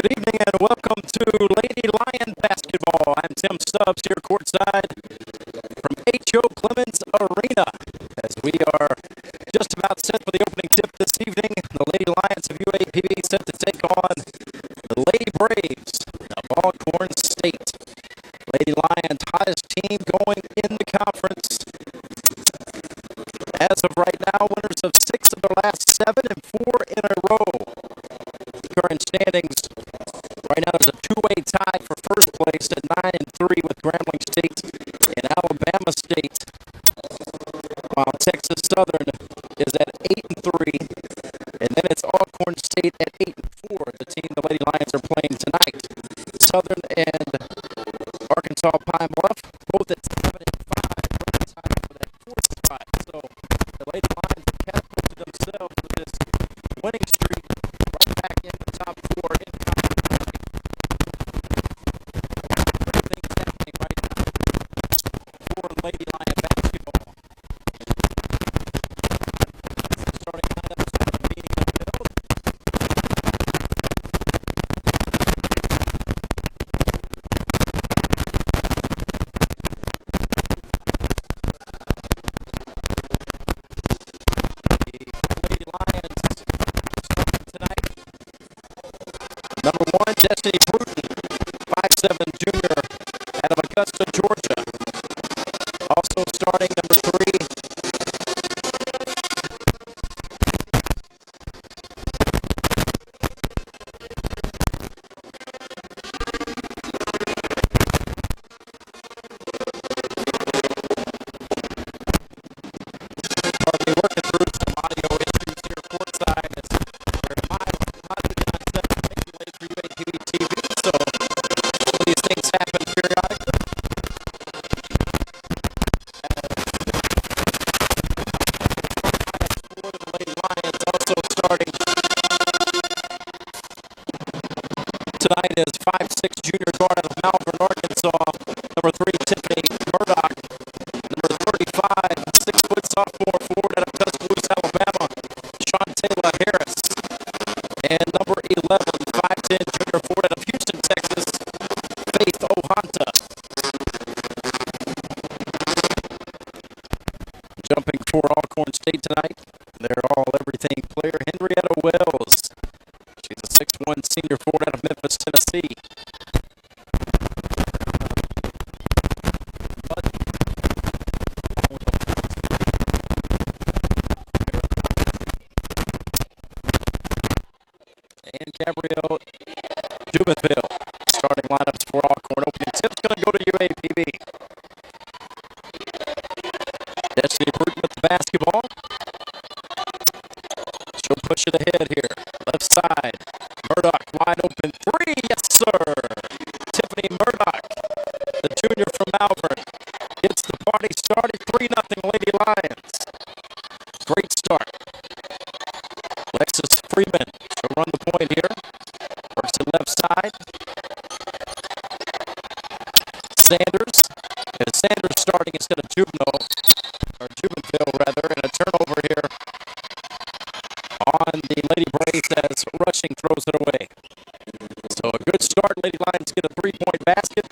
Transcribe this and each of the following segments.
Good evening and welcome to Lady Lion Basketball. I'm Tim Stubbs here courtside from H.O. Clemens Arena as we are just about set for the opening tip this evening. The Lady Lions of UAPB set to take on the Lady Braves of Alcorn State. Lady Lions, hottest team going in the conference. As of right now, winners of 6 of their last 7 and 4 in a row. Current standings right now is a two-way tie for first place at 9-3 with Grambling State and Alabama State, while Texas Southern is at 8-3, and then it's Alcorn State at 8-4. The team the Lady Lions are playing tonight. Southern and Arkansas Pine Bluff both at 7-5, right tied for that fourth spot. So the Lady Lions have catapulted themselves with this winning streak right back in the top 4 in conference. Great things happening right now for Lady Lion basketball. Starting lineups now being unveiled. The Lady Lions starting tonight. Number 1, Destiny Bruton, 5'7" junior out of Augusta, Georgia. Also starting number 3, currently working through some audio issues here courtside as we're live on 7 making way for UAPB TV, so these things happen periodically. For the Lady Lions also starting tonight is 5'6" junior guard out of Malvern, Arkansas, number 3, Tiffany Murdoch, number 35, 6-foot sophomore forward out of Tuscaloosa, Alabama, Shantayla Harris, and number 11, 5'10" junior forward out of Houston, Texas, Faith Ohanta. Jumping for Alcorn State tonight, they're all everything player Henrietta Wells. She's a 6'1" senior forward out of Memphis, Tennessee. And Gabrielle Dubenville. Starting lineups for Alcorn. Opening tip's going to go to UAPB. Destiny Bruton with the basketball. She'll push it ahead here. Left side. Murdoch wide open 3. Yes, sir. Tiffany Murdoch, the junior from Malvern, gets the party started. 3-0 Lady Lions. Great start. Alexis Freeman, she'll run the point here. Works it left side. Sanders. And Sanders starting instead of Juvenile, or Jubenville rather, and a turnover here on the Lady Braves as Rushing throws it away. So a good start. Lady Lions get a 3-point basket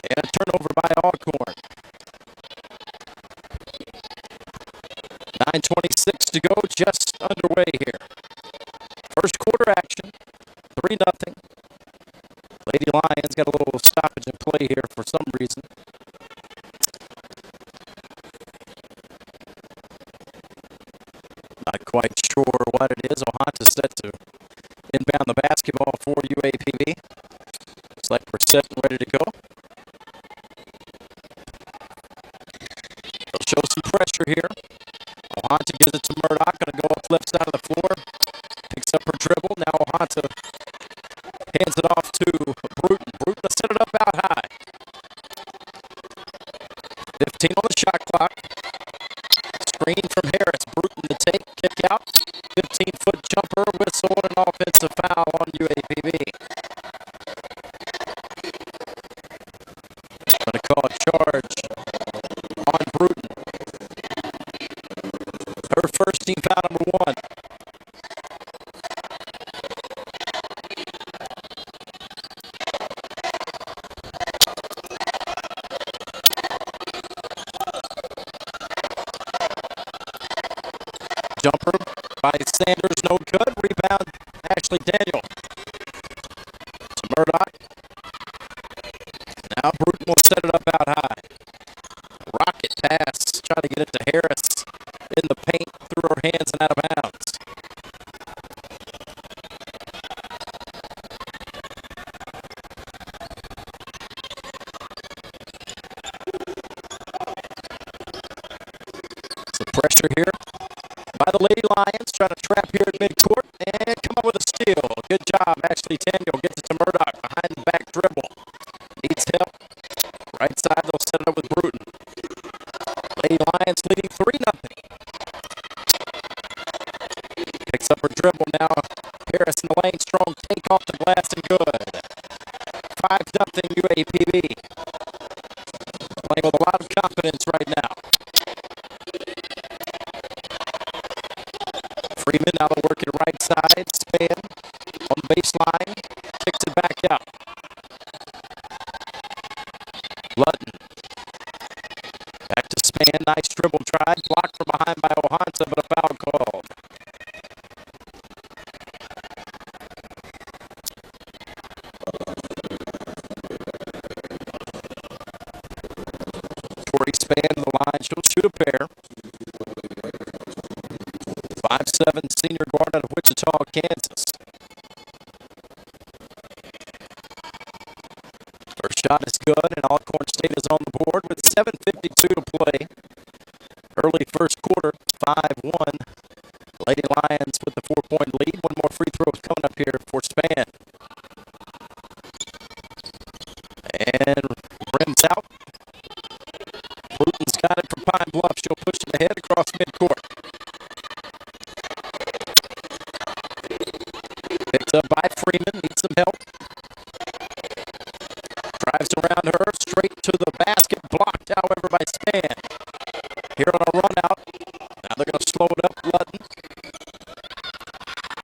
and a turnover by Alcorn. 9:26 to go, just underway here. First quarter action, 3-0. Lady Lions got a little stoppage in play here for some reason. Not quite sure what it is. Ohanta's set to inbound the basketball for UAPB. Looks like we're set and ready to go. They'll show some pressure here. Ohanta gives it to Murdoch. Going to go up left side of the floor. Picks up her dribble. Now Ohanta hands it off to Bruton. Bruton will set it up out high. 15 on the shot clock. Screen from Harris. Bruton to take. Kick out. 15-foot jumper. Whistle and an offensive foul on UAPB. Jumper by Sanders, no good. Rebound, Ashley Daniel. To Murdoch. Now Bruton will set it up out high. Rocket pass, trying to get it to Harris. In the paint, through her hands and out of bounds. Some pressure here by the Lady Lions, trying to trap here at midcourt and come up with a steal. Good job, Ashley Daniel gets it to Murdoch behind the back dribble. Needs help. Right side, they'll set it up with Bruton. Lady Lions leading 3-0. Picks up her dribble now. Harris in the lane, strong take off the glass and good. 5-0 UAPB. Playing with a lot of confidence right now. Freeman now working right side. Span on the baseline. Kicks it back out. Lutton. Back to Span. Nice dribble try. Blocked from behind by Ohansa, but a foul called. Tori Span the line. She'll shoot a pair. 5'7" senior guard out of Wichita, Kansas. First shot is good, and Alcorn State is on the board with 7:52 to play. Early first quarter, 5-1. Lady Lions with the 4-point lead. One more free throw coming up here for Span. And rims out. Bruton's got it from Pine Bluff. She'll push it ahead across midcourt. Picked up by Freeman. Needs some help. Drives around her. Straight to the basket. Blocked, however, by Span. Here on a run out. Now they're going to slow it up. Lutton.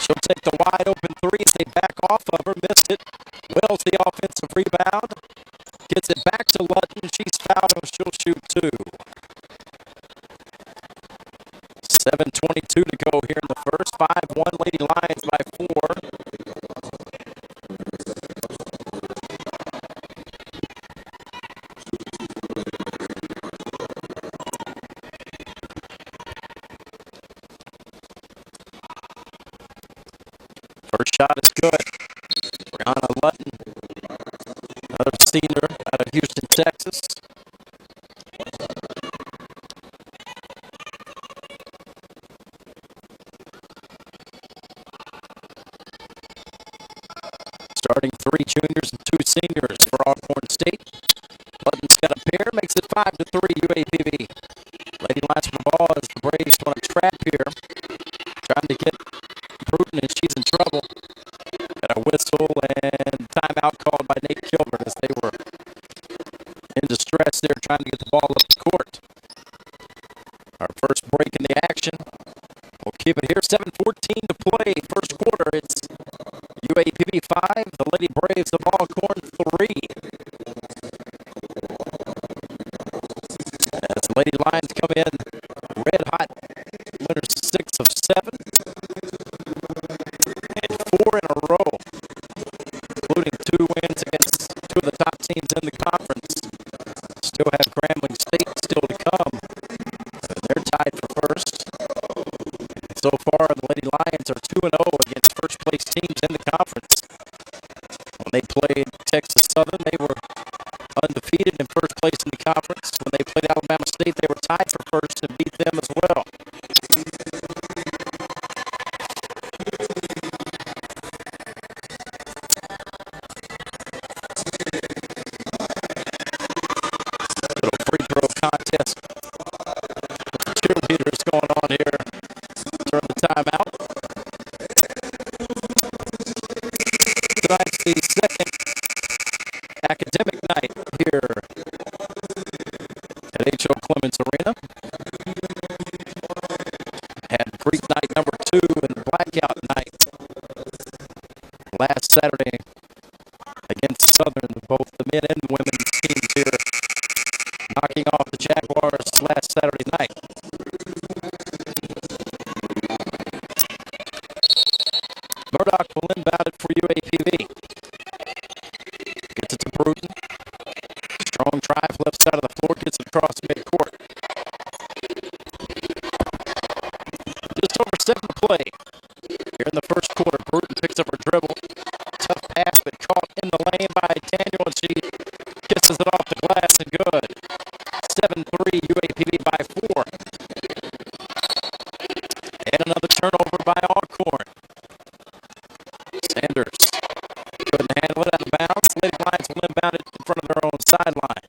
She'll take the wide open three as they back off of her. Missed it. Wells the offensive rebound. Gets it back to Lutton. She's fouled and she'll shoot two. 7:22 to go here in the first. 5-1 Lady Lions by 4. First shot is good. Brianna Lutton, another senior out of Houston, Texas. Starting 3 juniors and 2 seniors for Alcorn State. Lutton's got a pair, makes it 5-3 UAPB. Lady Lions for the ball as the Braves want to trap here. Trying to get Bruton and she's in trouble. Got a whistle and timeout called by Nate Kilbert as they were in distress there trying to get the ball up the court. Our first break in the action. We'll keep it here. 7:14 to play. First quarter. It's UAPB 5. The Lady Braves of Alcorn 3. As the Lady Lions come in red hot. Winners 6 of 7. And 4 in a row. Including 2 wins against 2 of the top teams in the conference. Still have Grambling State still to come. They're tied for first. So far, the Lady Lions are 2-0 against first-place teams in the conference. When they played Texas Southern, they were undefeated in first place in the conference. When they played Alabama State, they were tied for first and beat them as well. Little free throw contest. Cheerleaders going on here during the timeout. Tonight's the second academic night here at H.O. Clemens Arena. Had Greek night number 2 and blackout night last Saturday against Southern. Both the men and women's teams here knocking off the Jaguars last Saturday night. will inbound it for UAPB. Gets it to Bruton. Strong drive, left side of the floor, gets it across midcourt. Just over 7 to play. Here in the first quarter, Bruton picks up her dribble. Tough pass, but caught in the lane by Daniel, and she kisses it off the glass and good. 7-3, UAPB by 4. And another turnover by Alcorn. Sanders couldn't handle it out of bounds. Lady Lions will inbound it in front of their own sideline.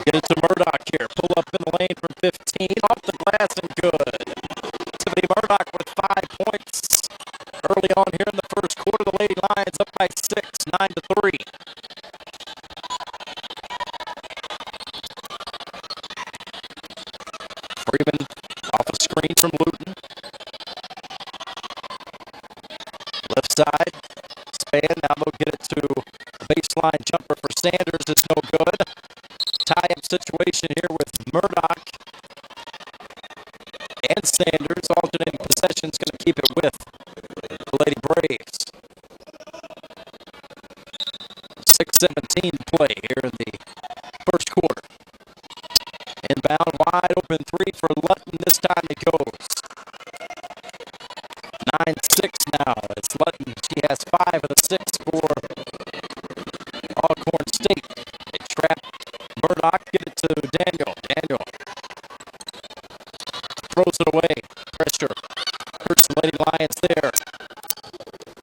Get it to Murdoch here. Pull up in the lane from 15. Off the glass and good. Tiffany Murdoch with 5 points early on here in the first quarter. The Lady Lions up by 6, 9-3. Freeman off a screen from Luton. Left side. Span. Now they'll get it to a baseline jumper for Sanders. It's no good. Tie-up situation here with Murdoch and Sanders. Alternating possessions, going to keep it with the Lady Braves. 6:17 to play here in the first quarter. Inbound, wide open three for Lutton. This time it goes. 9-6 now. It's Lutton. She has 5 of the 6 for Alcorn State. They trap Murdoch, get it to Daniel. Daniel throws it away. Pressure hurts the Lady Lions there.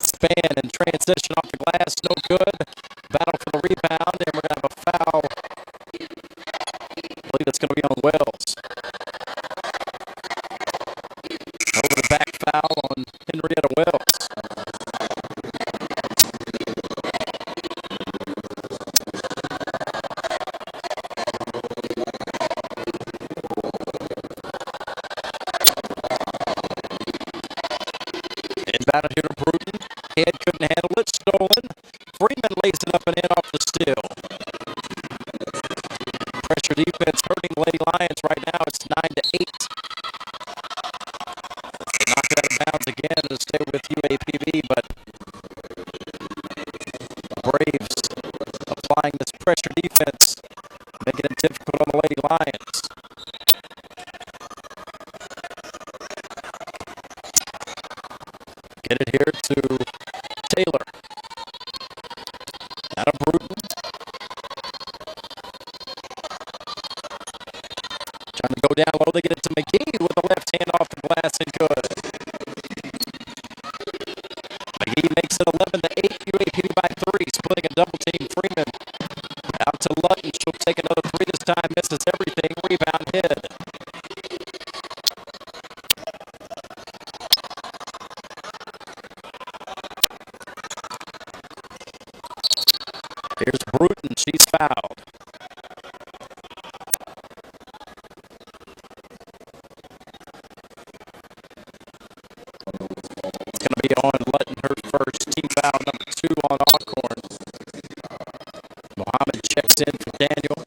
Span and transition off the glass, no good. Battle for the rebound, and we're going to have a foul. I believe it's going to be on Wells. Over the back foul on Henrietta Wells. Inbound here to Bruton. Head couldn't handle it. Stolen. Freeman lays it up and in off the steal. Pressure defense hurting the Lady Lions right now. It's 9-8. They knock it out of bounds again to stay with UAPB, but Braves applying this pressure defense, making it difficult on the Lady Lions. Get it here to Taylor. Out of Bruton. Trying to go down low. They get it to McGee with the left hand off the glass and good. McGee makes it 11-8. UAPB by 3. Splitting a double team. Freeman out to Lutton. She'll take another 3 this time. Misses everything. Rebound head. Here's Bruton. She's fouled. It's going to be on Lutton, her first. Team foul number 2 on Alcorn. Mohammed checks in for Daniel.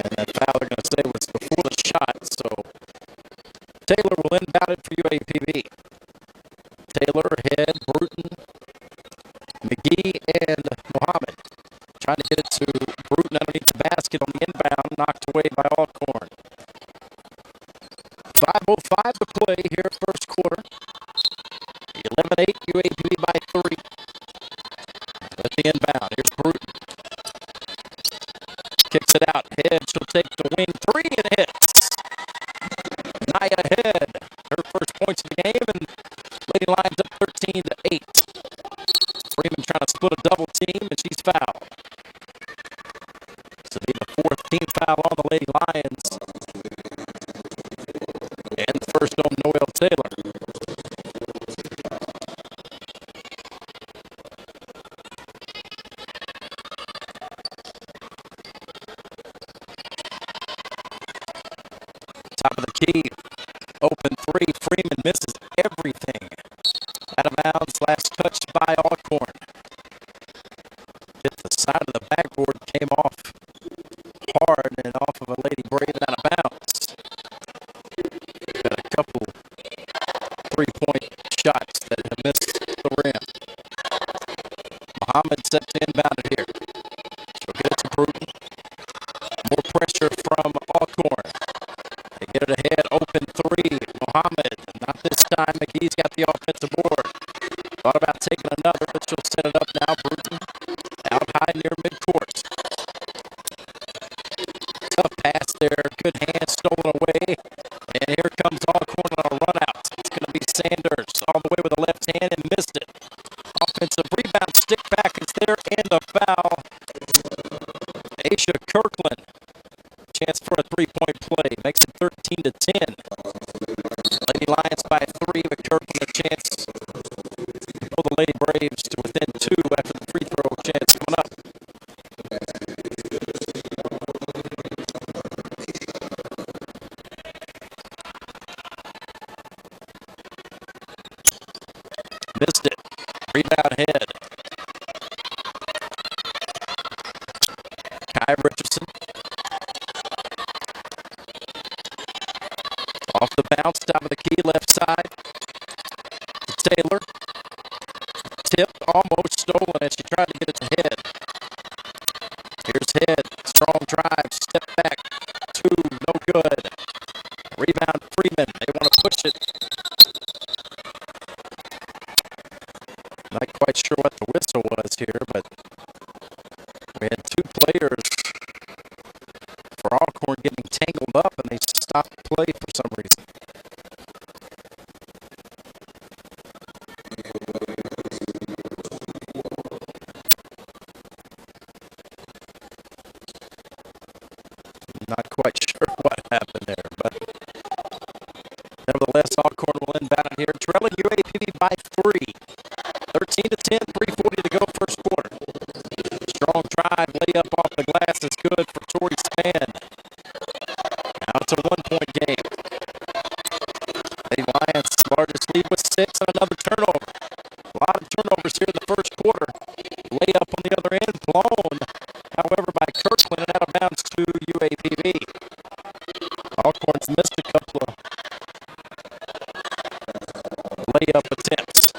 And that foul they're going to say was before the shot. So Taylor will inbound it for UAPB. Taylor, head, Bruton, McGee, and Mohammed. Trying to get it to Bruton underneath the basket on the inbound, knocked away by Alcorn. 5:05 to play here, first quarter. 11-8, UAPB by 3. At the inbound, here's Bruton. Kicks it out, head, she'll take the wing 3 and hits. Naya Head, her first points of the game, and Lady Lions up 13-8. Freeman trying to split a double team, and she's fouled. This will be the 4th team foul on the Lady Lions. And the first on Noelle Taylor. Top of the key. Open 3. Freeman misses everything. Out of bounds. Last touched by Alcorn. Hit the side of the backboard. Came off Keys got the offensive board. Thought about taking another, but she'll set it up now. Bruton out high near midcourt. Tough pass there. Good hand stolen away. And here comes Alcorn on a run out. It's going to be Sanders all the way with the left hand and missed it. Offensive rebound, stick back is there, and a foul. Aisha Kirkland. Chance for a three-point play. Makes it 13-10. Lady Lions by 3, but Kirkland a chance to pull the Lady Braves to within 2 after the free throw chance coming up. Missed it. Rebound head. Kai Richardson. Off the bounce, top of the key, left side. Taylor. Tip, almost stolen as she tried to get it to Head. Here's Head. Strong drive, step back. 2, no good. Rebound, Freeman. They want to push it. Not quite sure what the whistle was here, but we had 2 players for Alcorn getting tangled up, and they stopped play for some reason. Not quite sure what happened there, but nevertheless, Alcorn will inbound here, trailing UAPB by 3. 13-10, 3:40 to go, first quarter. Strong drive, layup off the glass is good for Tori Span. Now it's a 1-point game. Lady Lions' largest lead with 6 and another turnover. A lot of turnovers here in the first quarter. Layup on the other end, blown, however, by Kirkland and out of bounds to UAPB. Alcorn's missed a couple of layup attempts.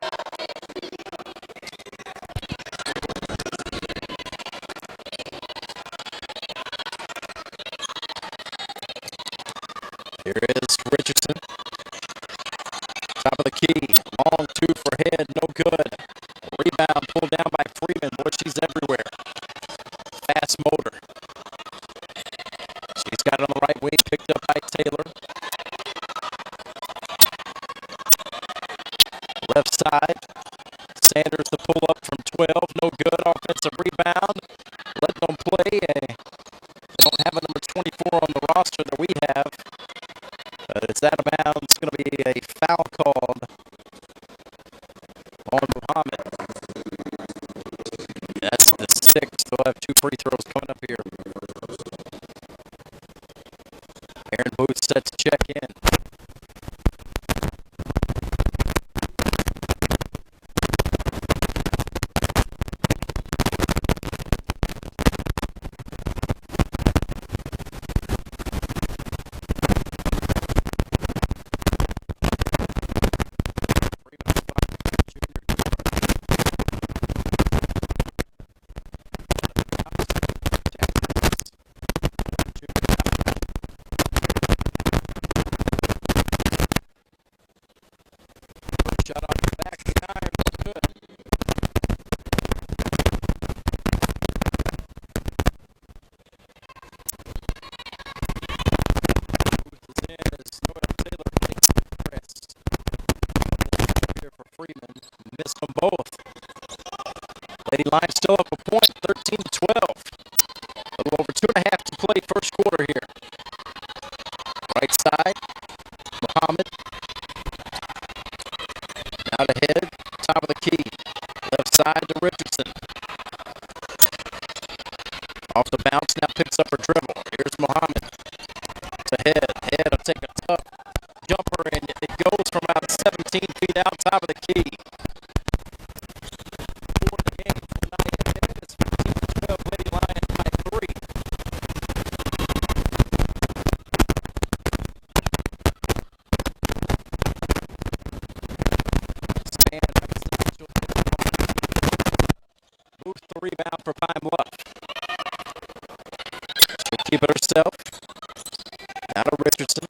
Here is Richardson. Top of the key. Long 2 for Head. No good. Rebound pulled down by Freeman. Boy, she's everywhere. Fast motor. She's got it on the right wing. Picked up by Taylor. Left side. Sanders to pull up from 12. No good. Offensive rebound. Let them play. They don't have a number 24 on the roster that we have. It's out of bounds. It's going to be a foul called on Muhammad. That's the 6th. They'll have 2 free throws coming up here. Aaron Booth set to check in. Shot on the back, the iron, good. Booth is in as Noel Taylor makes the press. Here for Freeman, missed them both. Lady Lions still up a point, 13-12. A little over 2.5 to play first quarter here. Right side, Muhammad. Now to Head, top of the key. Left side to Richardson. Off the bounce, now picks up her dribble. Here's Muhammad. To Head. Head will take a tough jumper, and it goes from about 17 feet out, top of the key. For the game tonight, Head is 15-12, Lady Lions by 3. Booth the rebound for Pine Bluff. She'll keep it herself. Now to Richardson.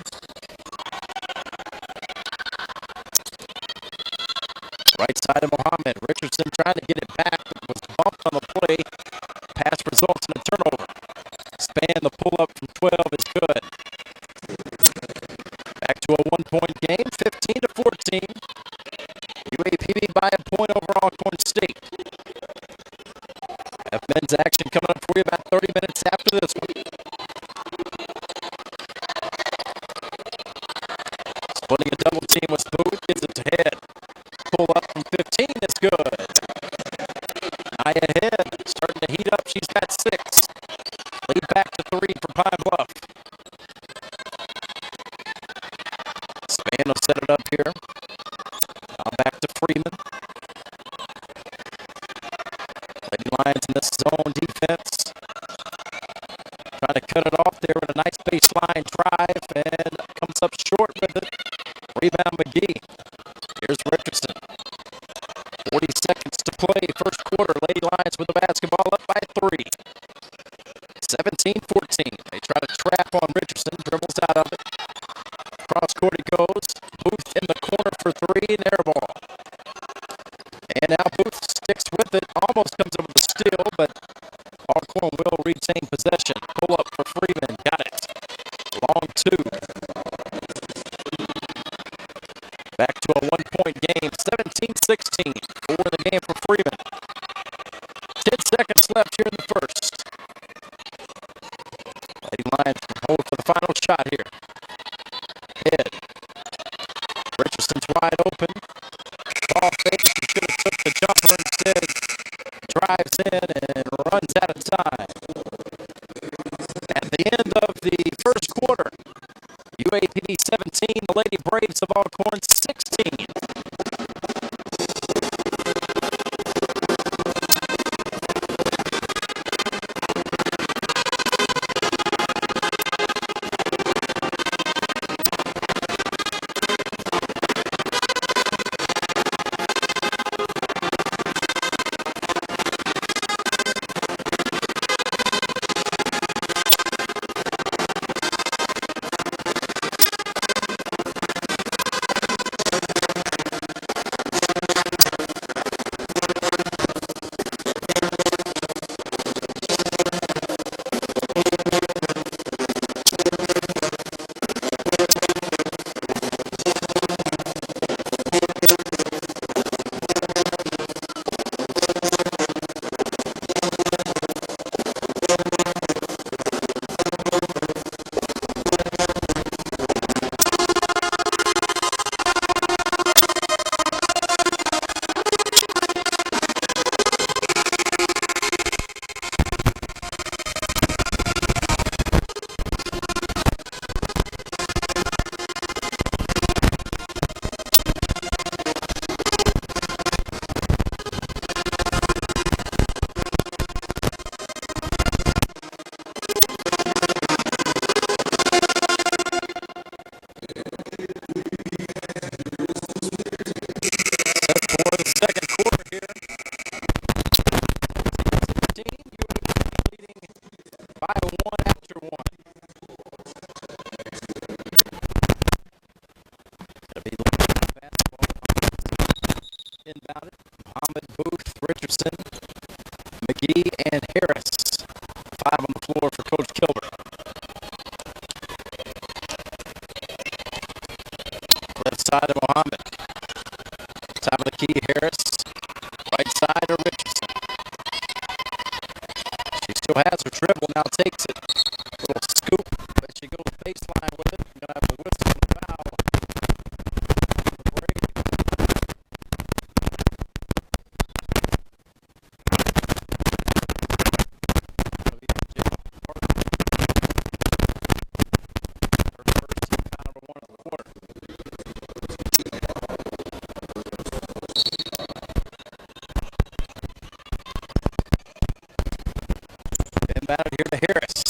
Right side of Muhammad. Richardson trying to get it back, but was bumped on the play. Pass results in a turnover. Span, the pull-up from 12 is good. Back to a one-point game, 15-14. UAPB by a point over Alcorn State. Have men's action coming up for you about 30 minutes after this one. Splitting a double team with Booth, gets it to head. Pull up from 15 is good. Naya ahead, starting to heat up. She's got 6. Lead back to 3 for Pine Bluff. Span will set it up here. Now back to Freeman. Lady Lions in this zone defense. Trying to cut it off there with a nice baseline drive and comes up short with it. Rebound McGee. Here's Richardson. 40 seconds to play. First quarter. Lady Lions with the basketball up by 3. 17-14. They try to trap on Richardson. Dribbles out of it. Cross court he goes. Booth in the corner for 3. And air ball. And now Booth sticks with it. Almost comes up with a steal, but Alcorn will retain possession. Pull up for Freeman. Got it. Long 2. Back to a one-point game. 17-16. 4 in the game for Freeman. 10 seconds left here in the first. Lady Lions hold for the final shot here. Head. Richardson's wide open. Ball fake. He should have took the jumper instead. Drives in and runs out of time. At the end of the first quarter, UAPB 17, the Lady Braves of Alcorn 16. Inbounded. Muhammad, Booth, Richardson, McGee, and Harris. 5 on the floor for Coach Kilbert. Left side of Muhammad. Top of the key, Harris. Right side of Richardson. She still has her dribble, now takes it. Little scoop, but she goes baseline with it. Gonna have a whistle and a foul. Inbound here to Harris.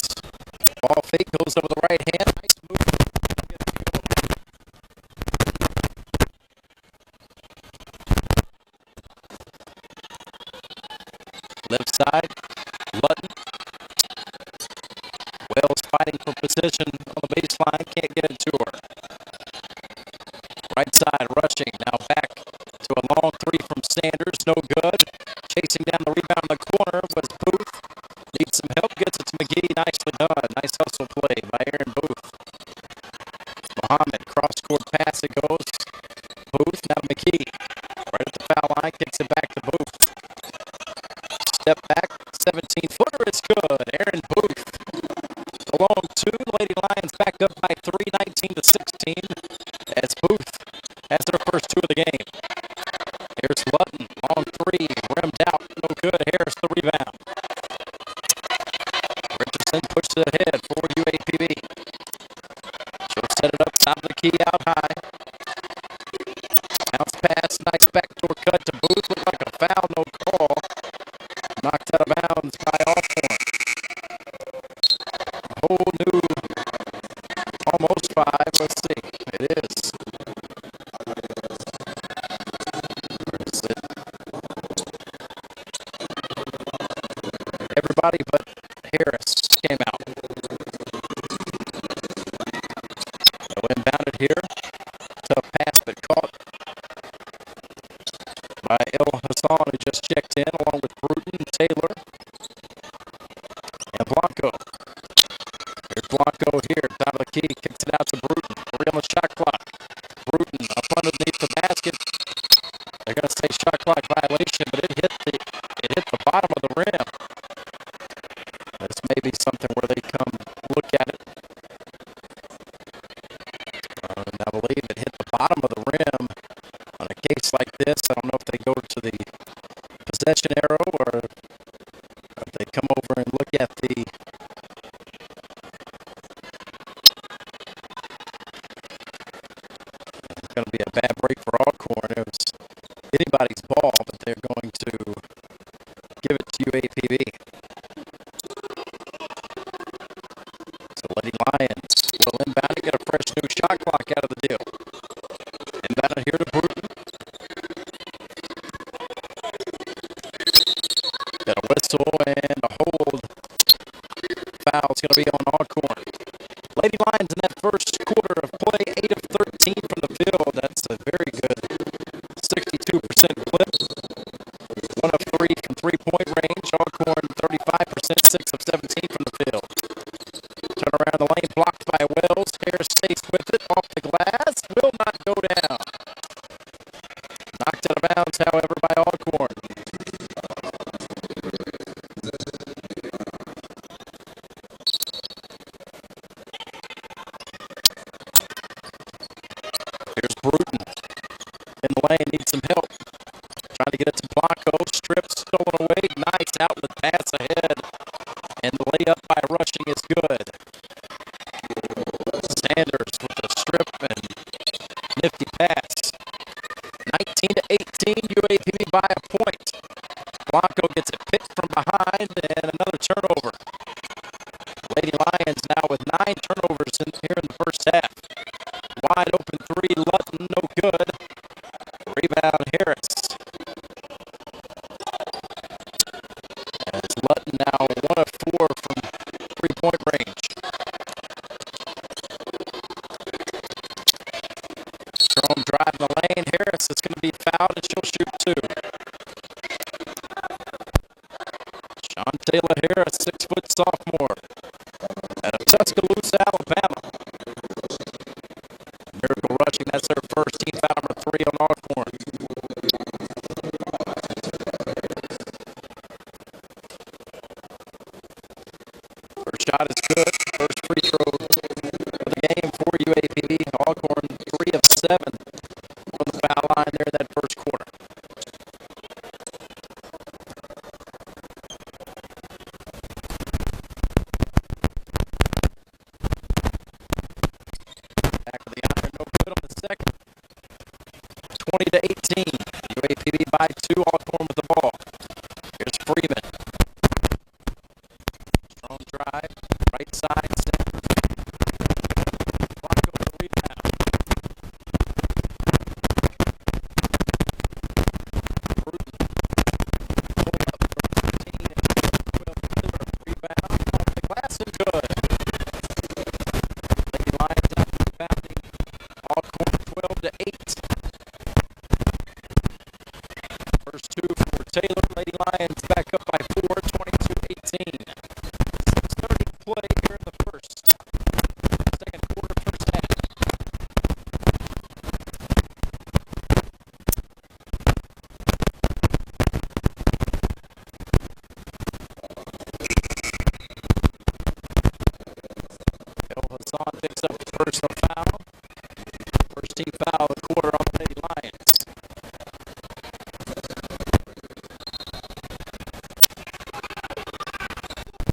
Ball fake goes over the right hand. Nice move. Left side, Lutton. Wells fighting for position on the baseline. Can't get it to her. Right side, rushing. Now back to a long 3 from nicely done. Nice hustle play by Aaron Booth. Muhammad, cross-court pass it goes. Booth, now McKee. Right at the foul line, kicks it back to Booth. Step back, 17-footer is good. Aaron Booth. Along two, Lady Lions back up by 3, 19-16. As Booth has their first two of the game. Here's Lutton, long three, rimmed out, no good. Harris the rebound. Richardson pushes it ahead for UAPB. She'll set it up, top of the key, out high. Bounce pass, nice backdoor cut to Booth. Looked like a foul, no call. Knocked out of bounds by Alcorn. A whole new, almost 5. Let's see. It is. Where is it? Everybody but Harris came out. So inbounded here. Tough pass, but caught by El Hassan, who just checked in, along with Bruton, Taylor, and Blanco. Here's Blanco here, top of the key, kicks it out to Bruton. 3 on the shot clock. Bruton up underneath the basket. They're going to say shot clock violation, but it hit the bottom of the rim. This may be something where they come look at it. And I believe it hit the bottom of the rim. On a case like this, I don't know if they go to the possession arrow or if they come over and look at the it's going to be a bad break for Alcorn. It was anybody's ball, but they're going to give it to UAPB. So Lady Lions will inbound and get a fresh new shot clock out of the deal. Inbound here to Bruton. Got a whistle and a hold. Foul's going to be on Alcorn. Lady Lions in that first quarter of play, 8 of 13 from the field. That's a very good 62% clip. 1 of 3 from three-point range. Alcorn 35%, 6 of 17 from the field. Turn around the lane, blocked by Wells. Harris stays with it, off the glass. Will not go down. Knocked out of bounds, however, by Alcorn. Here's Bruton. In the lane, needs some help. Trying to get it to Blanco. Stripped, stolen away. Nice outlet pass ahead. And the layup by Rushing is good. Sanders with the strip and nifty pass. 19-18, UAPB by a point. Blanco gets it picked from behind and another turnover. Lady Lions now with 9 turnovers here in the first half. Wide open 3, Lutton, no good. Rebound, Harris. As Lutton now 1 of 4 from three-point range. Strong drive in the lane. Harris is going to be fouled and she'll shoot 2. Sean Taylor Harris, 6-foot sophomore out of Tuscaloosa, Alabama. Miracle Rushing, that's their first team foul number 3 on Alcorn. First shot is good. First free throw of the game for UAPB. Alcorn 3 of 7 from the foul line there in that first quarter. Back of the iron, no good on the second. 20-18. UAPB by 2. Alcorn with the ball. Here's Freeman. Strong drive, right side, center. Blanco with the rebound. Bruton. Pull up from 15 and 12. Rebound off the glass and good. Lady Lions up rebounding. Alcorn 12-8. First 2 for Taylor. Lady Lions back up by 4, 22-18. 6:30 to play here in the second quarter, first half. Hassan picks up the personal foul. First team foul of the quarter on the Lady Lions.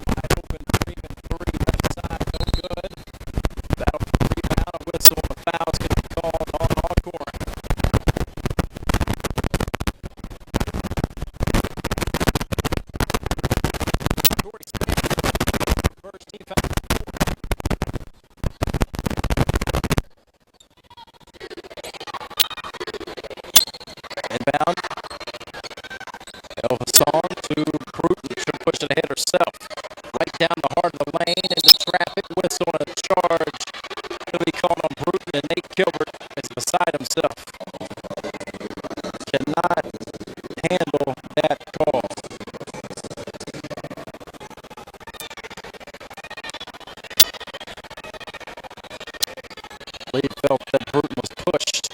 Wide open, Freeman, three, left side, no good. Battle for the rebound, a whistle, and a foul's going to be called on Alcorn. Corey Smith, first team foul. Inbound. El Hassan to Bruton. Should push it ahead herself. Right down the heart of the lane into traffic. Whistle and a charge. Going to be called on Bruton, and Nate Gilbert is beside himself. Cannot handle that call. Lee felt that Bruton was pushed.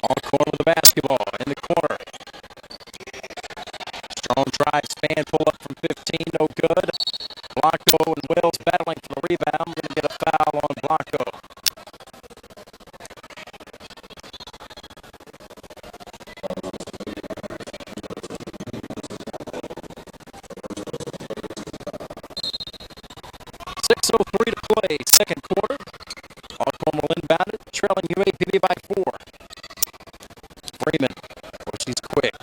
Alcorn with the basketball in the corner. Strong drive, span, pull up from 15, no good. Blanco and Wills battling for the rebound. Going to get a foul on Blanco. .6:03 to play, second quarter. Alcorn will inbound it, trailing UAPB by 4. Freeman, she's quick.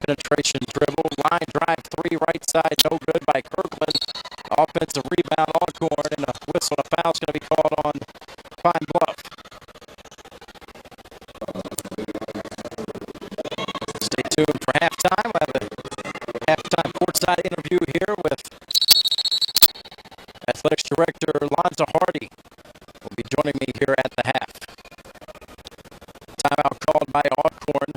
Penetration dribble, line drive, three, right side, no good by Kirkland. Offensive rebound, Alcorn, and a whistle and a foul's going to be called on Pine Bluff. Stay tuned for halftime. We'll have a halftime courtside interview here with Athletics Director Lonza Hardy. Will be joining me here at the half. Timeout called by Alcorn.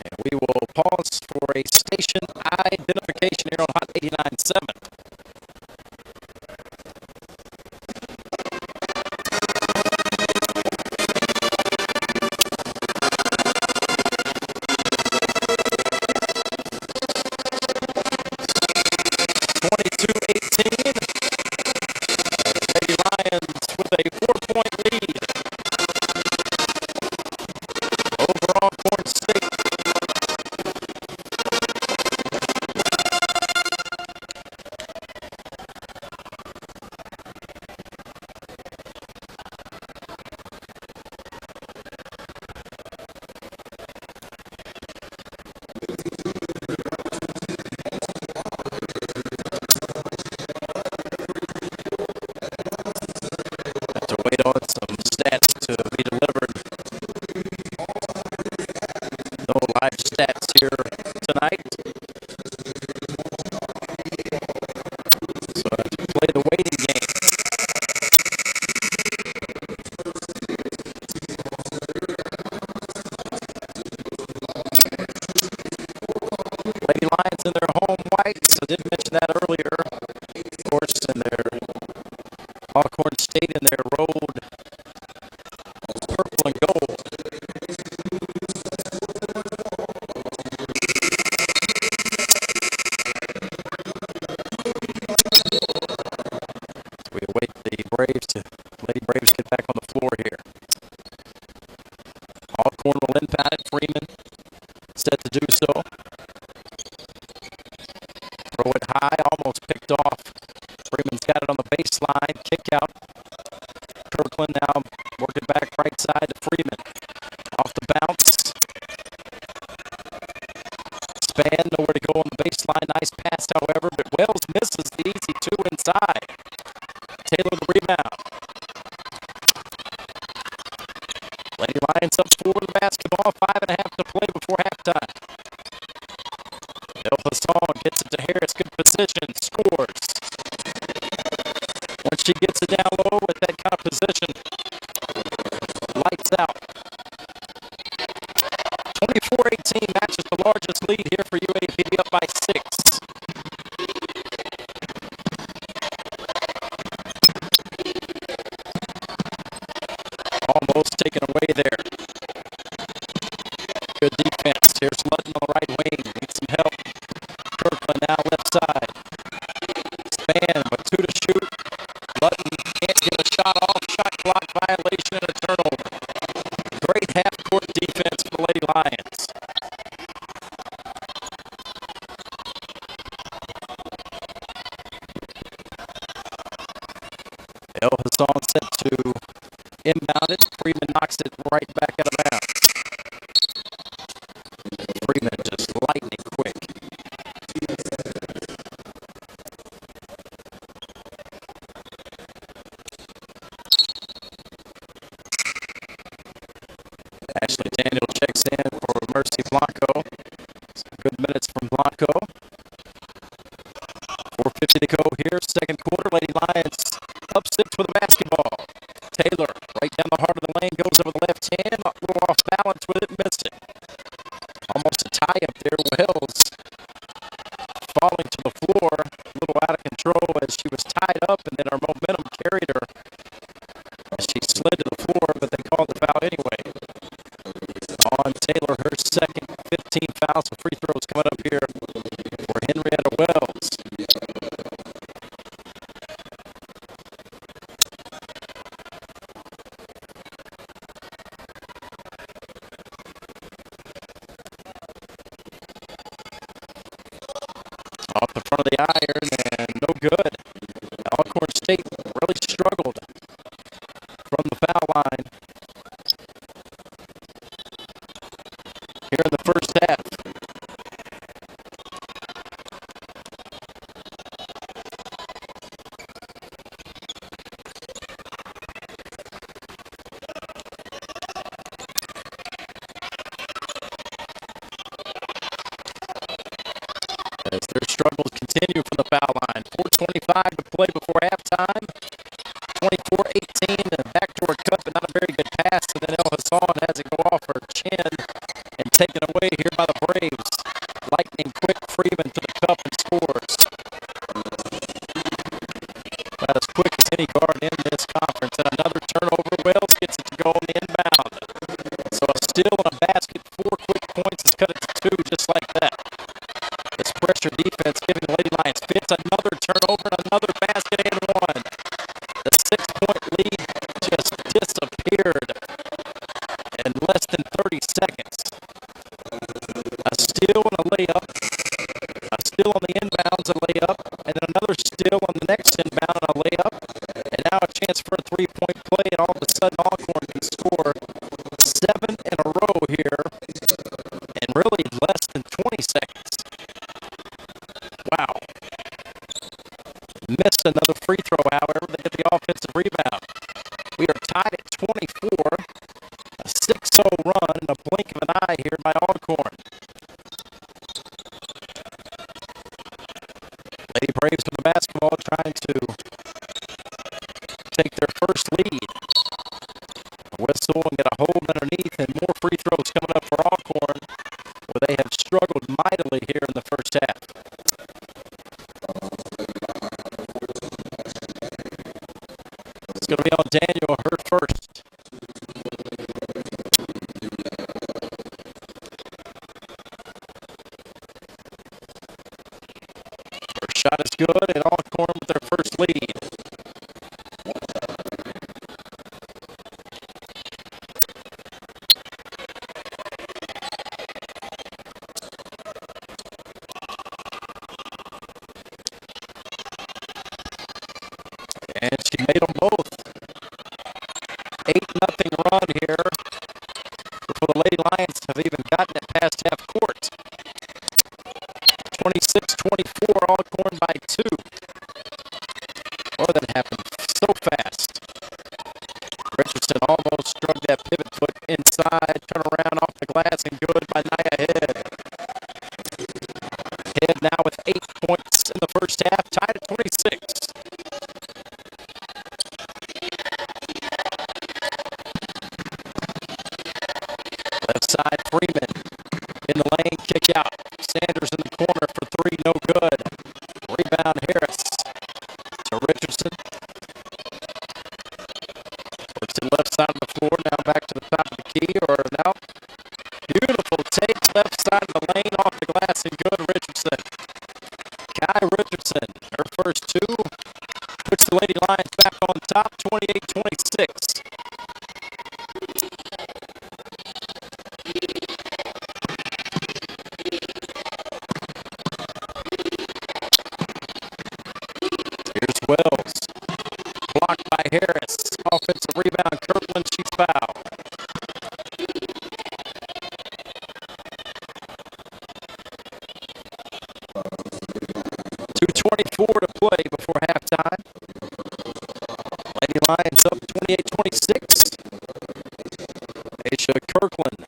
And we will pause for a station identification here on Hot 89.7. Lady Lions with a 4-point lead over Alcorn State. Wait on some stats to be delivered. No live stats here tonight. So I have to play the waiting game. Lady Lions in their home whites. I did mention that earlier. Of course, in their Alcorn State in their road purple and gold. We await the Lady Braves get back on the floor here. Alcorn will inbound it. Freeman set to do so. Throw it high, almost picked off. Freeman's got it on the baseline. Kick out. Kirkland now working back right side to Freeman. Off the bounce. Span, nowhere to go on the baseline. Nice pass, however, but Wells misses the easy two inside. Taylor the rebound. Lady Lions up 4 to the basketball. 5.5 to play before halftime. El Hassan gets it to Harris. Good position. Scores. Once she gets it down low at that kind of position, lights out. 24-18 matches the largest lead here for UAPB, up by 6. Almost taken away there. Good defense. Here's Lutton on the right wing. Needs some help. Kirkland now left side. Span with 2 to shoot. Lutton can't get a shot off. Shot clock violation and a turnover. Great half-court defense for the Lady Lions. El Hassan set to inbound it. Freeman knocks it right back out of bounds. Freeman just lightning quick. Ashley Daniel checks in for Mercy Blanco. Some good minutes from Blanco. 4:50 to go here, second quarter. Lady Lions up 6 with the basketball. Taylor right down the heart of the lane, goes over the left hand, a little off balance with it, missed it. Almost a tie up there. Wells falling to the floor, a little out of control as she was tied up, and then her momentum carried her as she slid to the floor, but they called the foul anyway. On Taylor, her second 15 fouls and free throws coming up here for Henrietta Wells. Off the front of the iron and no good. Alcorn State really struggled from the foul line here in the first half. As their struggles continue from the foul line. 4:25 to play before halftime. 24-18, a backdoor cut, but not a very good pass. And then El Hassan has it go off her chin and taken away here by the Braves. Lightning quick, Freeman to the cup and scores. About as quick as any guard in this conference. And another turnover. Wells gets it to go on the inbound. So a steal and a basket, 4 quick points has cut it to 2 just like that. This pressure defense giving the Lady Lions fits. Another turnover and another basket and one. The 6-point lead just disappeared in less than 30 seconds. A steal and a layup. A steal on the inbounds, a layup. And then another steal on the next inbound and a layup. And now a chance for a 3-point play. And all of a sudden, Alcorn can score 7 in a row here in really less than 20 seconds. Wow. Missed another free throw, however. They get the offensive rebound. We are tied at 24. A 6-0 run in a blink of an eye here by Alcorn. Lady Braves with the basketball trying to take their first lead. Whistle and get a hold underneath, and more free throws coming up for Alcorn, where they have struggled mightily here in the first half. It's going to be on Daniel, her first. Her shot is good, and Alcorn with their first lead. And she made them both. 8-0 run here before the Lady Lions have even gotten it past half court. 26-24, Alcorn by 2. Oh, that happened so fast. Richardson almost struck that pivot foot inside, turn around off the glass, and good by Nia Head. Head now with 8 points in the first half, tied at 26. Left side, Freeman in the lane, kick out. Sanders in the corner for 3, no good. Rebound, Harris to Richardson. Works to the left side of the floor, now stop, 28-26. Here's Wells. Blocked by Harris. Offensive rebound, Kirkland. She's fouled. 2:24 to play before halftime. Lady Lions up 28-26. Aisha Kirkland,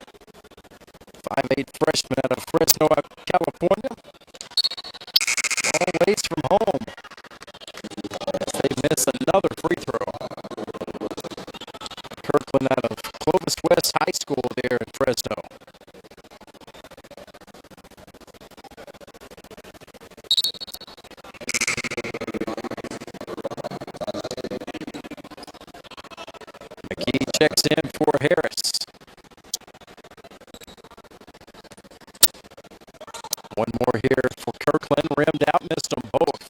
5'8" freshman out of Fresno, California. Long ways from home as they miss another free throw. Kirkland out of Clovis West High School there in Fresno. McKee checks in for Harris. One more here for Kirkland. Rimmed out, missed them both.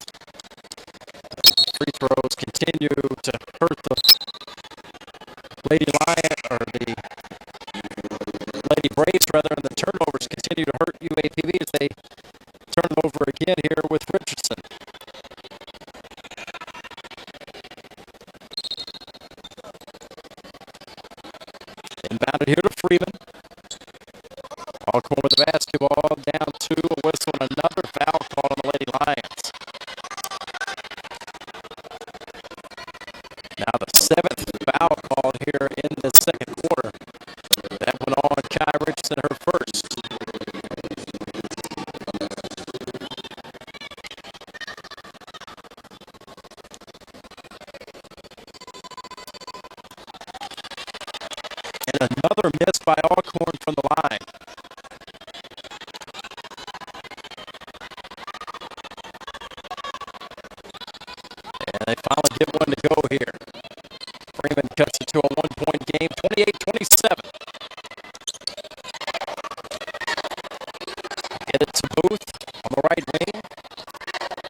Free throws continue to hurt the Lady Lion, or the Lady Braves rather, and the turnovers continue to hurt UAPB as they turn it over again here with Richardson. Inbounded here to Freeman. Alcorn with the basketball, down two, a whistle, and another foul called on the Lady Lions. Now the 7th foul called here in the second quarter. That went on Kai Richardson, her first. And another miss by Alcorn from the line. And they finally get one to go here. Freeman cuts it to a one-point game, 28-27. Get it to Booth on the right wing.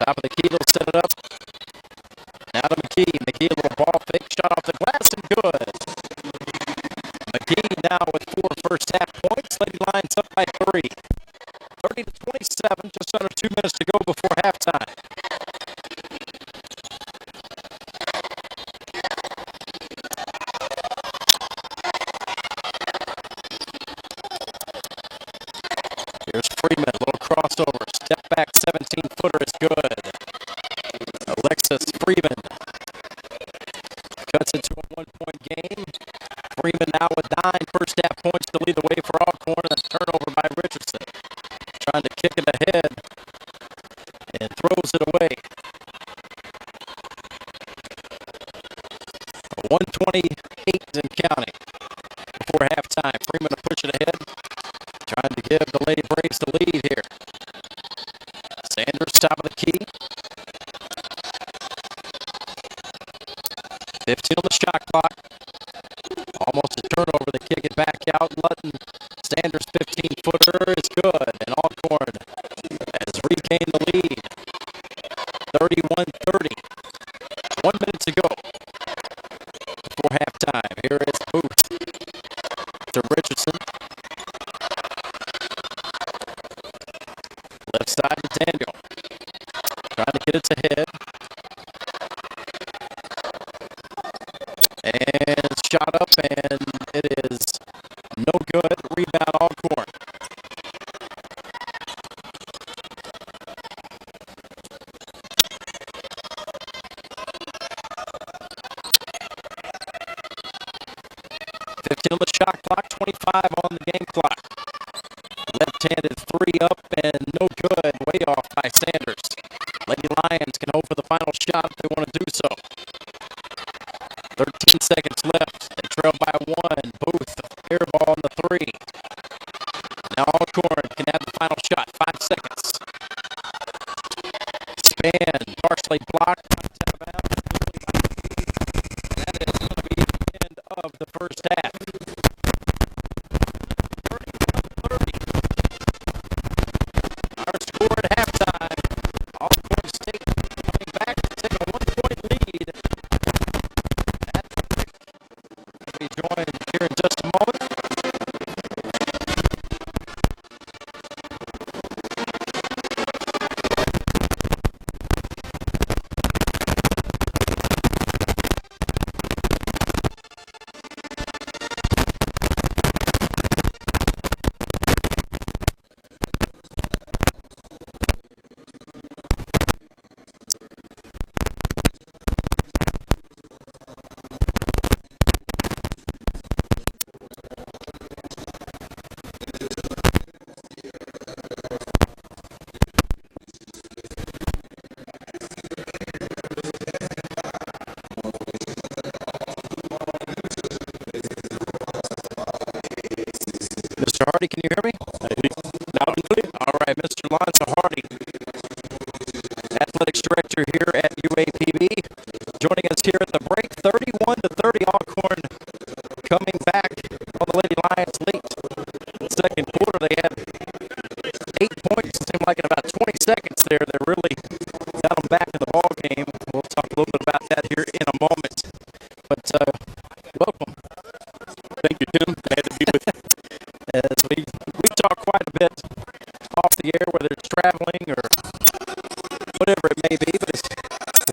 Top of the key, they'll set it up. Now to McKee. McKee, a little ball fake, shot off the glass and good. McKee now with 4 first-half points. Lady Lions up by 3. 30-27, just under 2 minutes to go before halftime. Here's Freeman, a little crossover, step back, 17-footer is good. Alexis Freeman cuts it to a one-point game. Freeman now with 9 first-half points to lead the way for Alcorn, and a turnover by Richardson. Trying to kick it ahead and throws it away. 1:28 and counting before halftime. Freeman to push it ahead. Trying to give the Lady Braves the lead here. Sanders, top of the key. 15 on the shot clock. Almost a turnover. They kick it back out. Lutton. Sanders, 15-footer is good. And Alcorn has regained the lead. 31-30. 1 minute to go before halftime. Here is Booth to Richardson. Left side to Daniel. Trying to get it to head. And shot up, and it is no good. Rebound Alcorn. On the shot clock, 25 on the game clock. Left-handed 3 up and no good. Way off by Sanders. Lady Lions can hope for the final shot if they want to do so. 13 seconds left. They trail by 1. Booth, air ball on the 3. Now Alcorn can have the final shot. 5 seconds. Span, partially blocked. Out of bounds. That is going to be the end of the first half. 31-30. Our score at halftime. Alcorn State coming back to take a 1-point lead. UAPB. Joining us here at the break, 31-30 Alcorn coming back on the Lady Lions late. Second quarter, they had 8 points. It seemed like in about 20 seconds there, they really got them back in the ball game. We'll talk a little bit about that here in a moment. But welcome. Thank you, Tim. Glad to be with you. As we talk quite a bit off the air, whether it's traveling or whatever it may be, but it's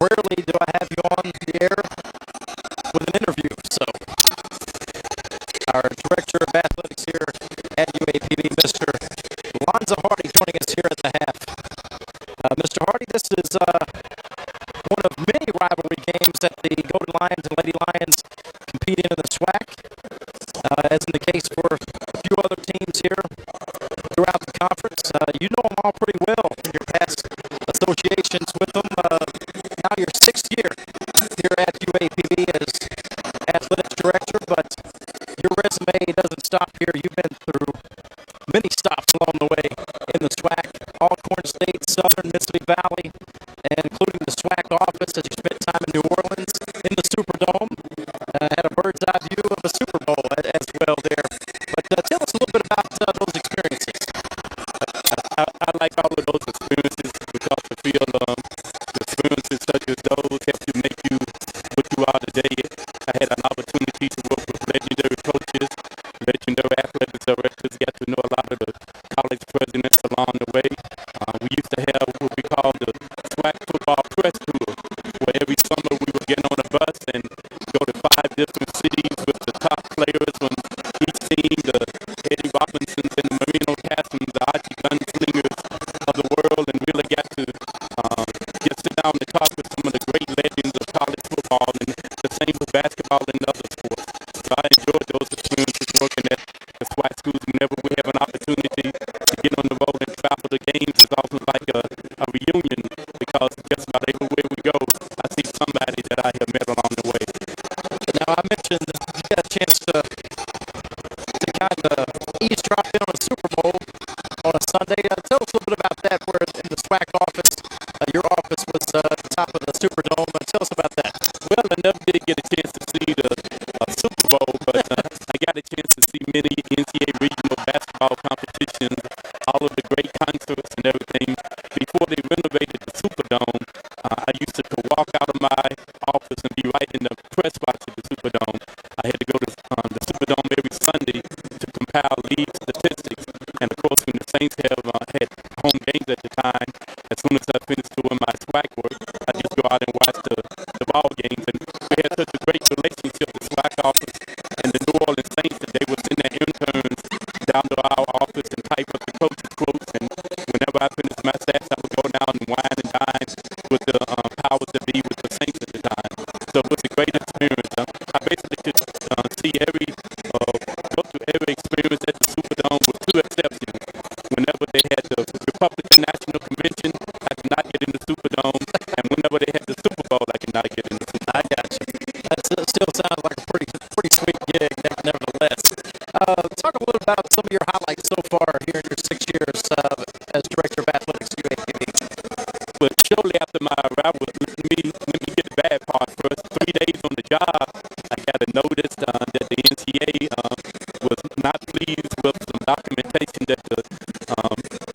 rarely do I have you on the air with an interview. So our Director of Athletics here at UAPB, Mr. Lonzo Hardy, joining us here at the half. Mr. Hardy, this is one of many rivalry games that the Golden Lions and Lady Lions compete in the SWAC, as in the case for a few other teams here throughout the conference. You know them all pretty well in your past associations with them. Now your sixth year here at UAPB as Athletics Director, but your resume doesn't stop here. You've been through many stops along the way in the SWAC, Alcorn State, Southern Mississippi Valley, and including the SWAC office as you spent time in New Orleans, in the Superdome, had a bird's eye view of the Super Bowl as well there. But tell us a little bit about those experiences. I like all of those experiences because I feel experiences such as those help you make you what you are today. I had an opportunity to work with legendary coaches, legendary athletic directors, got to know a lot of the college presidents along the way. We used to have what we call the SWAC football press tour, where every summer we would get on a bus and go to 5 different cities with the top players from each team, the Eddie Robinsons and the Marino Castles, the Archie Gunslingers of the world, and really got to just sit down and talk with some of the great legends of college football, and the same for basketball and other sports. So I enjoyed those experiences working at the SWAC schools. Whenever we have an opportunity to get on the road and travel to games, it's also like a reunion because just about everywhere we go, I see somebody that I have met along the way. Now, I mentioned you got a chance to kind of eavesdrop in on a Super Bowl on a Sunday. Tell us a little bit about that, where in the SWAC office, your office was at the top of the Superdome. Tell us about that. Well, I never did get a chance to see the Super Bowl, but I got a chance to see many NCAA regional basketball competitions, all of the great concerts and everything. Before they renovated the Superdome, I used to walk out of my office and be right in the press box of the Superdome. I had to go to the Superdome every Sunday to compile league statistics. And of course, when the Saints had home games at the time, as soon as I finished doing my SWAC work, I just go out and watch the ball games. And we had such a great relationship with the SWAC office and the New Orleans Saints that they would send their interns down to our office and type up the coaches' quotes. And whenever I finished my stats, I would go down and wine and dine with the powers that be with the Saints at the time. So it was a great experience. I basically could see go through every experience at the Superdome with 2 exceptions. Whenever they had the Republican National Convention, I could not get in the Superdome, and whenever they had the Super Bowl, I could not get in the Super Bowl. I got you. That still sounds like a pretty sweet gig, nevertheless. Talk a little about some of your highlights so far here in your 6 years as Director of Athletics at UAPB. But shortly after my arrival, let me get the bad part first. 3 days on the job, I got a notice that the NCAA was not pleased with some documentation that the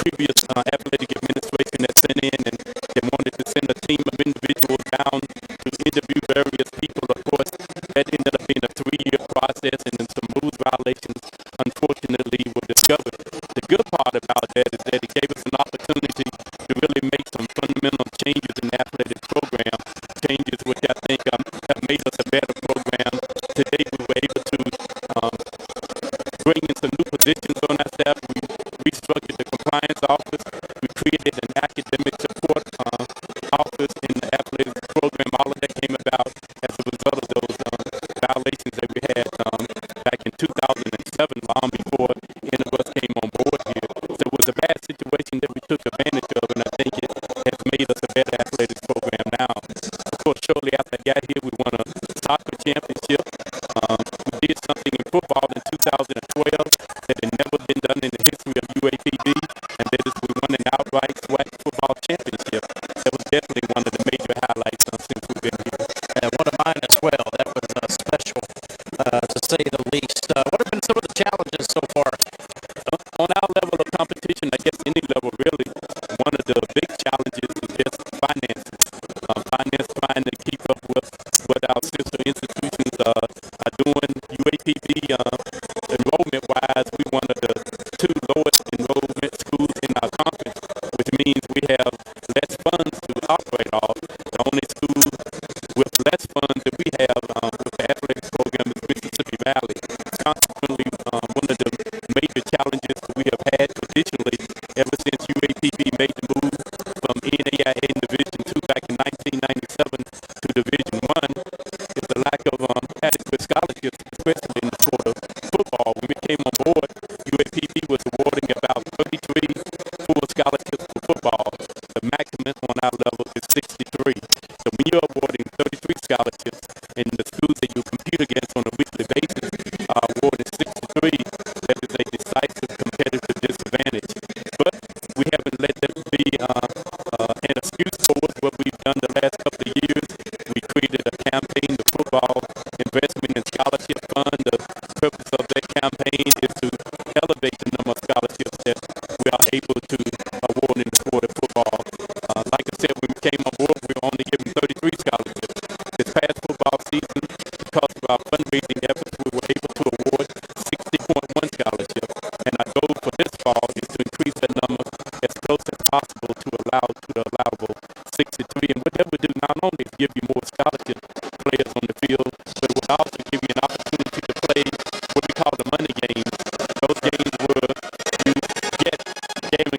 previous athletic administration had sent in, and they wanted to send a team of individuals down to interview various people. Of course, that ended up being a 3-year process, and then some rules violations, unfortunately, were discovered. The good part about that is that it gave us an opportunity to really make some fundamental changes in the athletic program, changes which I think have made us a better program. Today, we were able to bring in some new positions on our staff. We restructured the compliance office. We created an academic support office in the athletics program. All of that came about as a result of those violations that we had back in 2007, long before any of us came on board here. So it was a bad situation that we took advantage of, and I think it has made us a better athletics program now. Of course, shortly after I got here, we won a soccer championship. We did something in football in 2012 that had never been done in the history of UAPB, and that is we won an outright SWAC football championship. That was definitely one of the major highlights scholarship players on the field, but it would also give you an opportunity to play what we call the money games. Those games where you get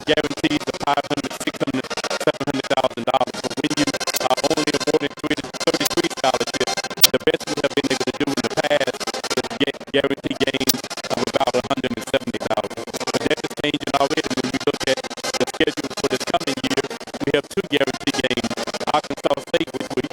guaranteed the $500, $600, $700,000. But when you are only awarded 33 scholarships, the best we have been able to do in the past is get guarantee games of about $170,000. But that is changing already when you look at the schedule for this coming year. We have 2 guarantee games. Arkansas State, which we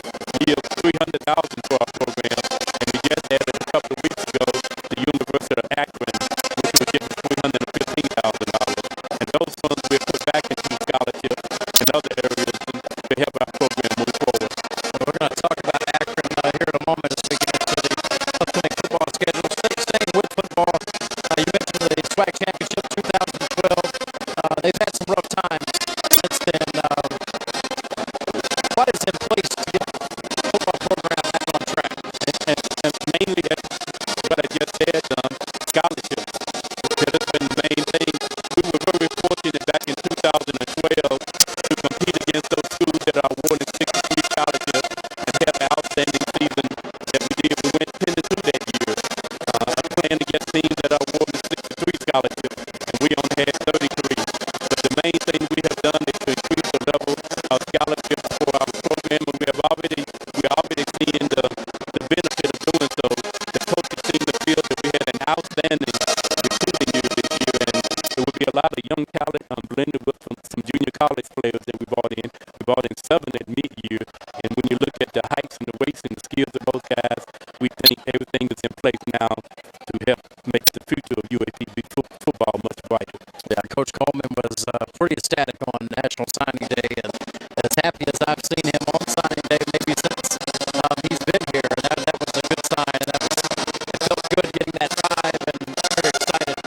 give $300,000 for our program, and we just added a couple of weeks ago the University of Akron, which will give us $315,000. And those funds we put back into scholarships and other areas to help our program move forward. We're going to talk about Akron here in a moment as we get into the upcoming football schedule. Staying with football, you mentioned the SWAC Championship 2012. They've had some rough times since then. What is in place to get the football program back on track? And mainly that's what I just said, scholarships. That has been the main thing. We were very fortunate back in 2012 to compete against those schools that are awarded 63 scholarships and have an outstanding season that we did. We went 10-2 that year, playing against teams that are awarded 63 scholarships, and we only had 33. But the main thing we have done is to increase the level of scholarships for our program, and we're already seeing the benefit of doing so. The coaches seem to feel that we had an outstanding recruiting year this year, and there will be a lot of young talent blended with some junior college players that we brought in. We brought in 7 at mid-year, and when you look at the heights and the weights and the skills of those guys, we think everything is in place now to help make the future of UAPB football much brighter. Yeah, Coach Coleman was pretty ecstatic on National Signing Day, and as happy as I've seen him on signing day, maybe since he's been here. That was a good sign. It felt good getting that 5, and very excited.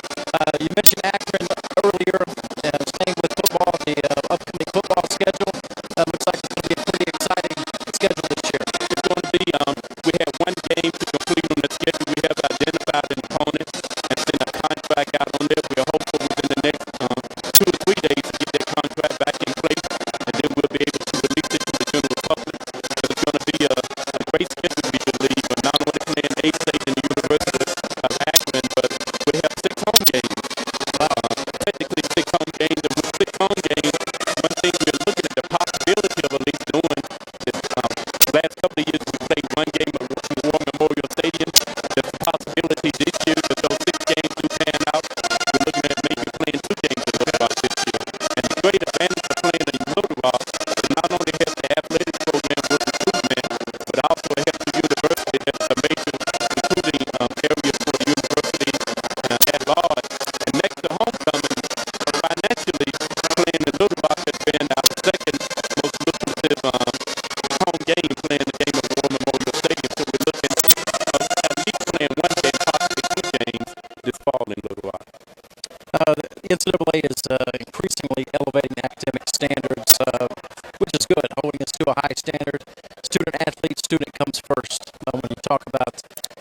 You mentioned Akron earlier. Staying with football, the upcoming football schedule looks like it's going to be a pretty exciting schedule this year. It's going to be, we have 1 game to complete on the schedule. We have identified an opponent and sent a contract out on it. We are hopeful within the next 2 to 3 days to get that contract back in place, and then we'll be able to release it to the general public. So it's going to be a great schedule, we believe, but not only playing A-State and the University of Akron, but we have 6 home games. Technically 6 home games, and with 6 home games, one thing we're looking at the possibility of at least doing is last couple of years we played 1 game at War Memorial Stadium. There's a possibility this year that those 6 games do pan out. We're looking at maybe playing 2 games in Little Rock this year. And the great advantage of playing in Little Rock is not only help the athletic program with recruitment, but also it helps the university as a major recruiting area for the university at large. And next to homecoming, financially, playing in Little Rock has been our second most lucrative home game, playing the game at War Memorial Stadium. So we're looking at least playing 1 game, possibly 2 games this fall in Little Rock. The NCAA is increasingly elevating academic standards, which is good, holding us to a high standard. Student athlete, student comes first. When you talk about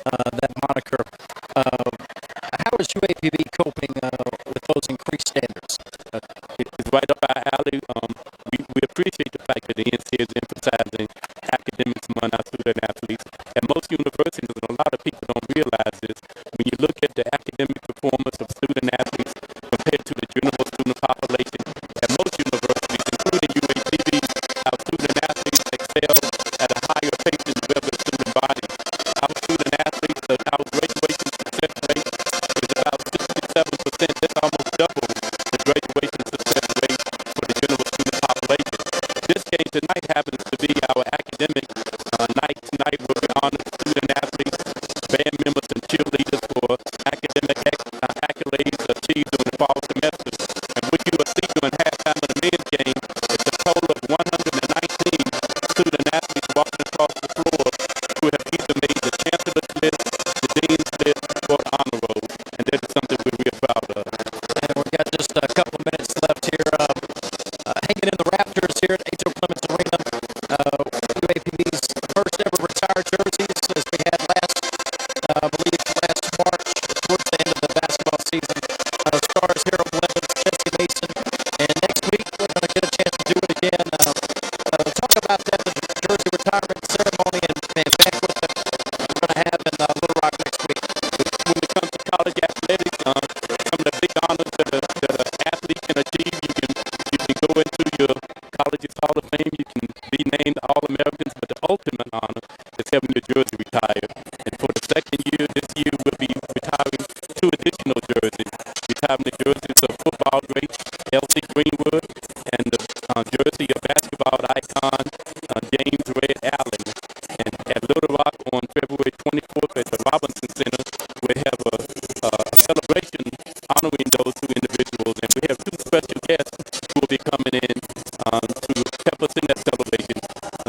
that moniker, how is UAPB coping with those increased standards? It's right up our alley. We appreciate the fact that the NCAA is emphasizing academics among our student athletes. At most universities, and a lot of people don't realize this, when you look at the academic performance of student athletes compared to the general student population, at most universities, including UAPB, our student athletes excel at a higher pace than the regular student body. Our student athletes, our graduation success rate is about 67%. That's almost double the graduation success rate for the general student population. This game tonight happens to be our academic night tonight, where we honor student athletes, band ultimate honor is having your jersey retired. And for the second year, this year, we'll be retiring two additional jerseys. Retiring the jerseys of football great Elsie Greenwood and the jersey of basketball icon James Red Allen. And at Little Rock on February 24th at the Robinson Center, we'll have a celebration honoring those two individuals. And we have two special guests who will be coming in to help us in that celebration.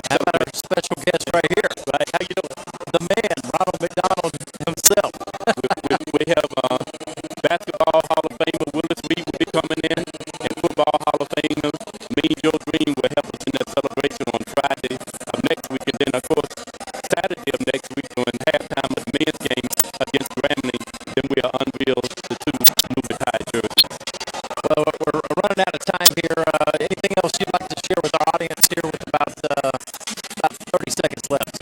How about our special guest right here? Right? How you doing? The man, Ronald McDonald himself. We have basketball Hall of Famer Willis Reed will be coming in, and football Hall of Famer Mean Joe Green will help us in that celebration on Friday of next week. And then, of course, Saturday of next week during halftime of the men's game against Grambling, then we'll unveil the two new retired jerseys. Well, we're running out of time here. Anything else you'd like to share with our audience here with about 30 seconds left?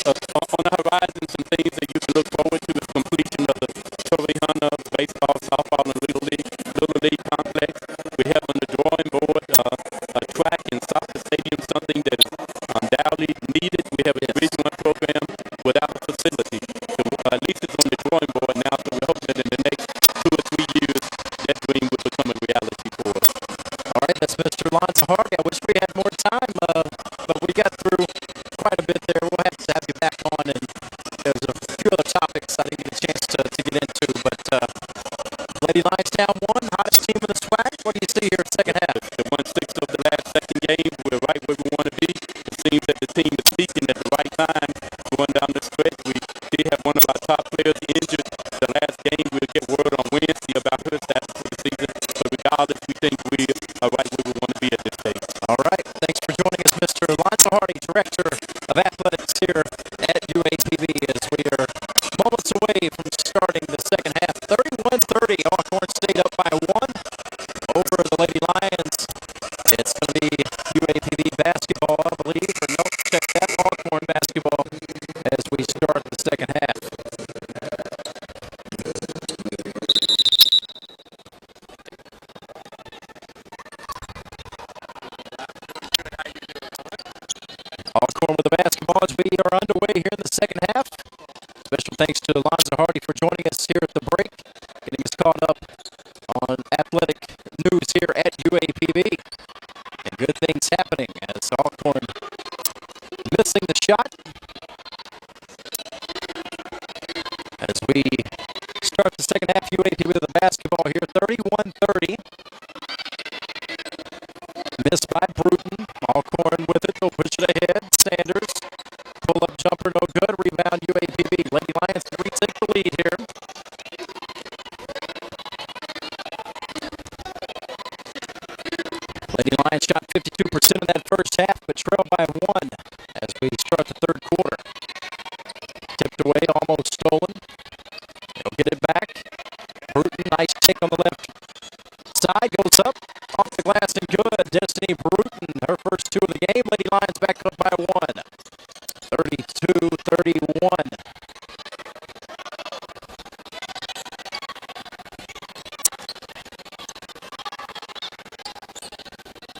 On the horizon, some things that you can look forward to is completion of the Trophy Hunter baseball, softball, and Little League complex. We have on the drawing board a track and soccer stadium, something that is undoubtedly needed. We have a Division I program without a facility. So at least it's on the drawing board now, so we hope that in the next 2 or 3 years, that dream will become a reality for us. All right, that's Mr. Lonzo Hardy. I wish we had more time, but we got through quite a bit there. We'll have to have you back on, and there's a few other topics I didn't get a chance to get into. But Lady Lions down one, hottest team in the SWAC. What do you see here in second half? The 1/6 of the last second game, we're right where we want to be. It seems that the team is peaking at the right time. Going down the stretch, we did have one of our top players injured the last game. We'll get word on Wednesday about her status for the season. But regardless, we think we are right where we want to be at this stage. All right, thanks for joining us, Mr. Lonzo Hardy, Director of Athletics here at UAPB, as we are moments away from starting the second half. 31-30, Alcorn State up by 1 over the Lady Lions. It's going to be UAPB basketball, I believe, or no, check that, Alcorn basketball as we start the second half. Alcorn with the basketball as we are underway here in the second half. Special thanks to Lonzo Hardy for joining us here at the break, getting us caught up on athletic news here at UAPB. And good things happening as Alcorn missing the shot. As we start the second half, UAPB with the basketball here, 31-30. Missed by Bruton. Alcorn with it. They'll push it ahead. Sanders. Pull-up jumper, no good. Rebound, UAPB. Lady Lions retake the lead here. Lady Lions shot 52% of that first half, but trailed by 1 as we start the third quarter. Tipped away, almost stolen. They'll get it back. Bruton, nice take on the left side, goes up, off the glass and good. Destiny Bruton, her first 2 of the game. Lady Lions back up by 1. 32-31.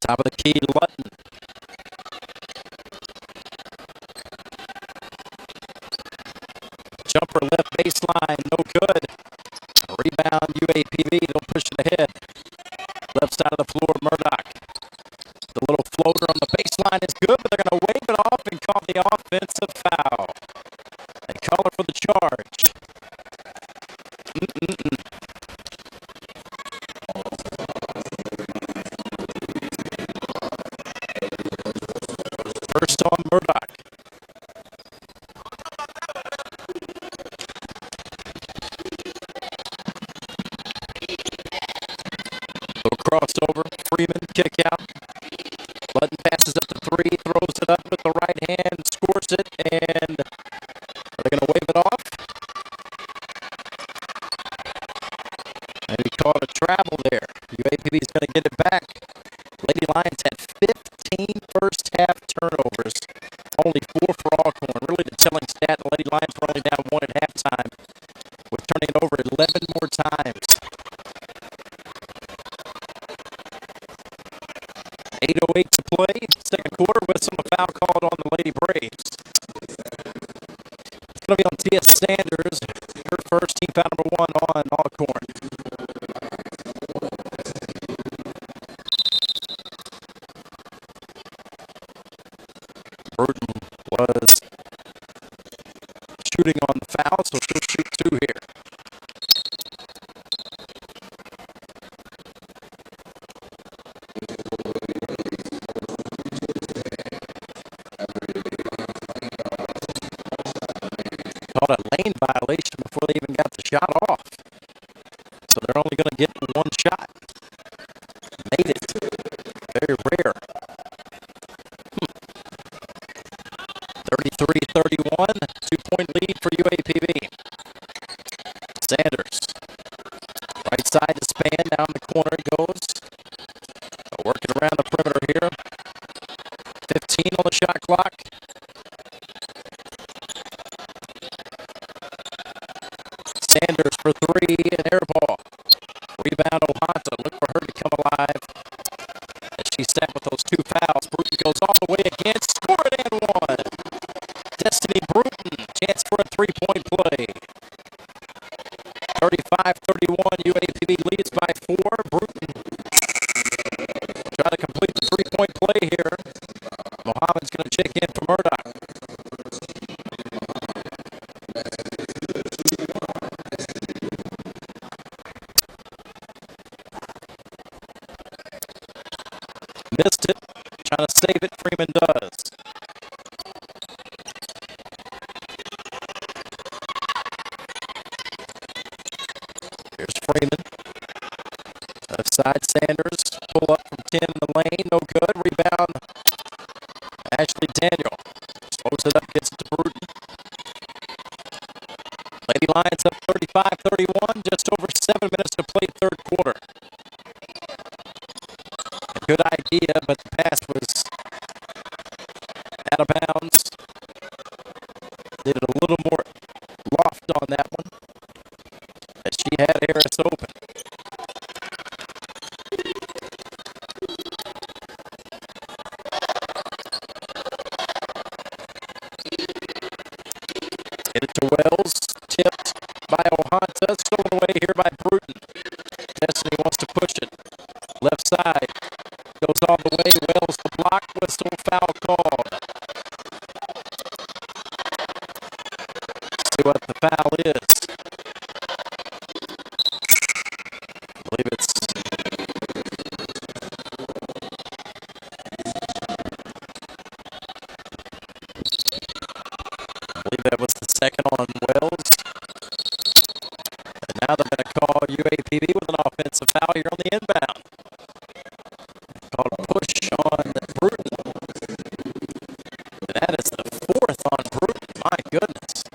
Top of the key, Lutton. Jumper left baseline, no good. Rebound, UAPB, they'll push it ahead. Left side of the floor, Murdoch. The little floater on the baseline is good, but they're going to wave it off and call the offensive foul. They call it for the charge. First on Murdoch. Little crossover, Freeman, kick out. Lutton passes up the 3, throws it up with the right hand, scores it, and are they going to wave it off? Maybe call it a travel there. UAPB is going to get it back. Lady Lions had 15 first half turnovers, only 4 for Alcorn. Really the telling stat, the Lady Lions were only down 1 at halftime. We're turning it over 11 more times. 8:08 to play, second quarter, with some foul called on the Lady Braves. going to be on Tia Sanders, her first, team foul number 1 on Alcorn. Bruton was shooting on the foul, so she'll shoot 2 here. Called a lane violation before they even got the shot off. So they're only going to get 1 shot. Made it. Very rare. 33-31, 2-point lead for UAPB. Sanders. Right side to Span, down the corner he goes. Working around the perimeter here. 15 on the shot clock. Sanders for 3, an air ball. Rebound Ohanta. Look for her to come alive. As she sat with those 2 fouls. Bruton goes all the way again. Score it and 1. Destiny Bruton. Chance for a 3-point play. 35-31. UAPB leads by 4. Bruton try to complete the 3-point play here. Mohammed's going to check in for Murdoch. Missed it. Trying to save it. Freeman does. Here's Freeman. Left side Sanders. Pull up from 10 in the lane. No good. Rebound. Ashley Daniel. Slows it up. Gets it to Bruton. Lady Lions up 35-31. Just over 7 minutes to play 3rd quarter. A good idea, but the pass was out of bounds. Needed a little more loft on that one, as she had Harris open. Get it to Wells. Tipped by Ohanta. Stolen away here by Bruton. Destiny wants to push it. Left side. Goes all the way. Wells the block. Whistle. Foul called. See what the foul is. I believe it's that was the second on Wells. And now they're going to call UAPB with an offensive foul here on the inbound. Called a push on Bruton. And that is the 4th on Bruton. My goodness.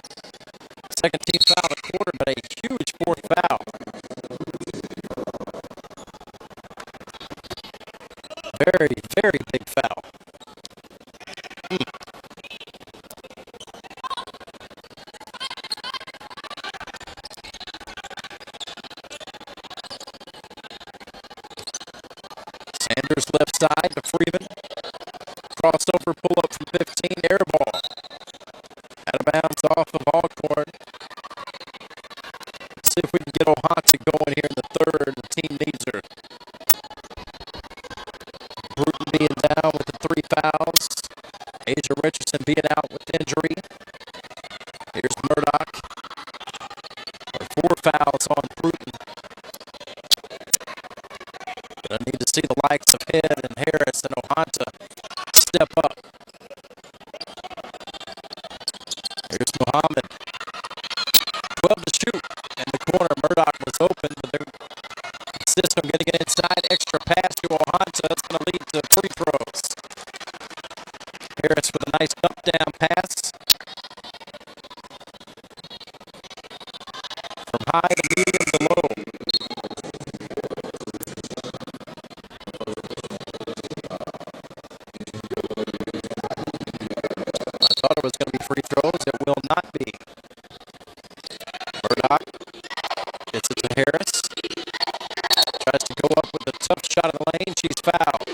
Second team foul of the quarter, but a huge 4th foul. Very, very big foul. Sanders left side to Freeman. Crossover, pull up from 15, air ball. Out of bounds off of Alcorn. See if we can get Ohanta going here in the 3rd. The team needs her. Bruton being down with the 3 fouls. Asia Richardson being out with injury. Here's Murdoch. 4 fouls on Bruton. Gonna need to see the likes of Head and Harris and Ohanta step up. Here's Muhammad. 12 to shoot. In the corner, Murdoch was open, but they're insisting on getting it inside. Extra pass to Ohanta. That's going to lead to free throws. Harris with a nice up-down pass. From high to medium to low. I thought it was going to be free throws. It will not be. Murdoch gets it to Harris. Tries to go up with a tough shot in the lane. She's fouled.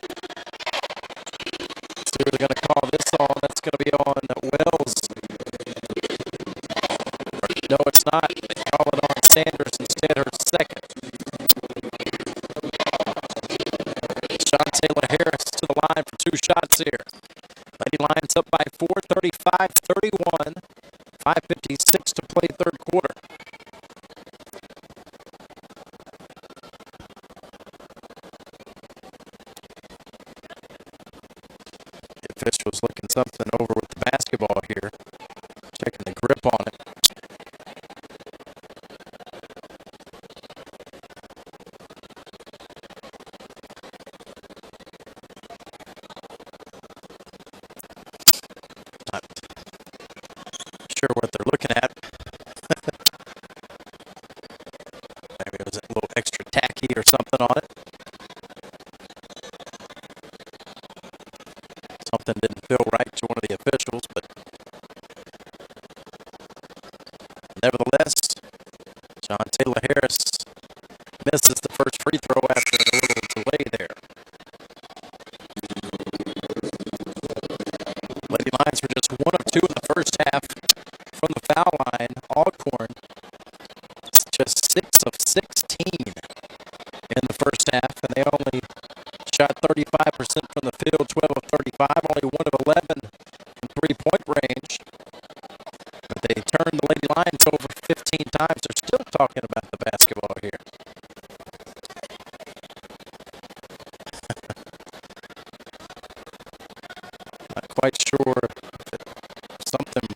See who they're going to call this on. That's going to be on Wells. two shots here. Lady Lions up by 4, 35-31. 5:56 to play third quarter. The official's looking something over with the basketball here. Checking the grip on it. Not sure what they're looking at. Maybe it was a little extra tacky or something on it. Something didn't feel right to one of the officials, but nevertheless, John Taylor Harris misses the first free throw after a little delay there. Lady Lions were just 1 of 2 in the first half from the foul line. Alcorn just 6 of 16 in the first half, and they only shot 35% from the field, 12 of 35, only 1 of 11 in three-point range. But they turned the Lady Lions over 15 times. They're still talking about the basketball here. Not quite sure if something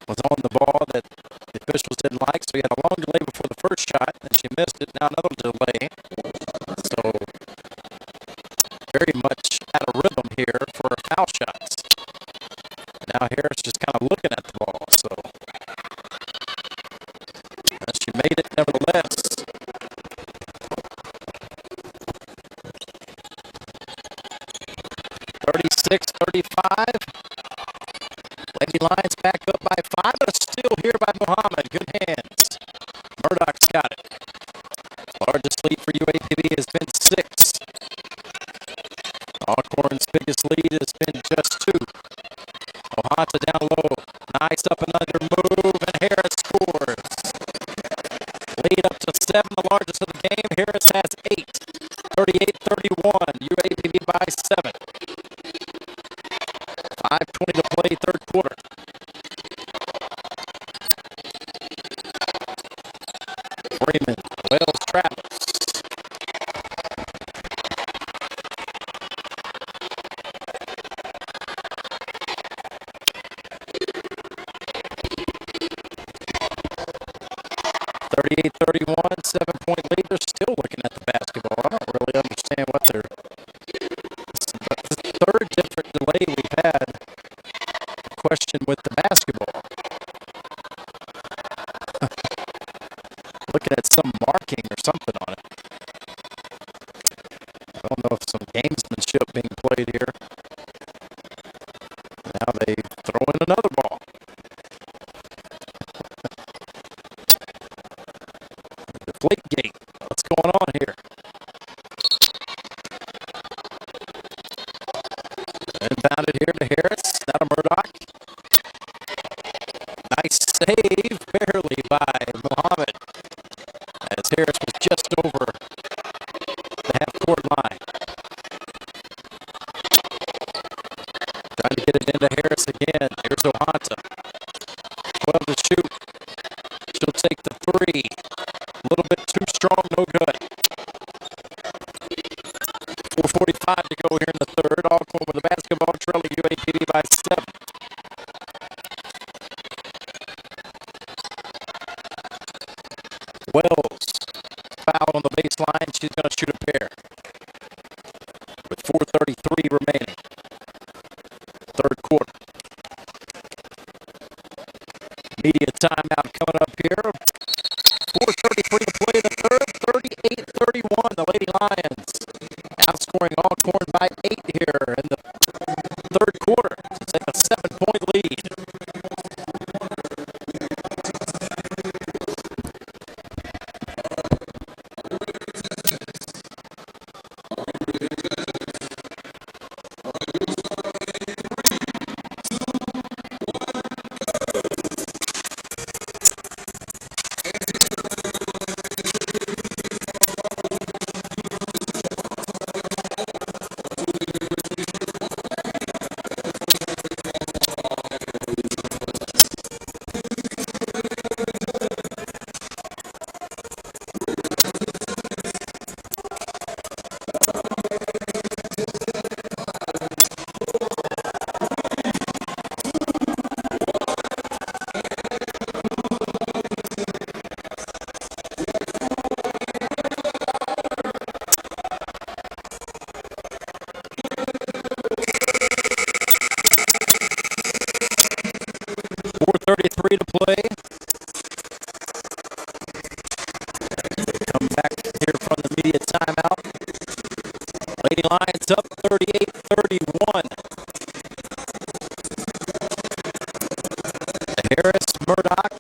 was on the ball that the officials didn't like, so he had a long delay before the first shot, and she missed it. Now another delay. So very much out of rhythm here for her foul shots. Now Harris just kind of looking at the ball, so she made it nevertheless. 36-35. Lady Lions back up by 5, but a steal here by Muhammad. Good hands. Murdoch's got it. Largest lead for UAPB has been 6. Alcorn's biggest lead has been just 2. Ohanta down low. Nice up and under move, and Harris scores. Lead up to 7, the largest of the game. Harris has 8. 38-31. UAPB by 7. 5:20 to play third quarter. Freeman, Wells, Travis. (38-31), 7-point lead. They're still looking at the basketball. I don't really understand what they're. It's the third different delay we've had. Question with the basketball. Looking at some marking or something on it. I don't know if some gamesmanship being played here. Now they throw in another ball. Deflate gate. What's going on here? Inbounded here to Harris. Now to Murdoch. Nice save, barely by Muhammad, as Harris was just over the half-court line. Trying to get it into Harris again. Here's Ohanta. 12 to shoot. She'll take the 3. A little bit too strong, no good. 4:45 to go here in the third. Alcorn with the basketball, trailing UAPB by 7. Wells, foul on the baseline. She's going to shoot a pair. With 4:33 remaining. Third quarter. Media timeout coming up here. 4:33 to play the third. 38-31. The Lady Lions outscoring Alcorn by 8 here in the third quarter to take a 7-point lead. 4:33 to play. Come back here from the media timeout. Lady Lions up 38-31. Harris, Murdoch,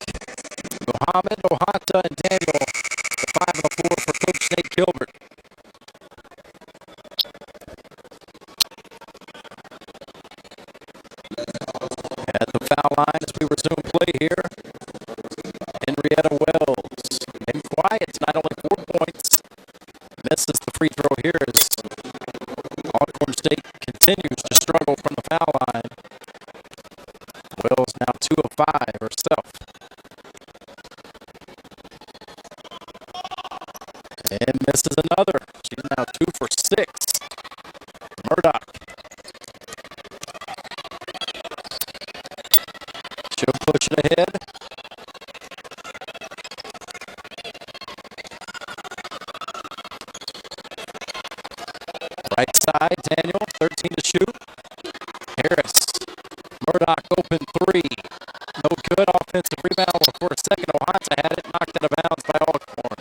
Mohammed, Ohanta, and Daniel, the 5 and the 4 for Coach Nate Gilbert. At the foul line as we resume play here, Henrietta Wells, been quiet tonight, only 4 points. Misses the free throw here as Alcorn State continues to struggle from the foul line. Wells now 2 of 5 herself. And misses another. She's now 2 for 6. Murdoch. She'll push it ahead. Right side, Daniel, 13 to shoot. Harris. Murdoch open 3. No good. Offensive rebound for a second. Ohanta had it knocked out of bounds by Alcorn.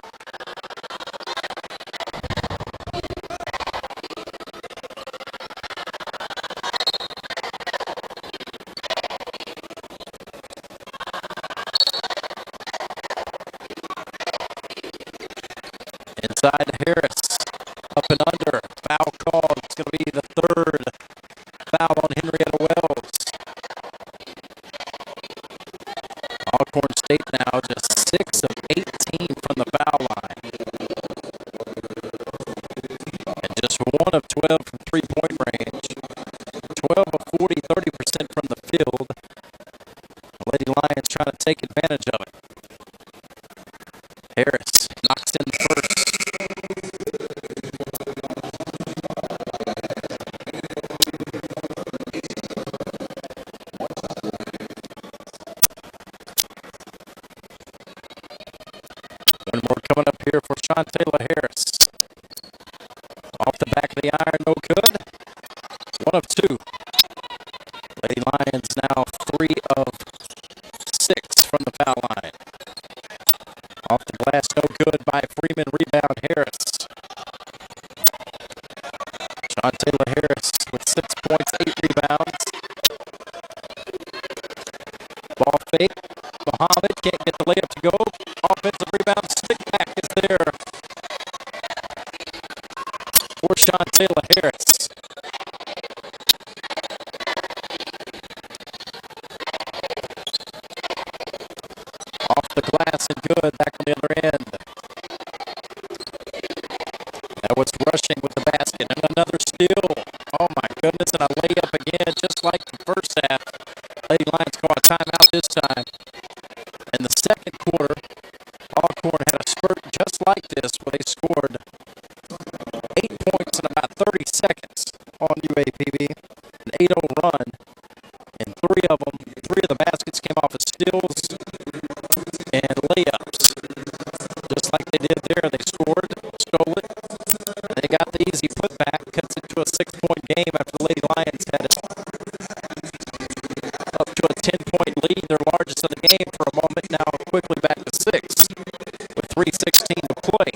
Inside to Harris. Up and under. Foul called. It's going to be the 3rd foul on Henrietta Wells. Alcorn State now just 6 of 18 from the foul line. And just 1 of 12 from three-point range. 12 of 40, 30% from the field. The Lady Lions trying to take advantage of it. Harris knocks in the first. One more coming up here for Shantayla Harris. Off the back of the iron, no good. 1 of 2. Lady Lions now 3 of 6 from the foul line. Off the glass, no good by Freeman. Rebound, Harris. Shantayla Harris with 6 points, 8 rebounds. Ball fake. Mohammed can't get the layup to go. Offensive rebound, stick back is there for Shantayla Harris. Off the glass and good. Back on the other end. That was Rushing with the basket. And another steal. Oh my goodness. And a layup again, just like the first half. Lady Lions call a timeout this time. In the second quarter, Alcorn had a spurt just like this where they scored 8 points in about 30 seconds on UAPB. An 8-0 run. And 3 of the baskets came off of steals and layups. Just like they did there, they scored, stole it. They got the easy putback, cuts it to a 6-point game after the Lady Lions had it up to a 10-point lead, their largest of the game for a moment, now quickly back to 6 with 3:16 to play.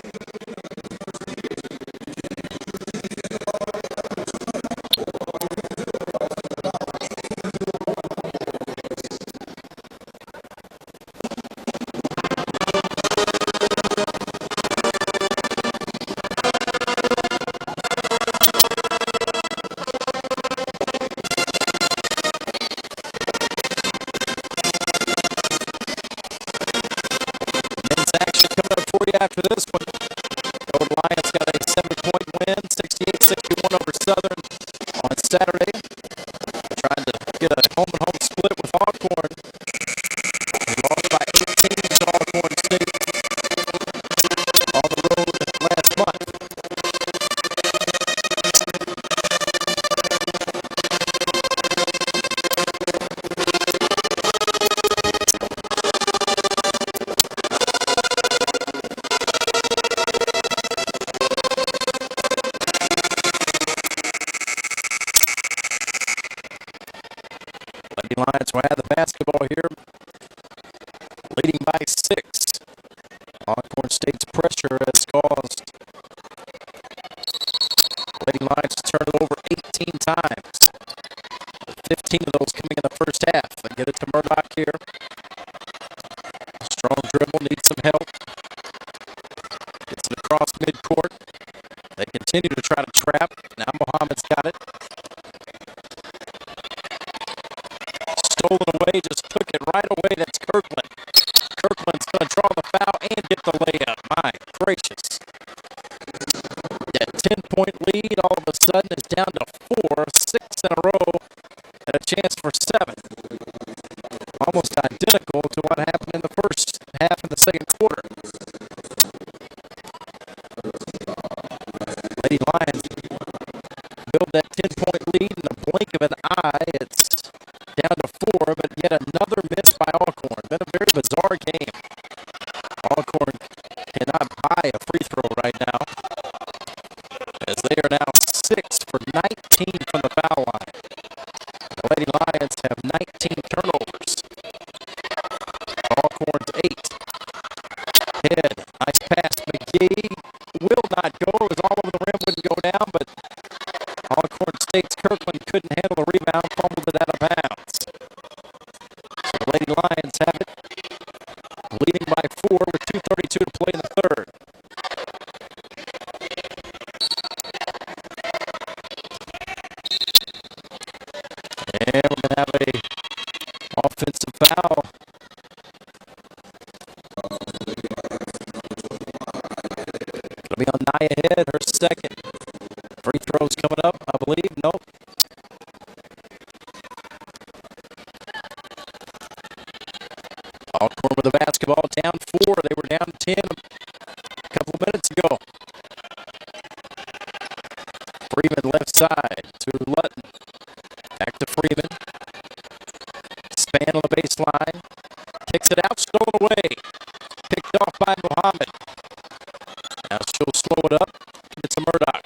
After this one, Gold Lions got a 7-point win, 68-61 over Southern on Saturday. Trying to get a home-and-home split with Alcorn. They lost by 18 to Alcorn State on the road last month. Lions will have the basketball here. by 6. Alcorn State's pressure has caused Lady Lions to turn it over 18 times. 15 of those coming in the first half. They get it to Murdoch here. Strong dribble, needs some help. Gets it across midcourt. They continue to try to trap. Now Mohammed's got it. Stolen away, just took it right away. That's Kirkland. Kirkland's going to draw the foul and get the layup. My gracious. That 10-point lead all of a sudden is down to 4, 6 in a row, and a chance for 7. Almost identical to what happened in the first half and the second quarter. Lady Lions build that 10-point lead in the blink of an eye. It's down to 4, but yet another miss by Alcorn. Been a very bizarre game. Alcorn cannot buy a free throw right now, as they are now 6 for 19 from the foul line. The Lady Lions have 19 turnovers. Alcorn's 8. Head, nice pass, McGee. Will not go. It was all over the rim, wouldn't go down, but Alcorn State's Kirkland couldn't handle the rebound, fumbled it out of bounds. So the Lady Lions have it, leading by 4 with 2:32 to play in the third. And we're going to have a offensive foul. Going to be on Nia Head, her second. Free throws coming up, I believe. Nope. Alcorn with the basketball, down 4. They were down 10 a couple minutes ago. Freeman left side to Lutton. Back to Freeman. Span on the baseline. Kicks it out, stolen away. Picked off by Mohammed. Now she'll slow it up. Give it to Murdoch.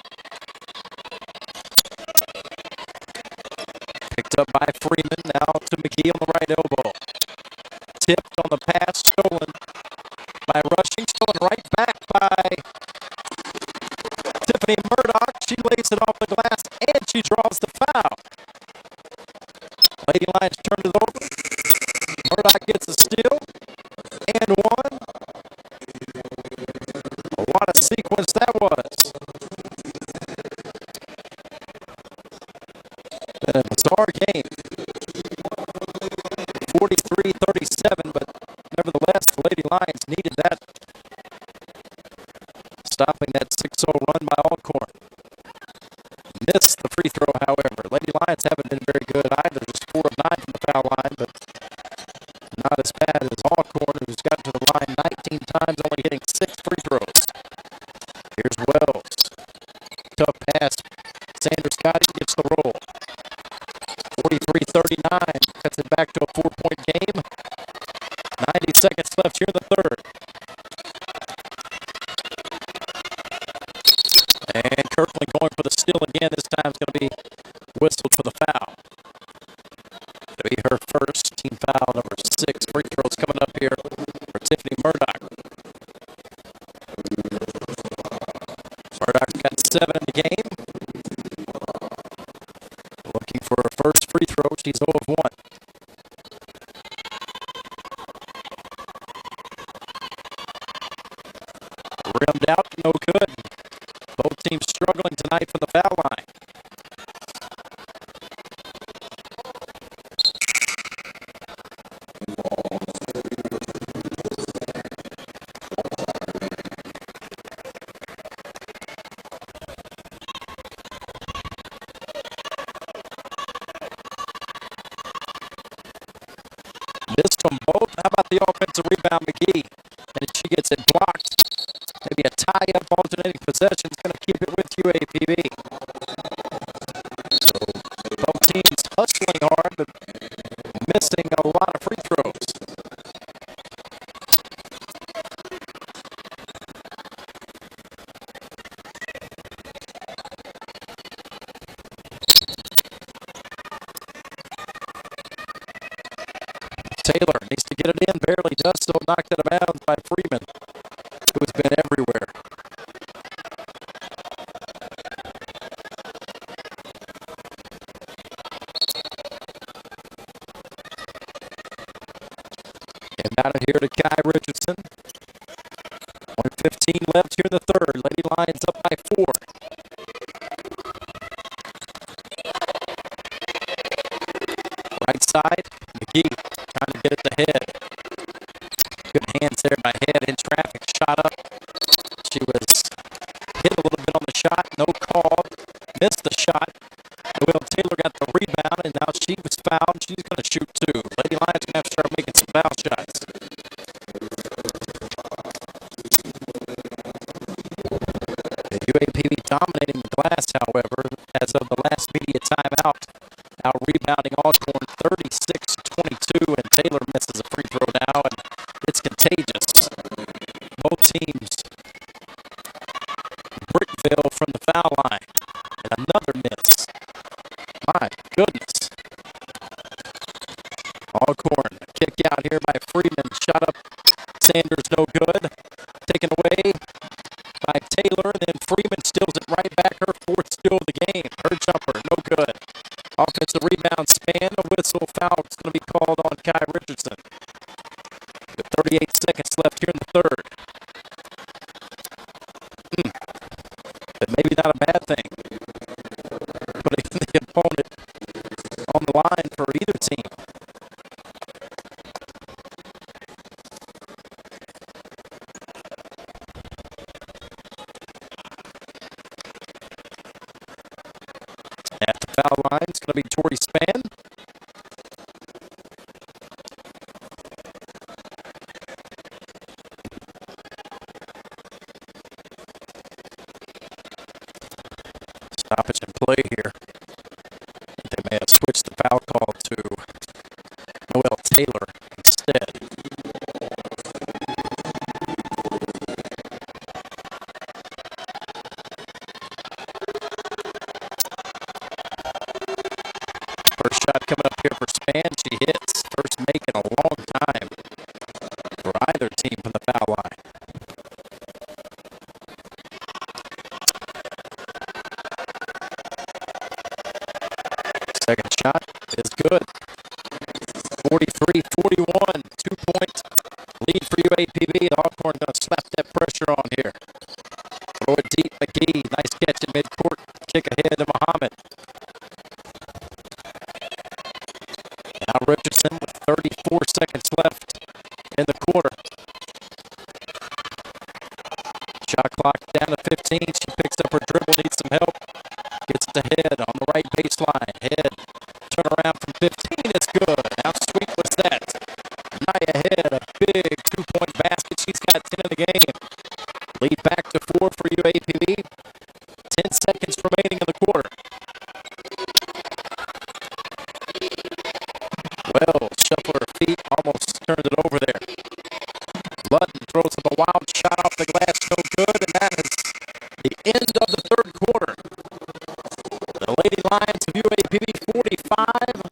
Picked up by Freeman. Now to McGee on the right elbow. Tipped on the pass. Stolen by Rushing. Stolen right back by Tiffany Murdoch. She lays it off the glass and she draws the foul. Lady Lions turned it over. Murdoch gets a steal and one. What a sequence that was. Been a bizarre game. 43-37, but nevertheless, the Lady Lions needed that. Stopping that 6-0 run by Alcorn. Missed the free throw, however. Lady Lions haven't been very good either. Just 4 of 9 from the foul line, but not as bad as Alcorn, who's gotten to the line 19 times, only hitting 6 free throws. Here's Wells. Tough pass. Sanders Scotty gets the roll. 43-39. Cuts it back to a 4-point game. 90 seconds left here in the third. And Kirkland going for the steal again. This time it's going to be whistled for the foul. It'll be her first team foul, number 6. Free throws coming up here for Tiffany Murdoch. Murdoch's got 7 in the game. Looking for her first free throw. She's 0 of 1. Rimmed out, no good. Both teams struggling tonight from the foul line. Missed them both. How about the offensive rebound, McGee? And she gets it blocked. Maybe a tie-up alternating possession is going to keep it with UAPB. So both teams hustling hard, but missing a lot of free throws. Taylor needs to get it in, barely Augusto knocked out of bounds by Freeman, who's been everywhere. And down here to Kai Richardson. 1:15 left here in the third. Lady Lions up by 4. Right side, McGee trying to get it to Head. Good hands there by Head in traffic. Shot up. She was hit a little bit on the shot. No call. Missed the shot. Will Taylor got the rebound, and now she was fouled. She's going to shoot 2. Lady Lions going to have to start making some foul shots. The UAPB dominating the glass, however, as of the last media timeout. Now rebounding Alcorn 36-22, and Taylor misses a free throw now, and it's contagious. Both teams, Brickville from the foul line, and another miss. My goodness. Alcorn, kick out here by Freeman, shot up. Sanders no good. Taken away by Taylor, then Freeman steals it right back. Her 4th steal of the game. Her jumper, no good. Offensive rebound span, a whistle, foul is going to be called on Kai Richardson. With 38 seconds left here in the third. But maybe not a bad thing. Putting the opponent on the line for either team. At the foul line, it's going to be Tori Spann. Stoppage and play here. They may have switched the foul call to Noelle Taylor instead. First shot coming up here for Spann. She hits. First make in a long time for either team from the foul line. Second shot is good. 43-41. 2-point lead for UAPB. Alcorn going to slap that pressure on here. Throw it deep. McGee. Nice catch in midcourt. Kick ahead to Muhammad. Now Richardson with 34 seconds left in the quarter. Shot clock down to 15. She picks up her dribble, needs some help. Gets it to Head on the right baseline. Head, turn around from 15. It's good. How sweet was that? Naya Head, a big 2-point basket. She's got 10 in the game. Lead back to 4 for UAPB. 10 seconds remaining in the quarter. Well, shuffle her feet, almost turned it over there. Ludden throws up a wild shot off the glass, no good, and that is the end of the third quarter. The Lady Lions of UAPB 45,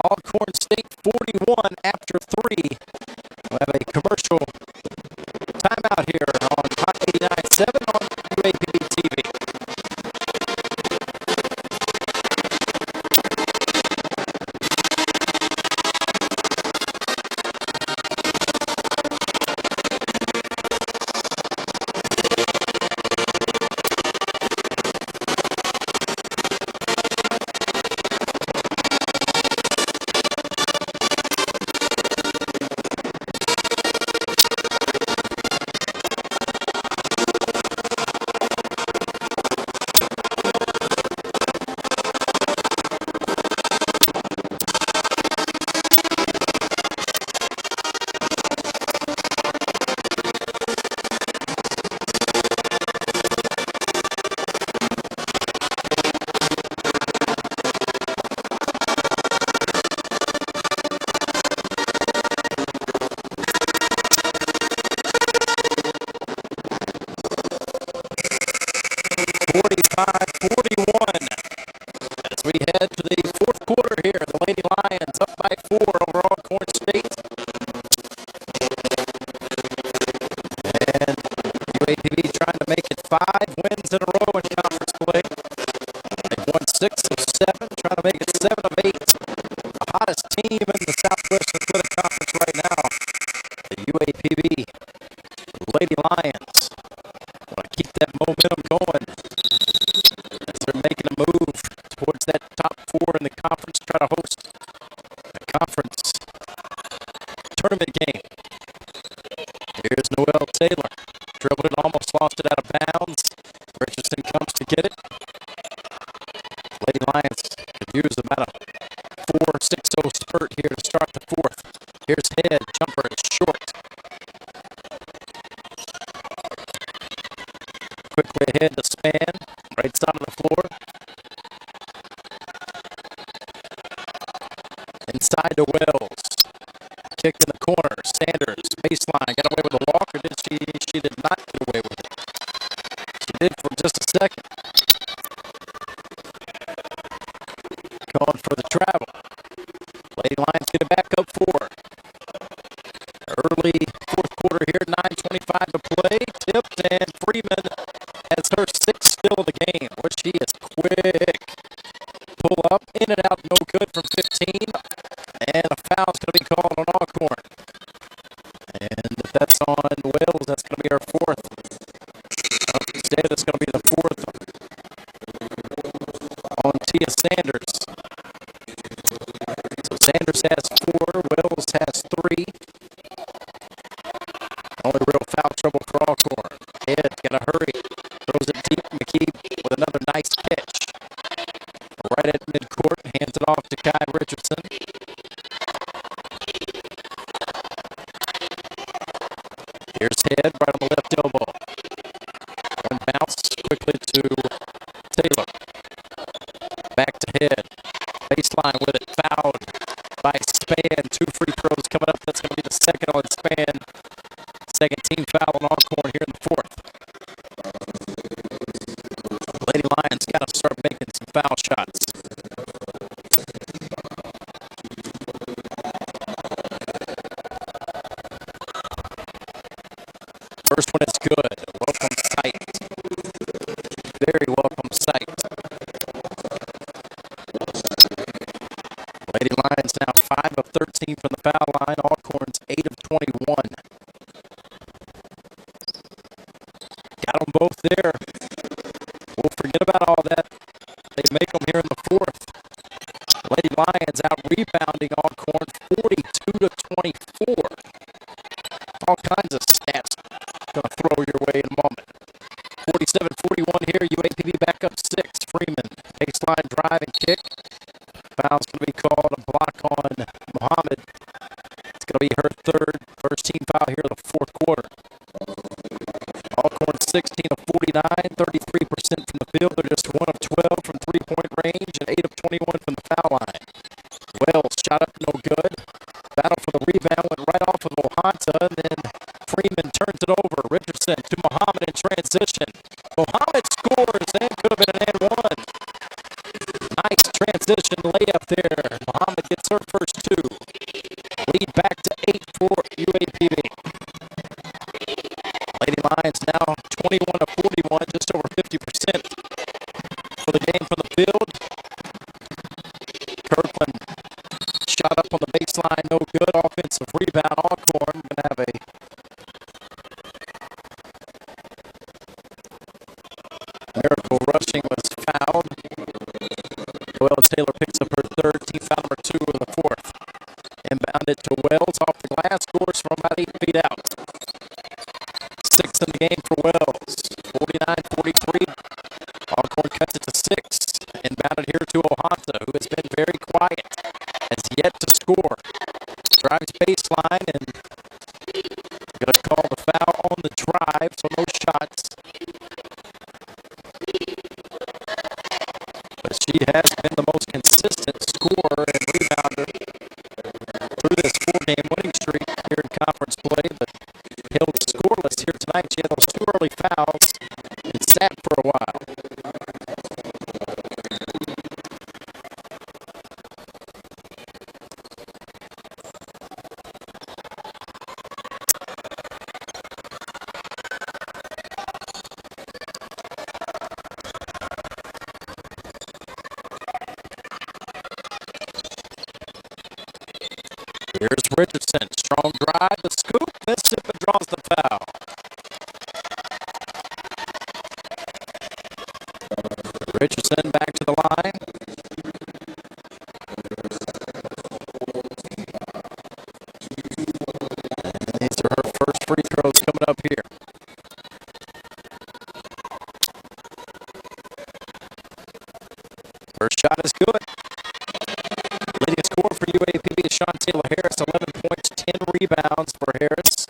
Alcorn State 41 after 3. We'll have a commercial timeout here on Hot 89.7 on UAPB TV. As we head to the fourth quarter here, the Lady Lions up by 4 over Alcorn State. wins in a row in conference play. They've won 6 of 7, trying to make it 7 of 8. The hottest team in the Southwestern Athletic Conference right now, the UAPB Lady Lions. Want to keep that momentum going as they're making a move towards that top 4 in the conference, try to host a conference tournament game. Here's Noelle Taylor. Dribbled it, almost lost it out of bounds. Richardson comes to get it. Lady Lions could use about a 4-6-0 spurt here to start the 4th. Here's Head. Jumper is short. Quickly ahead to Span. Right side of the floor. Inside to Wells. Kick in the corner. Sanders. Baseline. Got away with a walk, or did she? She did not get away with it. She did for just a second. Going for the travel. Lady Lions get it back up 4. Early 4th quarter here. 9:25 to play. Tipped, and Freeman has her 6th steal of the game. Where she is quick. Pull up, in and out, no good from 15. And a foul's going to be called on Alcorn. And if that's on Wells, that's going to be her 4th. Instead, it's going to be the 4th on Tia Sanders. So Sanders has 4, Wells has 3. Only real foul trouble for Alcorn. Head, got to hurry. Throws it deep. McKee with another nice catch. Right at midcourt, hands it off to Kai Richardson. Here's Head, right on the left elbow. One bounce quickly to Taylor. Back to Head. Baseline with it, fouled by Span. 2 free throws coming up. That's going to be the second on Span. Second team foul on Alcorn here in the 4th. Lady Lions got to start making some foul shots. First one is good. Welcome sight. Very welcome sight. Lady Lions now 5 of 13 from the foul line. Alcorn's 8 of 21. Got them both there. We'll forget about all that. They make them here in the 4th. Lady Lions out rebounding Alcorn 42 to 24. All kinds of stats going to throw your way in a moment. 47-41 here. UAPB back up 6. Freeman, baseline drive and kick. Foul's going to be called. A block on Muhammad. It's going to be her 3rd. First team foul here in the 4th quarter. Alcorn 16 of 49, 33% from the field. They're just 1 of 12 from three-point range and 8 of 21 from the foul line. Wells shot up no good. Battle for the rebound went right off of Ohanta, and then Freeman turns it over. Richardson to Muhammad in transition. Muhammad scores and could have been an and one. Nice transition layup there. Muhammad gets her first 2. Lead back to 8 for UAPB. Lady Lions now 21 of 41, just over 50% for the game from the field. Kirkland shot up on the baseline, no good. Offensive rebound. Alcorn going to have a Miracle Rushing was fouled. Noelle Taylor picks up her 3rd, team foul number 2 in the 4th. Inbound it to Wells off the glass, scores from about 8 feet out. 6 in the game for Wells. 49-43. Alcorn cuts it to 6. Inbounded here to Ohanta, who has been very quiet. Has yet to score. Drives baseline and going to call the foul on the drive, so no shots. But she has been the most consistent scorer and rebounder through this 4-game winning streak here in conference play, but held scoreless here tonight. She had those 2 early fouls and sat for a while. Strong drive, the scoop, missed it, but draws the foul. Richardson back to the line. And these are her first free throws coming up here. First shot is good. Leading scorer for UAPB is Sean Taylor Harris, 11 points, 10 rebounds for Harris.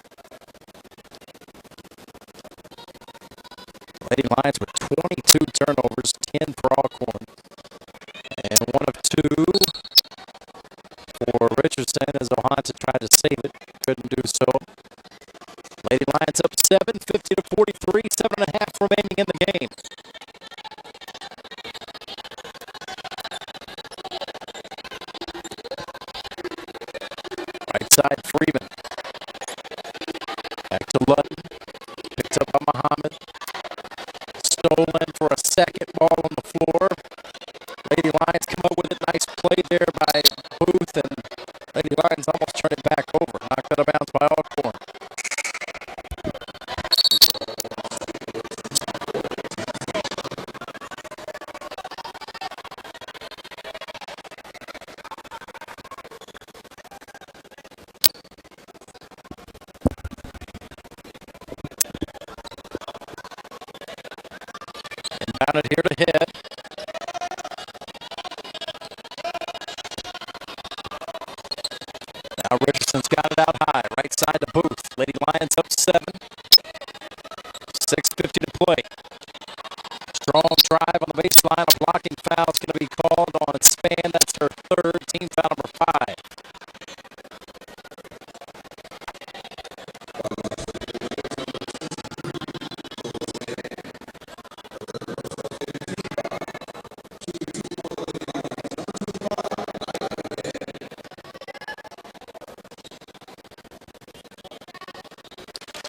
Lady Lions with 22 turnovers, 10 for Alcorn. And 1 of 2 for Richardson as Ohanta tried to save it. Couldn't do so. Lady Lions up 7, 50-43, 7.5 remaining in the game. Right side, Freeman. Back to Ludden. Picked up by Muhammad. Stolen for a second, ball on the floor. Lady Lions come up with a nice play there by Booth, and Lady Lions almost turned it back over. Knocked out of bounds by Alcorn. Inbounded here to Head. Now Richardson's got it out high. Right side to Booth. Lady Lions up 7. 6:50 to play. Strong drive on the baseline. A blocking foul is going to be called on Span. That's her third, team foul number 5.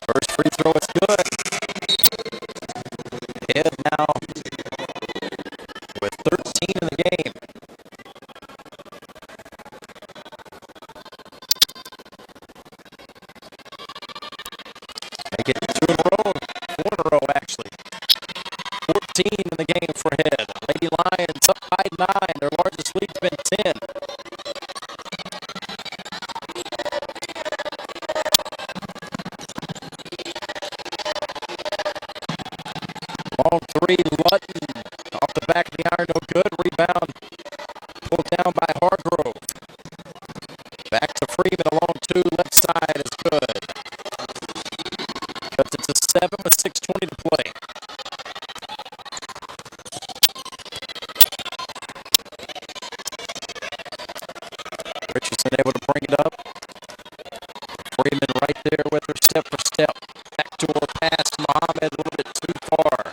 First free throw is good. Head now with 13 in the game. Make it 2 in a row, 4 in a row actually. 14 in the game for Head. Lady Lions up by 9. Their largest lead's been 10. Long 3, Ludden off the back of the iron, no good. Rebound pulled down by Hargrove. Back to Freeman, a long 2, left side is good. Cuts it to 7 with 6:20 to play. Richardson able to bring it up. Freeman right there with her step for step. Back to her pass, Muhammad a little bit too far.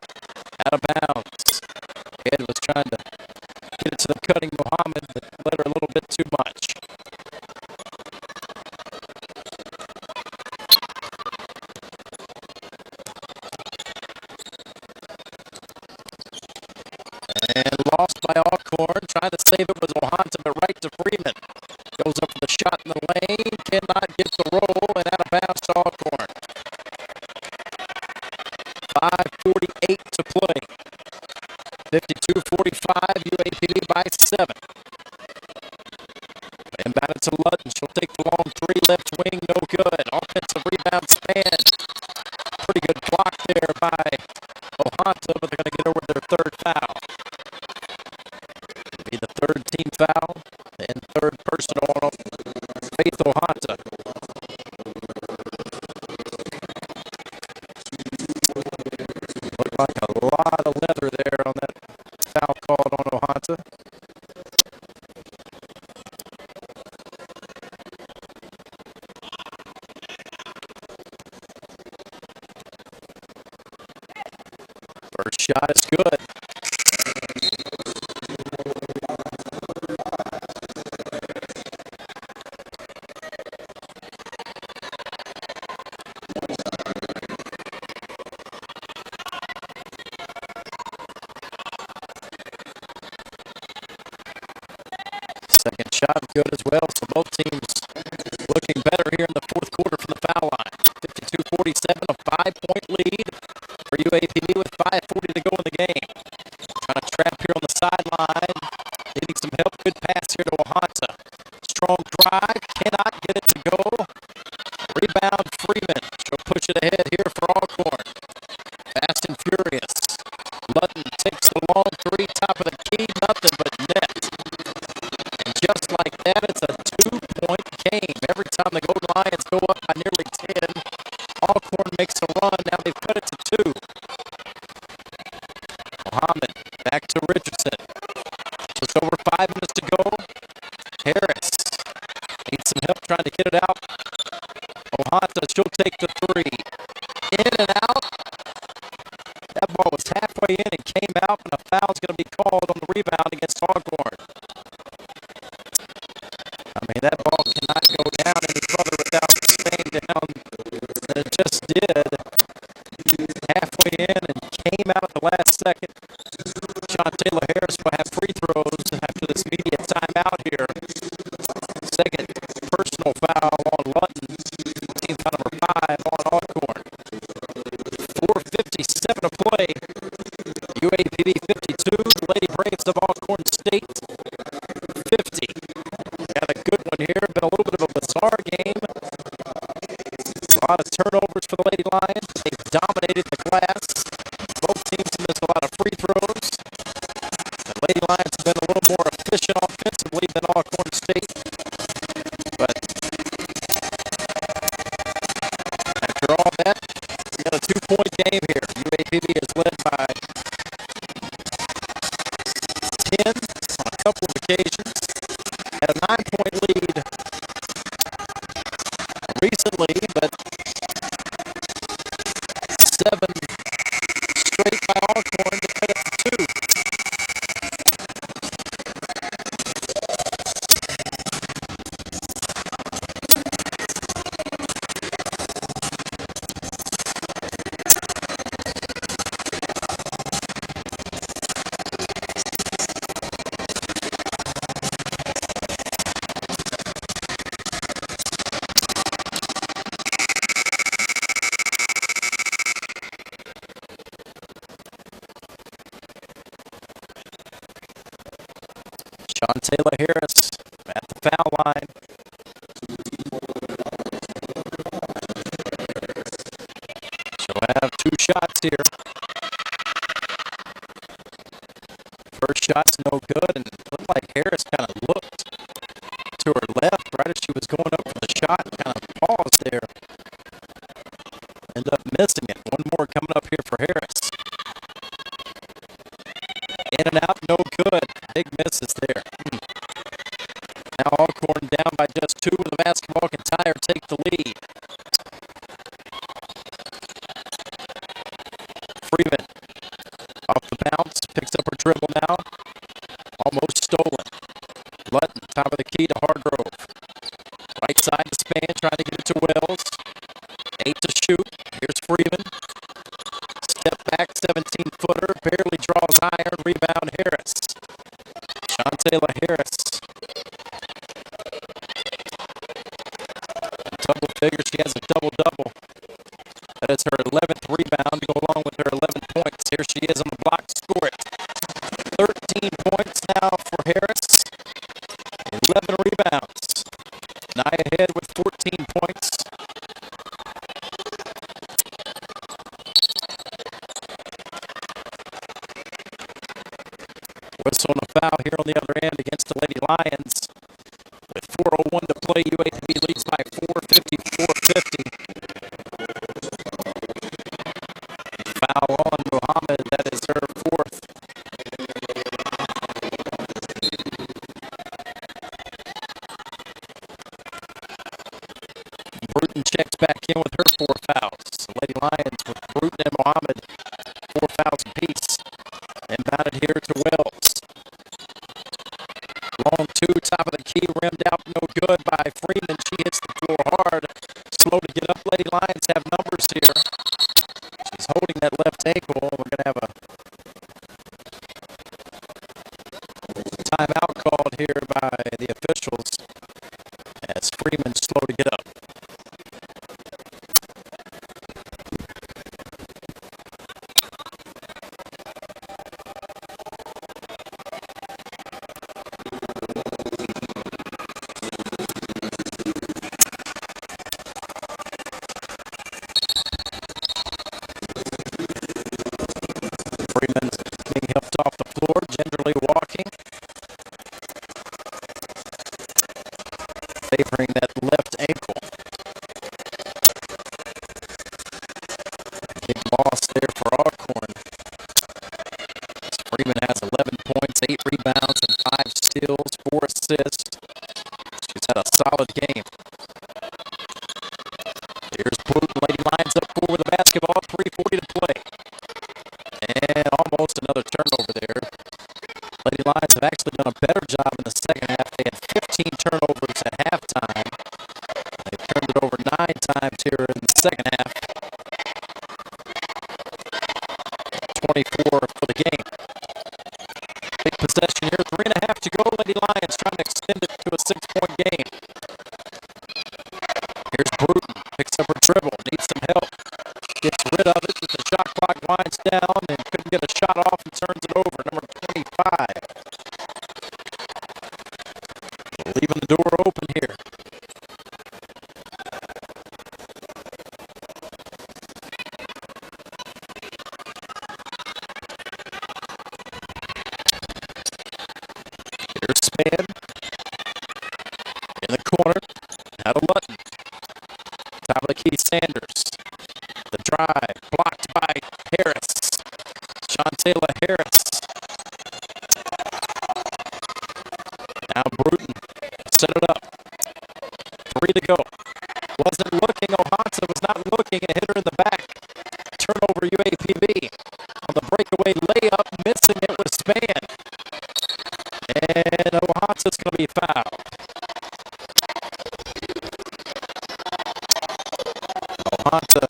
Out of bounds. Ed was trying to get it to the cutting Muhammad, but let her a little bit too much. And lost by Alcorn. Trying to save it was Ohanta, but right to Freeman. Goes up for the shot in the lane. Cannot get the roll, and out of bounds to Alcorn. 5:48 to play. 52-45, UAPB by 7. Inbounded to Ludden. She'll take the long 3, left wing, no good. Offensive rebound Span. Pretty good block there by Ohanta, but they're going to get over their third foul. It'll be the third team foul and third personal on Faith Ohanta. Looked like a lot of leather there on that foul called on Ohanta. First shot is good. Second shot good as well. So both teams looking better here in the fourth 47, a 5-point lead for UAPB with 5:40 to go in the game. Trying to trap here on the sideline. Needing some help. Good pass here to Ohanta. Strong drive. Cannot get it to go. Rebound, Freeman. She'll push it ahead here for Alcorn. Fast and furious. Lutton takes the long three. Top of the key. Nothing but net. And just like that, it's a 2-point game. Every time the Golden Lions go up by nearly 10, Alcorn makes a run. Now they've cut it to 2. Mohammed back to Richardson. Just over 5 minutes to go. Harris needs some help trying to get it out. Ohanta, she'll take the 3. In and out. That ball was halfway in and came out, and a foul's going to be called on the rebound against Alcorn. I mean, that ball cannot go down any further without staying down. And it just did. Halfway in and came out at the last second. Sean Taylor Harris will have free throws after this media timeout here. Second personal foul on Lutton. Team foul number 5 on Alcorn. 4:57 to play. UAPB 52. Lady Braves of Alcorn State 50. Got a good one here. Been a little bit of a bizarre game. A lot of turnovers for the Lady Lions. They've dominated the glass. Both teams have missed a lot of free throws. The Lady Lions have been a little more efficient offensively than Alcorn State. But after all that, we got a 2-point game here. UAPB is led by 10 on a couple of occasions. Had a 9-point lead recently, but 7 straight by Alcorn to cut it to 2. Sean Taylor Harris at the foul line. She'll have 2 shots here. First shot's no good, and it looked like Harris kind of looked to her left right as she was going up for the shot, kind of paused there. Ended up missing it. One more coming up here for Harris. In and out, no good. Big misses there. Now Alcorn down by just 2, and the basketball can tie or take the lead. Freeman off the bounce, picks up her dribble now. Almost stolen. Lutton, top of the key to Hargrove. Right side to Span, trying to get it to Wells. 8 to shoot. Here's Freeman. Step back, 17-footer, barely draws iron. Rebound, Harris. Sean Taylor Harris. Double figure, she has a double-double. That is her 11th rebound to go along with her 11 points. Here she is on the block to score it. 13 points now for Harris. 11 rebounds. Nye ahead with 14 points. Whistle and a foul here on the other end against the Lady Lions. With 4:01 to play, UAPB leads by 4:54-50. Foul on Muhammad. That is her 4th. Bruton checks back in with her 4 fouls. The Lady Lions with Bruton and Muhammad, 4 fouls apiece. Inbounded here to Wells. Long 2, top of the key, rimmed out, no good by Freeman. She hits the floor hard. Slow to get up. Lady Lions have numbers here. She's holding that left ankle. We're going to have a timeout called here by the officials as Freeman's slow to get up. Big loss there for Alcorn. Freeman has 11 points, 8 rebounds, and 5 steals, 4 assists. She's had a solid game. Here's Bruton. Lady Lions up 4 with the basketball, 3:40 to play. And almost another turnover there. Lady Lions have actually done a better job in the second half. They had 15 turnovers at halftime. They've turned it over 9 times here in the second half. 24 for the game. Big possession here, 3.5 to go. Lady Lions trying to extend it to a 6-point game. Here's Bruton, picks up her dribble, needs some help. Gets rid of it, but the shot clock winds down and couldn't get a shot off and turns it over. Number 25. Leaving the door open here. Here's Span. In the corner. Out of Lutton. Top of the key, Sanders. The drive. Blocked by Harris. Shantayla Harris. Now Bruton. Set it up. 3 to go. Wasn't looking. Ohanta was not looking and hit her in the back. Turnover UAPB. On the breakaway layup. Missing it with Span. And Ohanta's going to be fouled. Ohanta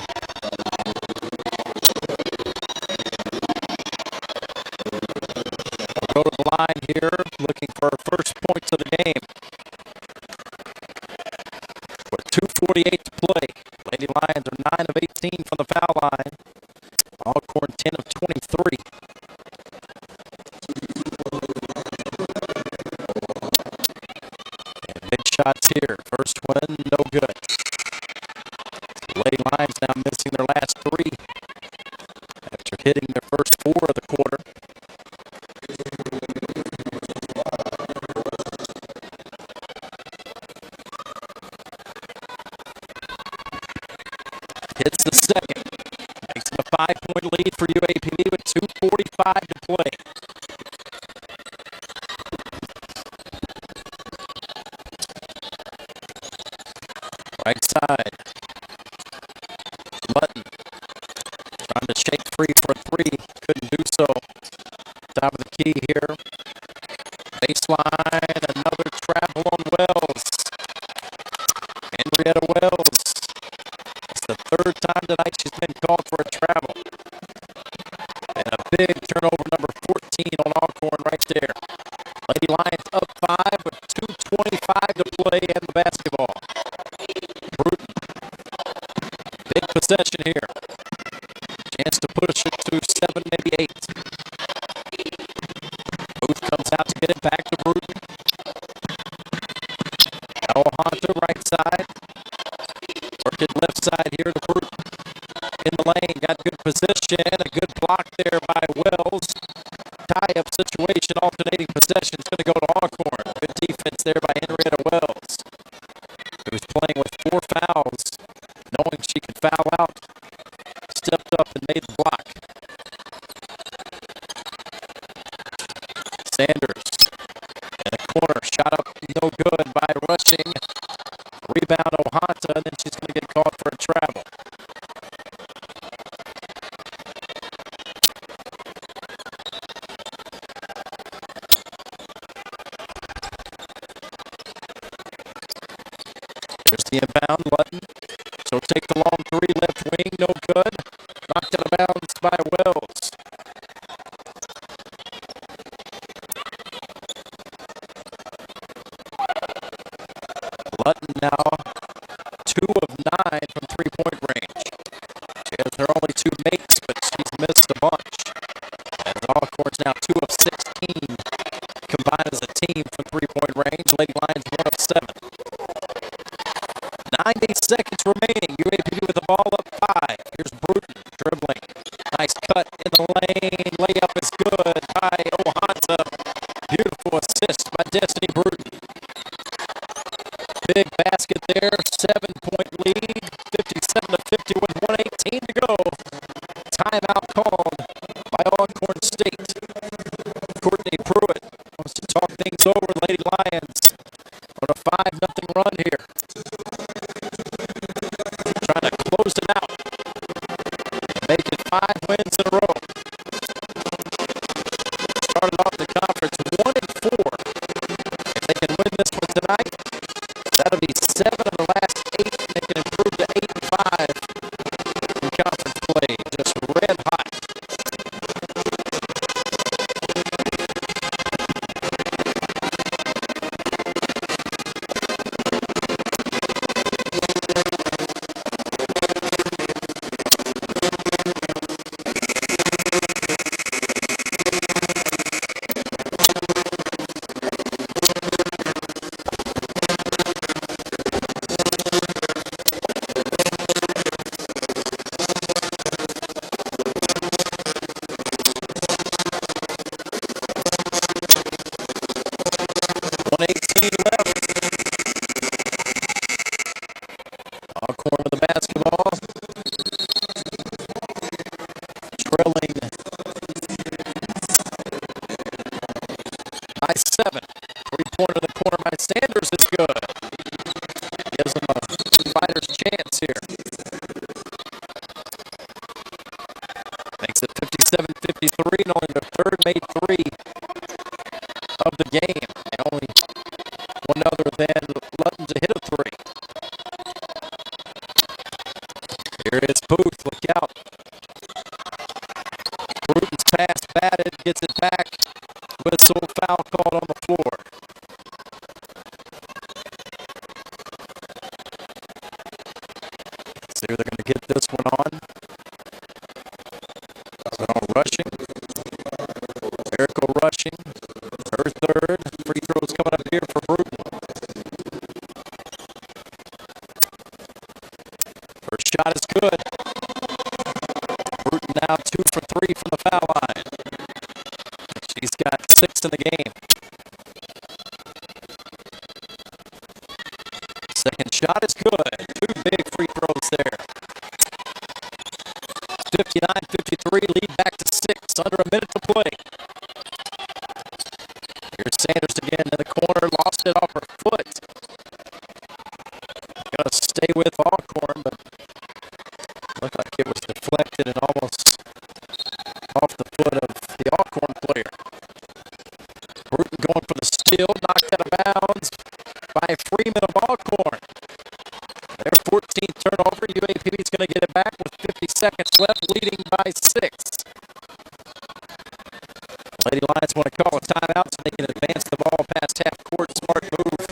will go to the line here, looking for her first points of the game. With 2:48 to play, Lady Lions are 9 of 18 from the foul line. Alcorn 10 of 23. And big shots here. First one, no good. Lady Lions now missing their last 3 after hitting their first 4 of the quarter. Hits the second. Makes it a 5-point lead for UAPB with 2:45 to play. Right side. Lutton trying to shake free for 3. Couldn't do so. Top of the key here. Baseline. Another travel on Wells. Henrietta Wells. It's the 3rd time tonight she's been called for a travel. And a big turnover, number 14 on Alcorn right there. Lady Lions up 5 with 2:25 to play and the basketball. Bruton. Big possession here. Chance to push it to 7, maybe 8. Booth comes out to get it back to Bruton. Now Ohanta right side. Work it left side here to Bruton. In the lane, got good position. A good block there by Wells. Tie-up situation, alternating possession. It's going to go to Alcorn. Good defense there by Henrietta Wells, who's playing with 4 fouls, knowing she could foul out. Stepped up and made the block. Sanders in the corner, shot up, no good by Rushing. Rebound Ohanta, and then she's going to get called for a travel. There's the inbound, Lutton. So take the long 3, left wing, no good. Knocked out of bounds by Wells. Lutton now 2 of 9 from 3-point range. She has her only 2 makes, but she's missed a bunch. As Alcorn's now 2 of 16 combined as a team from 3-point range. Lady Lions 1 of 7. 90 seconds remaining. UAPB with the ball up 5. Here's Bruton dribbling. Nice cut in the lane. Layup is good by Ohanta. Beautiful assist by Destiny Bruton. Big basket there. 7-point lead. 57-50 with 1:18 to go. 5 wins in a row. Started off the conference 1-4. If they can win this one tonight, that'll be 7 of the last 8. They can improve to 8-5 in conference play. Just red hot. Alcorn with the basketball. Trailing by 7. 3-pointer in the corner by Sanders is good. Gives them a fighter's chance here. Makes it 57-53, and only their third made 3 of the game. And only one other than Lutton to hit a 3. Here is Booth, look out. Bruton's pass batted, gets it back. Whistle, foul called on the floor. See if they're going to get this one on. So rushing. Jericho rushing. Her third. Free throws coming up here for Bruton. First shot is good. Bruton now 2 for 3 from the foul line. She's got 6 in the game. Second shot is good. 2 big free throws there. 59-53, lead back to 6, under a minute to play. Here's Sanders again in the corner, lost it off her foot. Gonna stay with Alcorn, but looked like it was deflected and almost off the foot of the Alcorn player. Bruton going for the steal, knocked out of bounds by Freeman of Alcorn. Their 14th turnover. UAPB is going to get it back with 50 seconds left, leading by 6. Lady Lions want to call a timeout so they can advance the ball past half court. Smart move.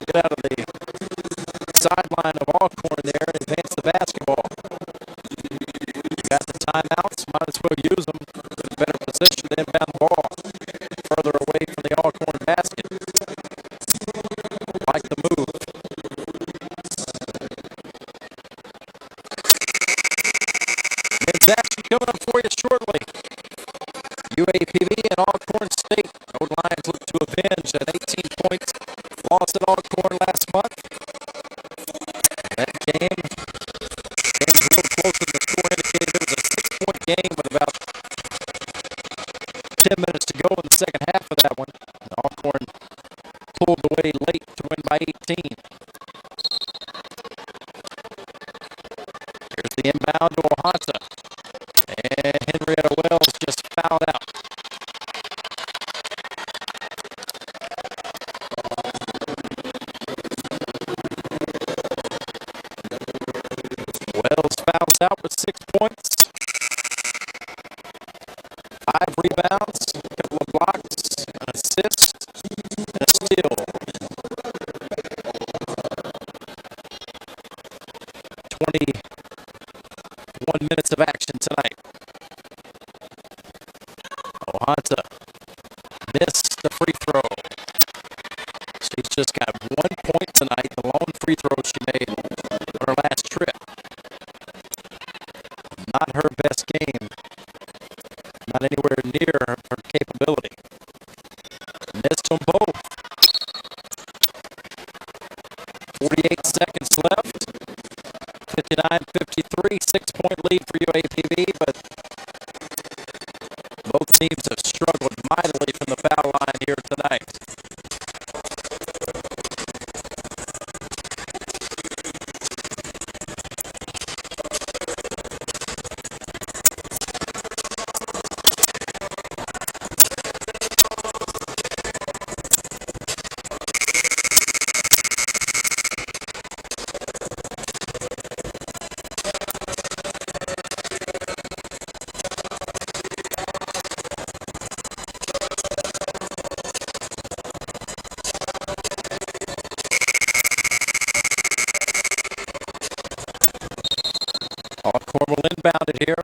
Get out of the sideline of Alcorn there and advance the basketball. You got the timeouts, might as well use them. Better position to inbound the ball. Further away from the Alcorn basket. Like the move. Men's action coming up for you shortly. UAPB and Alcorn State. Old Lions look to avenge an 18 points loss at Alcorn last month. That game was a little closer than the score indicated. It was a 6-point game with about 10 minutes to go in the second half of that one. Alcorn pulled away late to win by 18. Here's the inbound to Ohanta. And Henrietta Wells just fouled out. Wells fouls out with 6 points. 5 rebounds, a couple of blocks, an assist, and a steal. 21 minutes of action tonight. Ohanta missed the free throw. She's just got 1 point tonight, the lone free throw she made on her last trip. Not her best game. Not anywhere near her capability. Missed them both. 48 seconds left. 59-53, 6-point lead for UAPB, but both teams have struggled mightily from the foul line here tonight. inbounded here.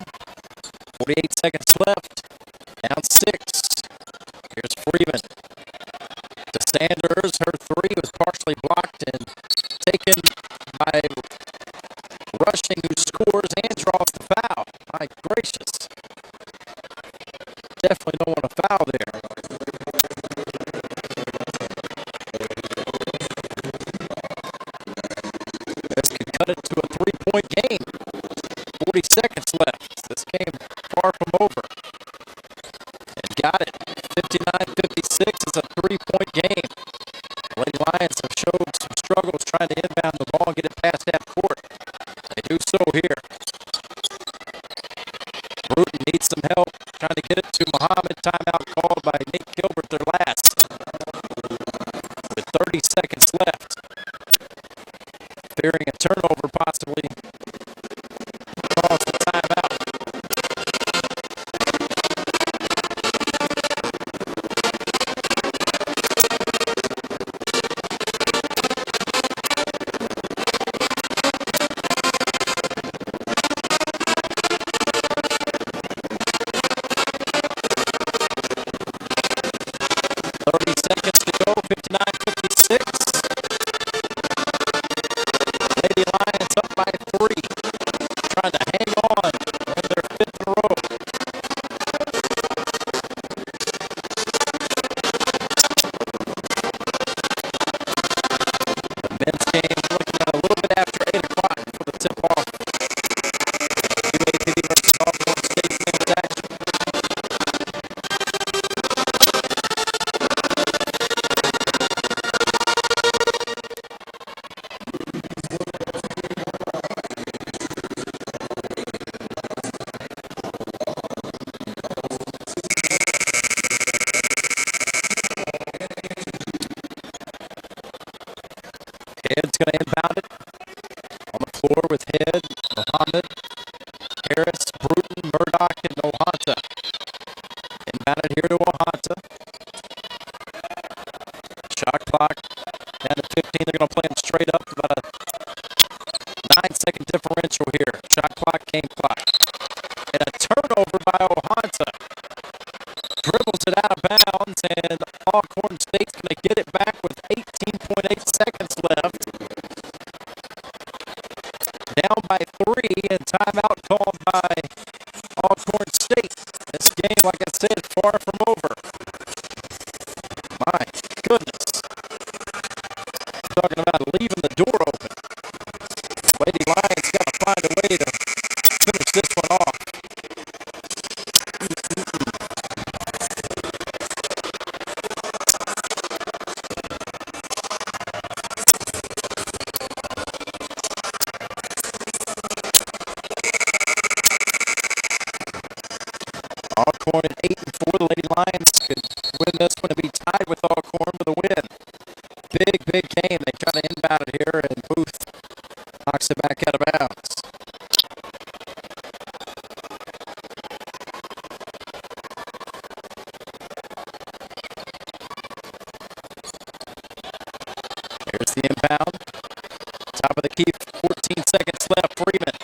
48 seconds left. Down 6. Here's Freeman. To Sanders. Her three was partially blocked and taken by Rushing, who scores and draws the foul. My gracious. Definitely don't want a foul there. This could cut it to a 3-point game. 40 seconds left. This game far from over. And got it. 59-56 is a 3-point game. Lady Lions have showed some struggles trying to inbound the ball and get it past half court. They do so here. Bruton needs some help trying to get it to Muhammad. Timeout called by Nate Gilbert, their last. With 30 seconds left. Fearing a turnover possibly. Calls the timeout. Seconds to go, 59-56. Lady Lions up by 3. Trying to hang on. Win their 5th in a row. The men's game looking at a little bit after 8 o'clock for the tip-off. UAPB versus Alcorn State men's action. Head's going to inbound it. On the floor with Head, Muhammad, Harris, Bruton, Murdoch, and Ohanta. Inbounded here to Ohanta. Shot clock down to 15. They're going to play him straight up. About a 9-second differential here. Shot clock, game clock. And a turnover by Ohanta. Dribbles it out of bounds, and Alcorn State's going to get it back with 18.8 seconds left. Down by 3, and timeout called by Alcorn State. This game, like I said, far from over. My goodness. Talking about leaving the door open. Lady Lions got to find a way to finish this one off. Alcorn at 8-4. The Lady Lions could win this one and be tied with Alcorn with a win. Big game. They try to inbound it here, and Booth knocks it back out of bounds. Here's the inbound. Top of the key, 14 seconds left. Freeman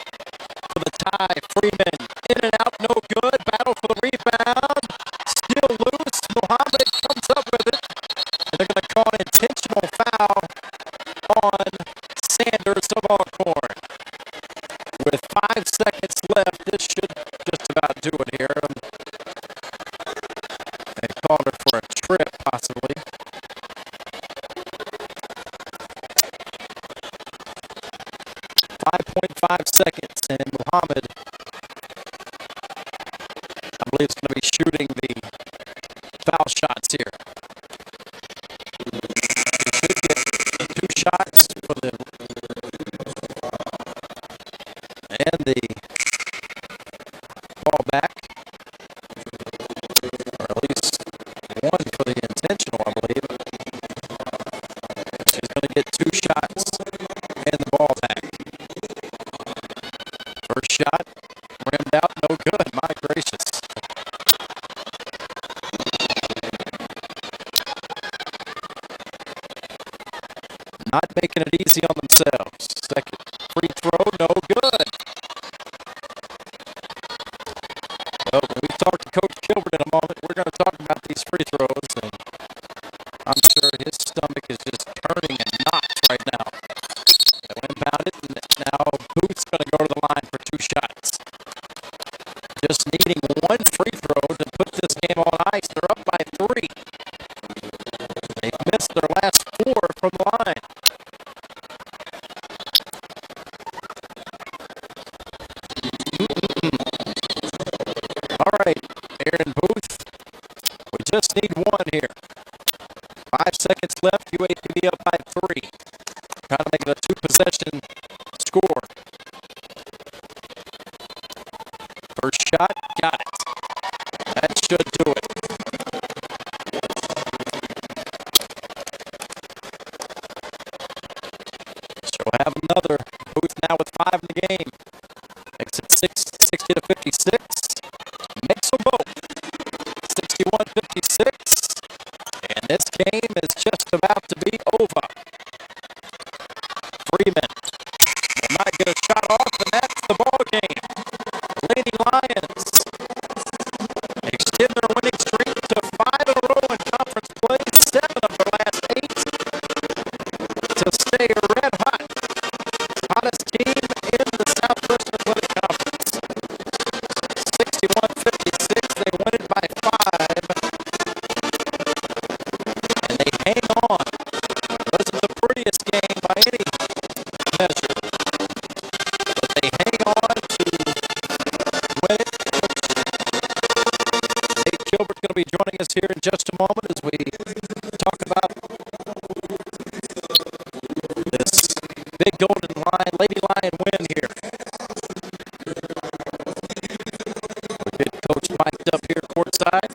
for the tie. Freeman in and out, no good. Battle for the rebound. Still loose. Muhammad comes up with it. And they're going to call an intentional foul on Sanders of Alcorn. With 5 seconds left, this should just about do it here. They called her for a trip, possibly. .5 seconds, and Muhammad, I believe, is going to be shooting the foul shots here. He should get 2 shots for the and the ball back, or at least 1 for the intentional, I believe. She's going to get 2 shots and the ball back. First shot, rimmed out, no good. My gracious. Not making it easy on themselves. Second free throw, no good. talk to Coach Gilbert in a moment. We're going to talk about these free throws, and I'm sure his stomach is just turning in knots right now. They'll inbound it, and now Booth's going to go to the line for 2 shots. Just needing 1 free throw to put this game on ice. They're up by 3. They've missed their last 4 from the line. All right, Aaron Booth, we just need 1 here. 5 seconds left, UAPB up by 3. Trying to make it a 2-possession score. First shot, got it. That should do it. So we'll have another. Booth now with 5 in the game. Makes it 60 to 56. Makes them both. 61-56. And this game is just about to be over. Freeman will not get a shot off, and that's the ball game. Lady Lions extend their winning streak to 5 in a row in conference play, 7 of their last 8 to stay red hot. Hottest team in the Southwest Athletic Conference. 61-56, they win it by 5, and they hang on. Wasn't the prettiest game by any measure, but they hang on to win it. Nate Gilbert's going to be joining us here in just a moment as we talk about this big Golden Lion, Lady Lion win here. We get Coach mic'd up here courtside.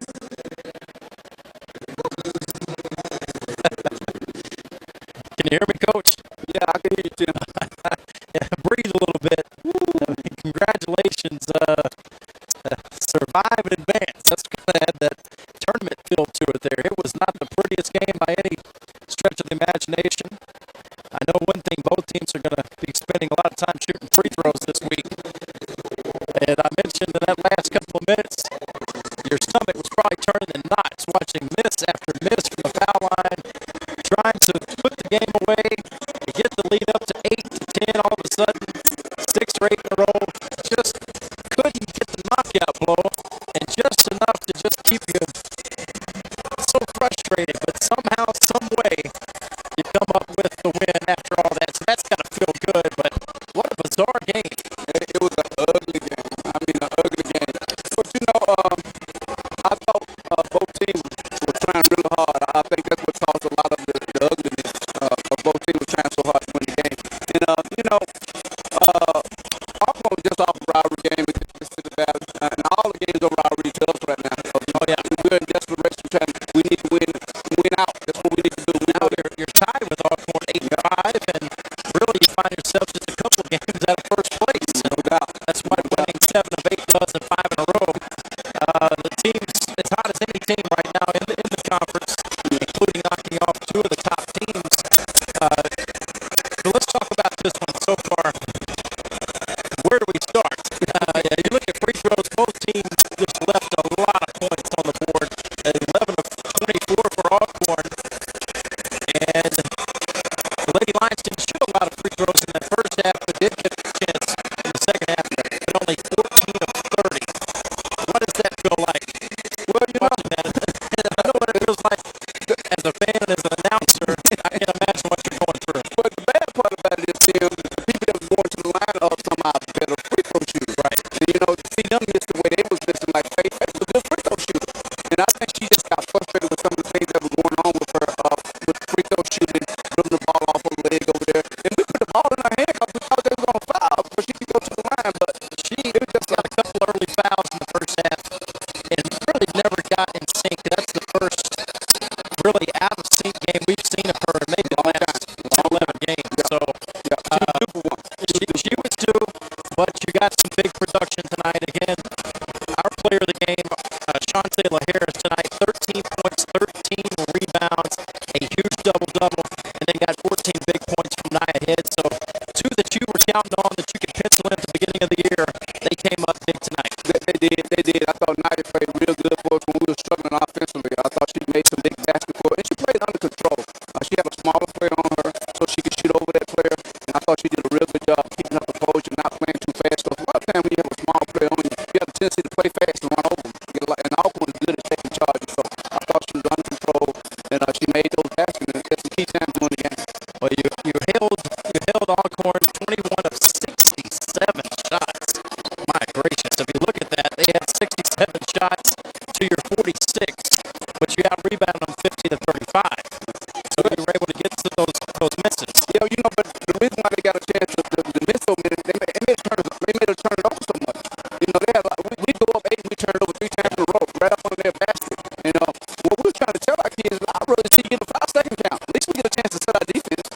Can you hear me, Coach? Yeah, I can hear you, Tim. Yeah, breathe a little bit. Congratulations. Survive in advance. That's going to add that tournament feel to it there. It was not the prettiest game by any stretch of the imagination. I know one thing, both teams are going to be spending a lot of time shooting free throws this week. And I mentioned in that last couple of minutes, your stomach was probably turning in knots watching miss after miss from the foul line, trying to put the game away, to get the lead up to 8 to 10 all of a sudden, 6 or 8 in a row, just couldn't get the knockout blow, and just enough to just keep you so frustrated, but somehow, some way, you come up with the win after all that, so that's got to feel good, but what a bizarre game. It was an ugly game. I mean, an ugly game. But, you know, I thought both teams were trying really hard. I think that's what caused a lot of the ugliness of both teams were trying so hard to win the game. And, you know, Alcorn was just off a rivalry game against the Valley. And all the games are rivalry to us right now. Oh, yeah. We're in desperation trying. We need to win out. That's what we need to do. Now you're tied with Alcorn 8-5, and really you find yourself just a couple of games out of first place. No doubt. That's why winning 7 of 8 doesn't 5 in a row. The team's as hot as any team right now in the conference, including knocking off 2 of the top teams. So let's talk about this one so far. Where do we start? Yeah, you look at free throws, both teams just left a lot of points on the board. 11 of 24 for Alcorn. And the Lady Lions didn't shoot a lot of free throws in that first half, but did get a chance in the second half, but only 14 of 30. What does that feel like? Well, you know, Watching that, I know what it feels like as a fan and as an announcer. I can't imagine what you're going through. but the bad part about it is, Tim, the people that were going to the line are somehow better free throw shooters. Right. And, you know, see them miss the way they was missing, like Faith was a good free throw shooter. And I think she just got frustrated with some of the things that were going on with her, with free throw shooting, running the ball off her leg over there. And we put the ball in her hand because we thought they were going to foul before she could go to the line. But it was just Got a couple early fouls in the first half and really never got in sync. That's the first really out of sync game we've seen of her in maybe the last 10, 11 games. So she was due, but you got some big production tonight. Again, our player of the game, Shante LaHarris tonight, 13 points, 13 rebounds, a huge double-double, and then got 14 big points from Nia Head. So 2 that you were counting on that you could pencil in at the beginning of the year, they came up big tonight. They did. I thought Nia played possession. So if you look at that, they had 67 shots to your 46, but you out rebounded them 50 to 35. So you were able to get to those misses. Yeah, but the reason why they got a chance to the miss so many, they made us turn it over so much. They had we go up 8 and we turn it over 3 times in a row, right up on their basket. And what we were trying to tell our kids is, I'd rather see you get a 5-second count. At least we get a chance to set our defense.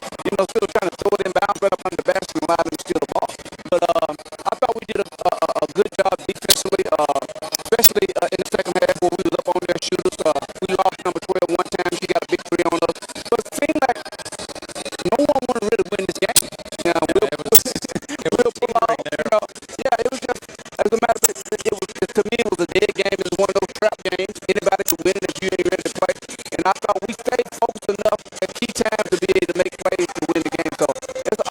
Still trying to throw it inbound right up under the basket and allow them to steal the ball. But I thought we did a good job defensively, especially in the second half where we was up on their shooters. We lost number 12 one time. She got a big 3 on us. But it seemed like no one wanted to really win this game. We'll pull off. It was just, as a matter of fact, to me, it was a dead game. It was one of those trap games. Anybody could win it if you ain't ready to play. And I thought we stayed focused enough at key times to be able to make plays to win the game. So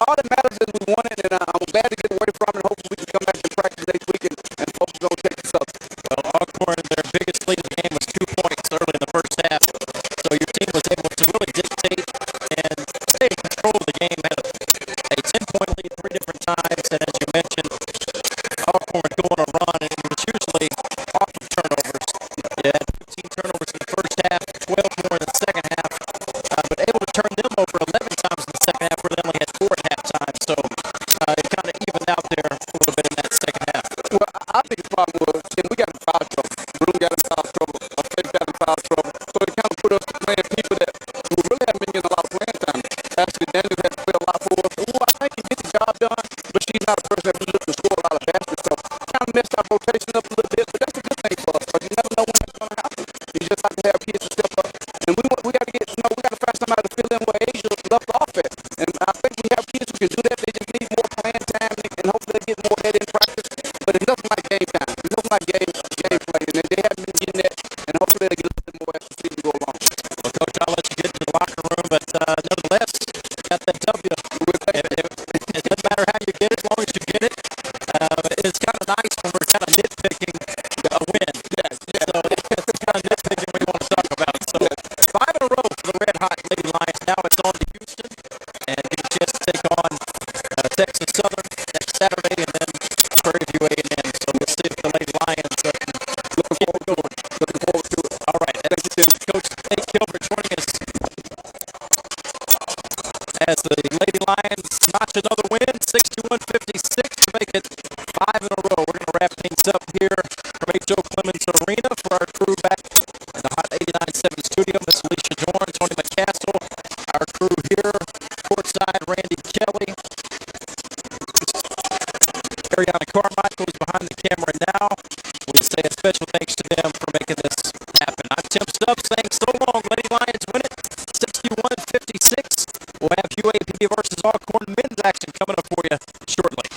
all that matters is we won it, and I'm glad to get away from it. Hopefully we can come back and practice next week and focus on taking this up. Well, Alcorn, their biggest lead of the game was 2 points early in the first half. So your team was able to really dictate and stay in control of the game. Had a 10-point lead 3 different times, and as you mentioned, Alcorn go on a run, and it was usually off of turnovers. You had 15 turnovers in the first half, 12 more in the second half, but able to turn them over 11 times in the second half, where they only had 4 at halftime. So it kind of evened out there a little bit in that second half. Well, I think the problem was, we got in foul trouble. Broom got in foul trouble. Faith got in foul trouble. So it kind of put us playing people that who really haven't been getting a lot of playing time. Ashley Daniels had to play a lot for us. I think he gets the job done, but she's not a person that looks to score a lot of baskets. So kind of messed our rotation up a little bit, but that's a good thing for us, because you never know when that's going to happen. You just have to have kids to step up. And we got to get, we got to find somebody to fill in where Asia left off at. And I think we have kids who can do that. They just need more playing time, and hopefully they get more head in practice. But it's nothing like game time. It's nothing like game play. And they haven't been getting that, and hopefully they'll get a little bit more as the season go along. Well, Coach, I'll let you get to the locker room, but nevertheless, got that W. It doesn't matter how you get it, as long as you get it. It's kind of nice when we're kind of nitpicking a win. Yes. So it's kind of nitpicking when you want to talk about it. So 5 in a row for the Red Hot Lady Lions. Now it's on to Houston, and get a chance to take on Texas Southern next Saturday, and then Prairie View A&M. So we'll see if the Lady Lions can keep it going. Looking forward to it. All right. Thank you, Coach Nate Gilbert, joining us as the Lady Lions notch another win, 61-56 to make it 5 in a row. We're going to wrap things up here from H.O. Clemens Arena for our crew back in the Hot 89.7 studio. Miss Alicia Dorn, Tony McCastle, our crew here, courtside, Randy Kelly. Ariana Carmichael is behind the camera now. We'll say a special thanks to them for making this happen. I'm Tim Stubbs saying so long. Lady Lions win it, 61-56. We'll have UAPB versus Alcorn men's action coming up for you shortly.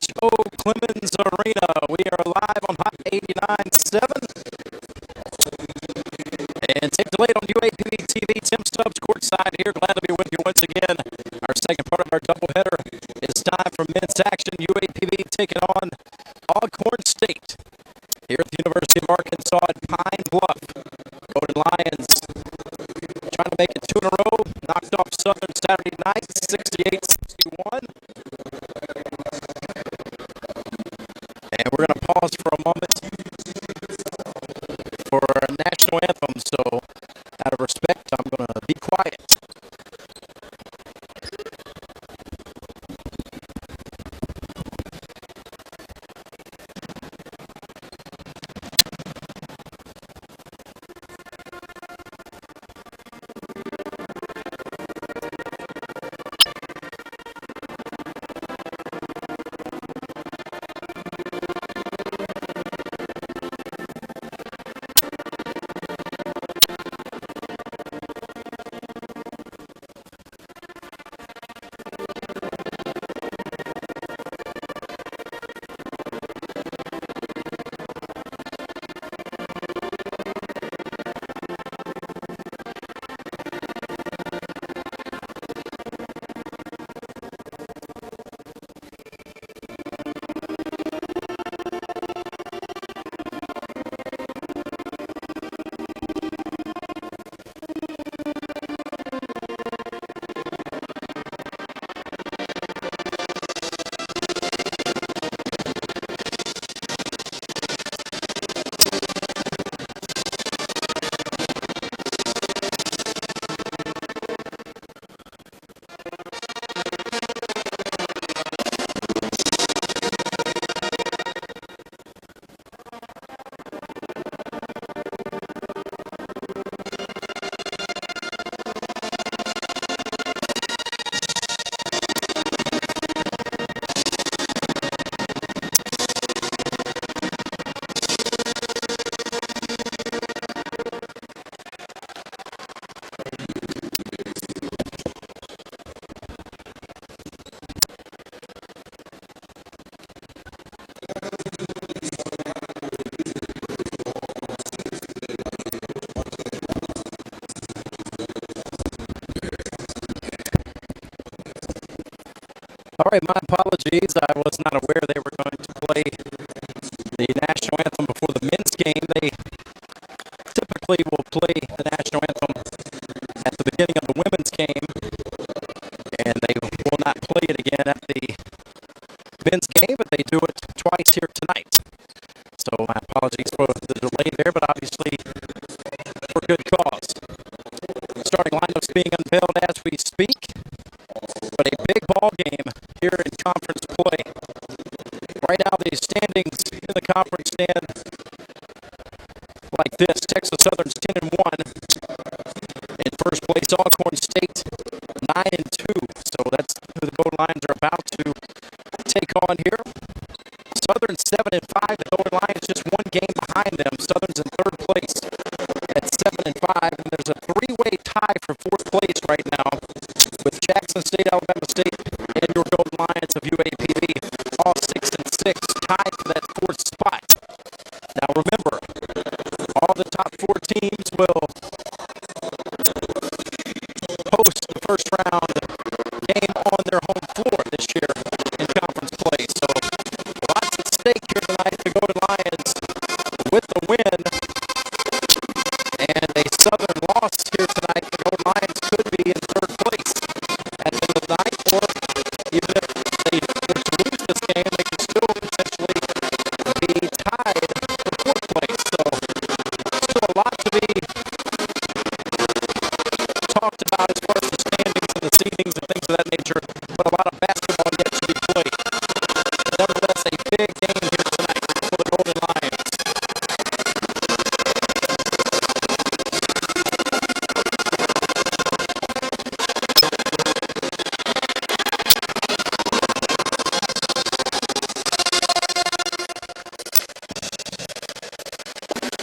Joe Clemens Arena. We are live on Hot 89.7. And take delayed on UAPB TV. Tim Stubbs courtside here. Glad to be with you once again. Our second part of our doubleheader. It's time for men's action. UAPB taking on Alcorn State here at the University of Arkansas at Pine Bluff. Golden Lions trying to make it 2 in a row. Knocked off Southern Saturday night, 68-61. And we're going to pause for a moment for a national anthem. So, out of respect, I'm going to be quiet. All right, my apologies. I was not aware they were going to play the national anthem before the men's game. They typically will play the national anthem at the beginning of the women's game, and they will not play it again at the men's game, but they do it twice here tonight. So my apologies for the delay there, but obviously for good cause. Starting lineups being unveiled as we speak, but a big ball game here in conference play. Right now, the standings in the conference stand like this. Texas Southern's 10-1. In first place, Alcorn State 9-2. So that's who the Golden Lions are about to take on here. Southern 7-5. The Golden Lions just one game behind them. Southern's in third place at 7-5. And there's a three-way tie for fourth place right now with Jackson State, Alabama State, and your Golden Lions of UAPB, all 6-6, tied for that fourth spot. Now remember, all the top four teams will host the first round game on their home floor this year in conference play. So lots at stake here tonight. The Golden Lions with the win and a Southern loss here tonight. The Golden Lions could be in third place at the end of the night, or even if they were to lose this game, they could still potentially be tied for fourth place. So still a lot to be talked about as far as the standings and the seedings and things of that nature, but a lot of basketball yet to be played. But nevertheless, a big game here tonight for the Golden Lions.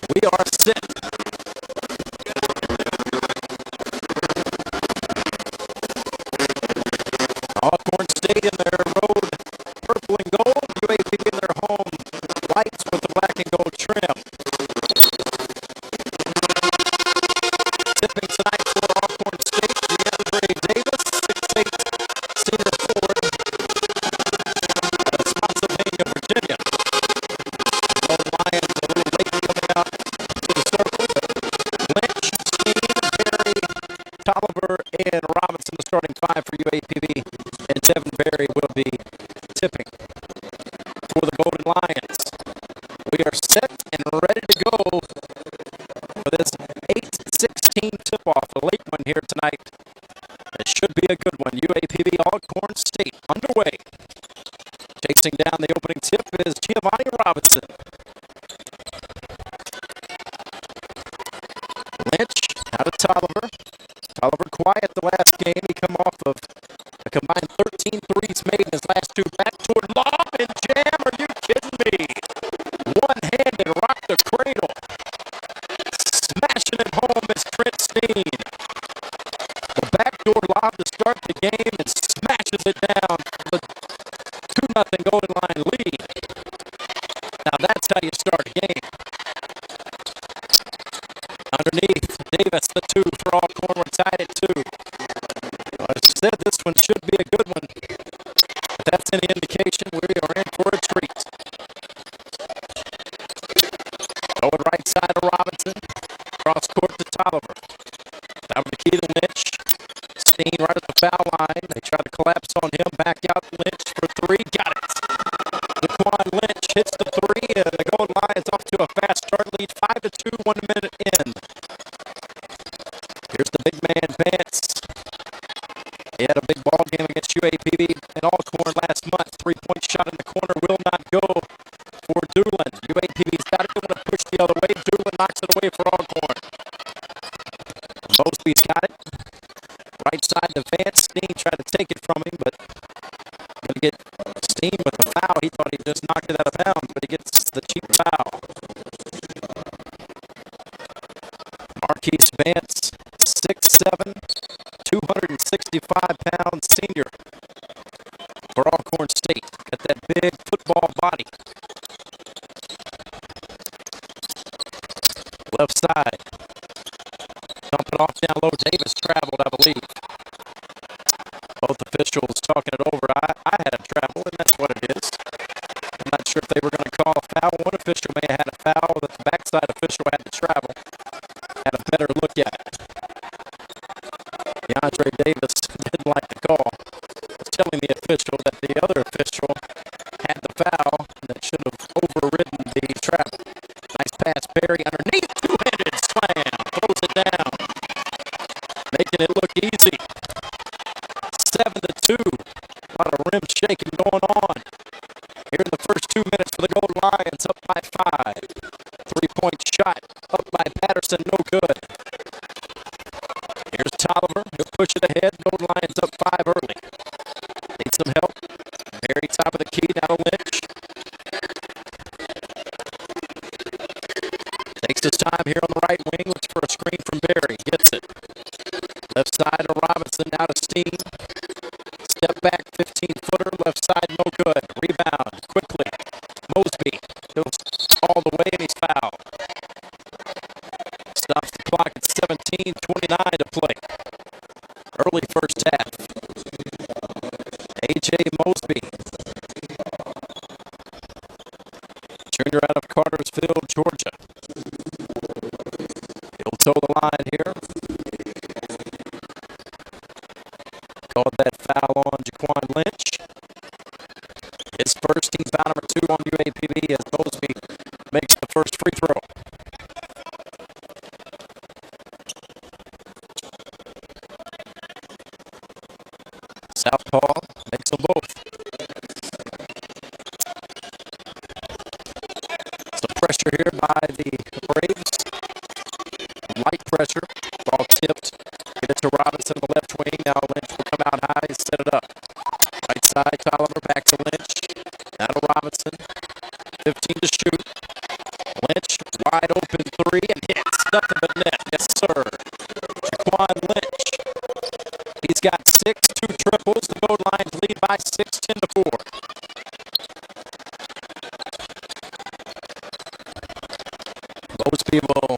We are set. Alcorn State in their road purple and gold. UAPB and Devin Berry will be tipping for the Golden Lions. We are set and ready to go for this 8:16 tip-off, a late one here tonight. It should be a good one. UAPB Alcorn State underway. Chasing down the opening tip is Giovanni Robinson. Lynch out of Tolliver. Tolliver quiet the last game. He come off of a combined 13 threes made in his last two. Backdoor lob and jam. Are you kidding me? One-handed rock the cradle. Smashing it home is Trent Steen. The backdoor lob to start the game and smashes it down for the 2-0 Golden Lion lead. Now that's how you start a game. Underneath, Davis, the 2 for Alcorn. We're tied at 2. As I said, this one should be a good one. If that's any indication, we are in for a treat. Going right side of Robinson. Cross court to Tolliver. Tolliver to Keith Lynch. Steen right at the foul line. They try to collapse on him. Back out Lynch for 3. Got it. Daquan Lynch hits the 3, and the Golden Lions off to a fast start. Lead 5-2, 1 minute in. Here's the big man, Vance. He had a big ball game against UAPB and Alcorn last month. 3-point shot in the corner will not go for Doolin. UAPB's got it. They want to push the other way. Doolin knocks it away for Alcorn. Mosby's got it. Right side to Vance. Steen tried to take it from him, but going to get Steen with a foul. He thought he just knocked it out of bounds, but he gets the cheap foul. Marquise Vance, 6'7", 265-pound senior for Alcorn State. Got that big football body. Left side. Dump it off down low. Davis traveled, I believe. Both officials talking it over. I had a travel, and that's what it is. I'm not sure if they were going to call a foul. One official may have had a foul, but the backside official had to travel. Had a better look at it. DeAndre Davis didn't like the call. Was telling the official that the other official had the foul that should have overridden the travel. Nice pass, Berry underneath, two-handed slam, throws it down, making it look easy. 7-2. A lot of rim shaking going on. Here in the first 2 minutes for the Golden Lions, up by 5. 3-point shot, up by Patterson, no good. Here's Tolliver. He'll push it ahead. Golden Lions up 5 early. Need some help. Berry top of the key, now to Lynch. Takes his time here on the right wing. Looks for a screen from Berry. Gets it. Left side to Robinson, now to Steen. Step back, 15-footer. Left side, no good. Rebound, quickly. Mosby goes all the way, and he's fouled. Stops the clock at 17:29 to play. Early first half. A.J. Mosby. Junior out of Cartersville, Georgia. He'll toe the line here. Called that foul on Jaquan Lynch. His first, team foul number 2 on UAPB as Mosby makes the first free throw. Southpaw makes them both. Some pressure here by the Braves. Light pressure. Ball tipped. Get it to Robinson on the left wing. Now Lynch will come out high and set it up. Right side, Tolliver back to Lynch. Now to Robinson. 15 to shoot. Lynch, wide open 3 and hits. Nothing but net. Yes, sir. Jaquan Lynch. He's got 6, 2 triples. The Golden Lions lead by 6, 10-4. Mosby will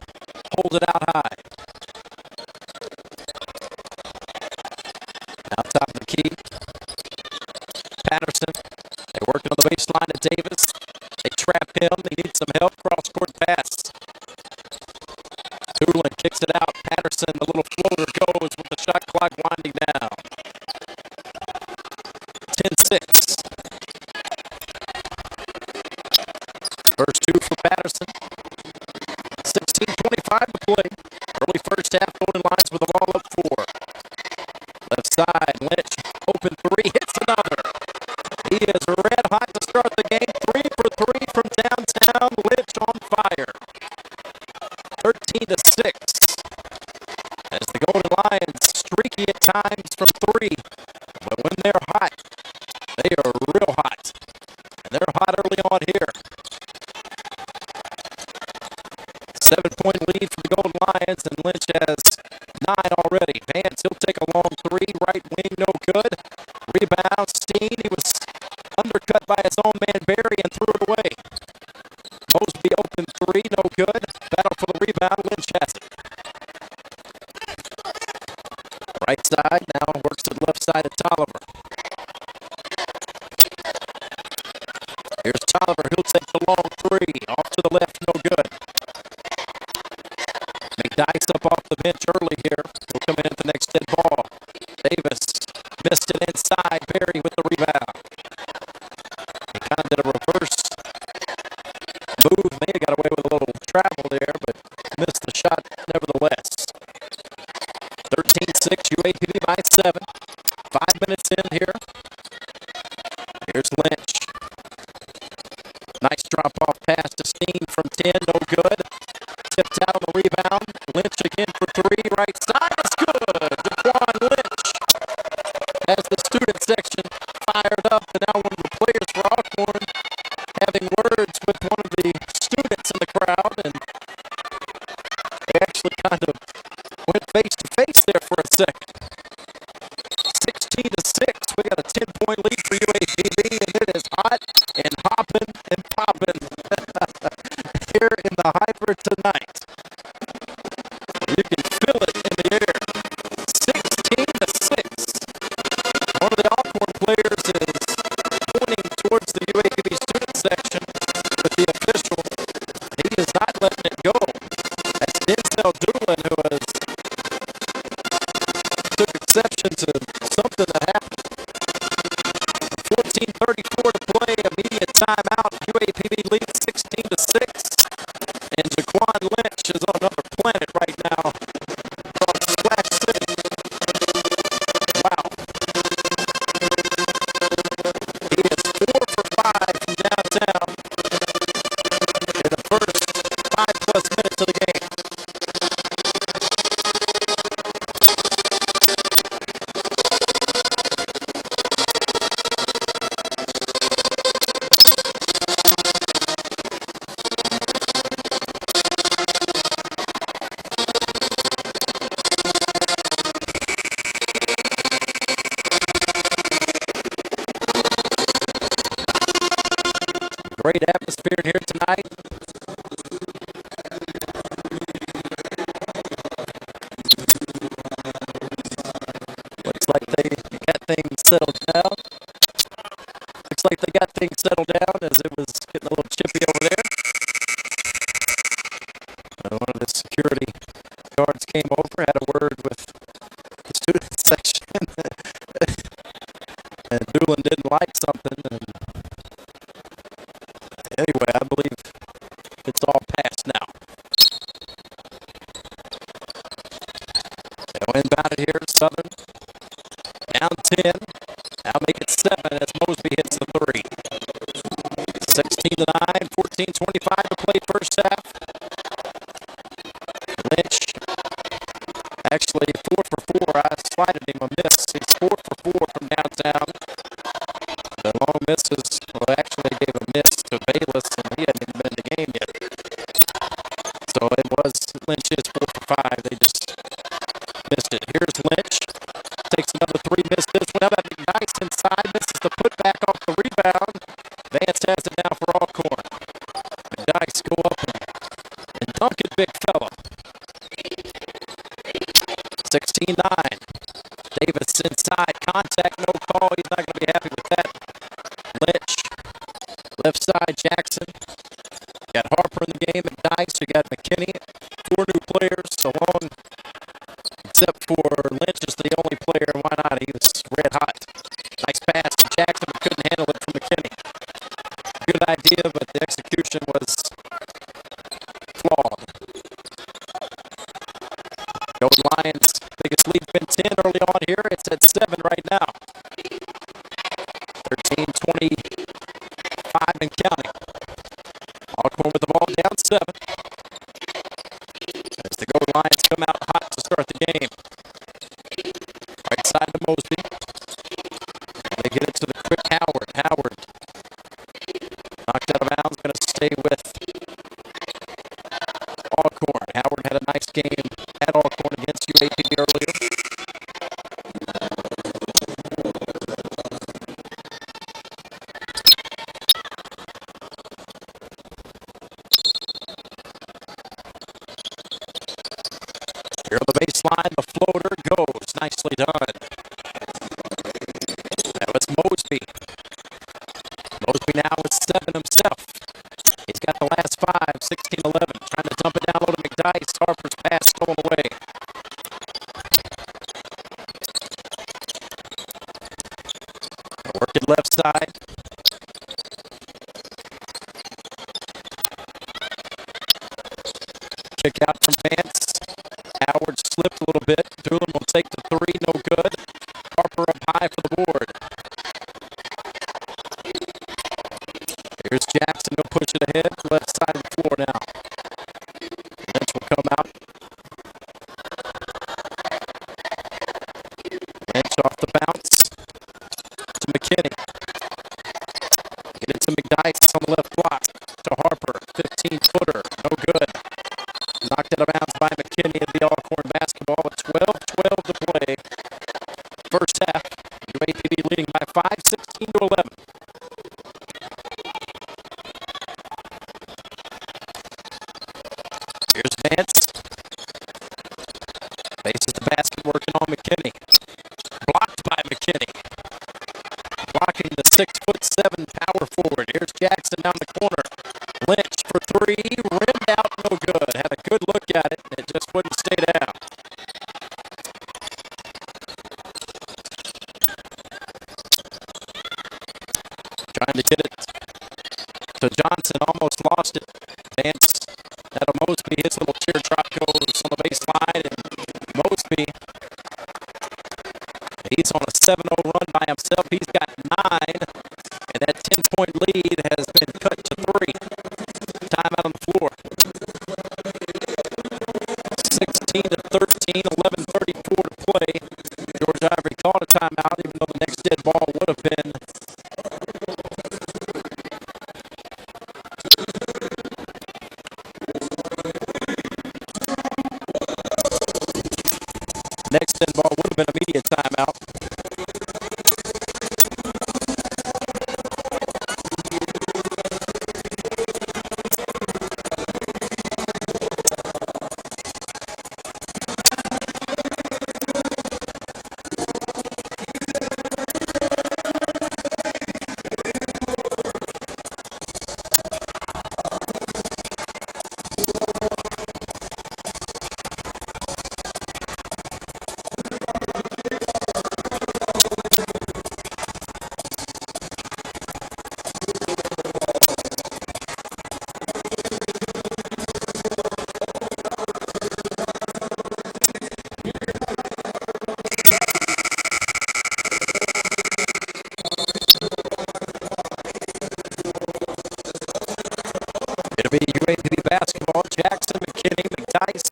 hold it out high. Now top of the key. Patterson. They're working on the baseline to Davis. They trap him. They need some help. Cross-court pass. Doolin kicks it out. Patterson, the little floater goes with the shot clock winding down. First two for Patterson. 16:25 to play. Early first half, Golden Lions with the ball up 4. Left side, Lynch, open three, hits another. He is red hot to start the game. 3 for 3 from downtown. Lynch on fire. 13-6. As the Golden Lions streaky at times from 3. But when they're hot, they are real hot. And they're hot early on here. 7-point lead for the Golden Lions, and Lynch has 9 already. Vance, he'll take a long 3. Right wing, no good. Rebound, Steen. He was undercut by his own man, Barry, and threw it away. Mosby open 3, no good. Battle for the rebound. Lynch has it. Right side, now works to the left side of Tolliver. Here's Tolliver. He'll take the long 3. Off to the left, no good. McDyess up off the bench early here. He'll come in at the next dead ball. Davis missed it inside. Barry with the rebound. He kind of did a reverse move. May have got away with a little travel there, but missed the shot nevertheless. 13-6, UAPB by 7. 5 minutes in here. Here's Lynch. Nice drop-off pass to Steen from 10, no good. Tipped out on the rebound. Lynch again for 3, right side. It's good. Jaquan Lynch has the student section fired up, and now one of the players for Alcorn having words with one of the students in the crowd, and they actually kind of went face to face there for a second. 16-6. We got a 10-point lead for UAPB, and it is hot and hopping and popping here in the Hyper tonight. You can feel it in the air. 16-6. One of the Alcorn players is pointing towards the UAPB student section with the official. He is not letting it go. That's Denzel Doolin, who has took exception to something that happened. 14:34 to play. Immediate timeout. UAPB leads 16-6. And Jaquan Lynch is on another planet right now from Splash City. Wow. He is 4 for 5 from downtown in the first 5+ minutes of the game. Great atmosphere here tonight. Looks like they got things settled down. Looks like they got things settled down as it was getting a little chippy over there. One of the security guards came over, had a word with the student section, and Doolin didn't like something. And anyway, I believe it's all past now. They'll inbound it here. Southern down 10. Now make it 7 as Mosby hits the 3. 16-9, 14:25 to play first half. Lynch, actually 4 for 4. I slided him a miss. He's 4 for 4 from downtown. The long misses, well, actually gave a miss to Bayless, and he hadn't even been in the game yet. So it was Lynch's 4 for 5. They just missed it. Here's Lynch. Takes another 3, missed this one. Now that McDyess inside, misses the putback off the rebound. Vance has it now for Alcorn. McDyess go up and dunk it, big fella. 16-9. Davis inside. Contact, no call. He's not going to be happy with that. Lynch. Left side, Jackson. Got Harper in the game. McDyess. You got McKinney. 4 new players. So long. Except for Lynch is the only player. Why not? He was red hot. Nice pass to Jackson, but couldn't handle it from McKinney. Good idea, but The execution was flawed. Golden Lions' biggest lead been 10 early on here. It's at 7 right now. 13-25 and counting. Alcorn with the ball down 7. As the Golden Lions come out hot to start the game. Right side to Mosby. They get it to the quick Howard. Howard knocked out of bounds. Going to stay with Alcorn. Howard had a nice game at Alcorn against UAPB earlier. Here on the baseline, the floater goes. Nicely done. That was Mosby. Mosby now with 7 himself. He's got the last 5, 16-11. Trying to dump it down low to McDyess. Harper's pass stolen away. Working left side. Kick out from Vance. Howard slipped a little bit. Doolin will take the 3. No good. Harper up high for the board. Here's Jackson. He'll push it ahead. Left side of the floor now. Lynch will come out. Lynch off the bounce to McKinney. Get it to McDyess on the left block. To Harper. 15-footer. No good. Knocked out of bounds by McKinney at the Alcorn basketball with 12-12 to play. First half. UAPB leading by 5, 16-11. Here's Vance. Faces the basket, working on McKinney. Blocked by McKinney. Blocking the 6'7" power forward. Here's Jackson down the corner. Lynch for 3. Rimmed out, no good. Had a good look at it, and it just wouldn't stay down. Trying to get it to Johnson. Almost lost it. Vance. That'll Mosby. His little teardrop goes on the baseline, and Mosby, he's on a 7-0 run by himself. He's got 9, and that 10-point lead has been cut to 3. Time out on the floor. 16-13, 11:34 to play. George Ivory called a timeout, even though the next dead ball would have been immediate timeout. It'll be UAPB basketball. Jackson, McKinney, McDyess,